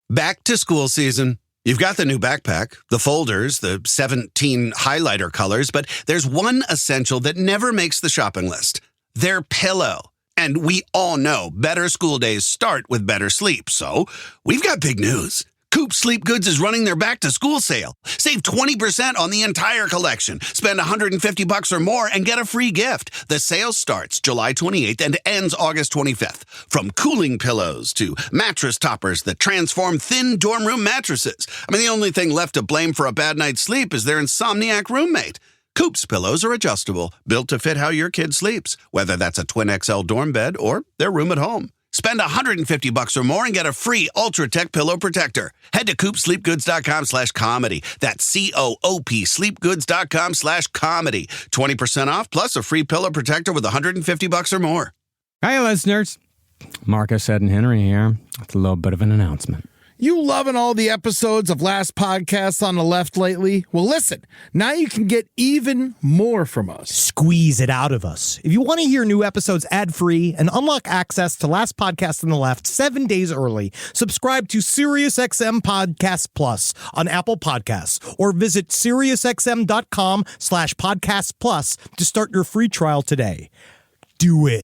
Back to school season. You've got the new backpack, the folders, the 17 highlighter colors, but there's one essential that never makes the shopping list. Their pillow. And we all know better school days start with better sleep. So we've got big news. Coop Sleep Goods is running their back-to-school sale. Save 20% on the entire collection. Spend $150 or more and get a free gift. The sale starts July 28th and ends August 25th. From cooling pillows to mattress toppers that transform thin dorm room mattresses. I mean, the only thing left to blame for a bad night's sleep is their insomniac roommate. Coop's pillows are adjustable, built to fit how your kid sleeps, whether that's a twin XL dorm bed or their room at home. Spend $150 or more and get a free Ultra Tech pillow protector. Head to coopsleepgoods.com/comedy. That's COOP sleepgoods.com/comedy. 20% off plus a free pillow protector with $150 or more. Hey, listeners. Marcus, Ed, and Henry here. It's a little bit of an announcement. You loving all the episodes of Last Podcast on the Left lately? Well, listen, now you can get even more from us. Squeeze it out of us. If you want to hear new episodes ad-free and unlock access to Last Podcast on the Left 7 days early, subscribe to SiriusXM Podcast Plus on Apple Podcasts or visit SiriusXM.com/Podcast Plus to start your free trial today. Do it.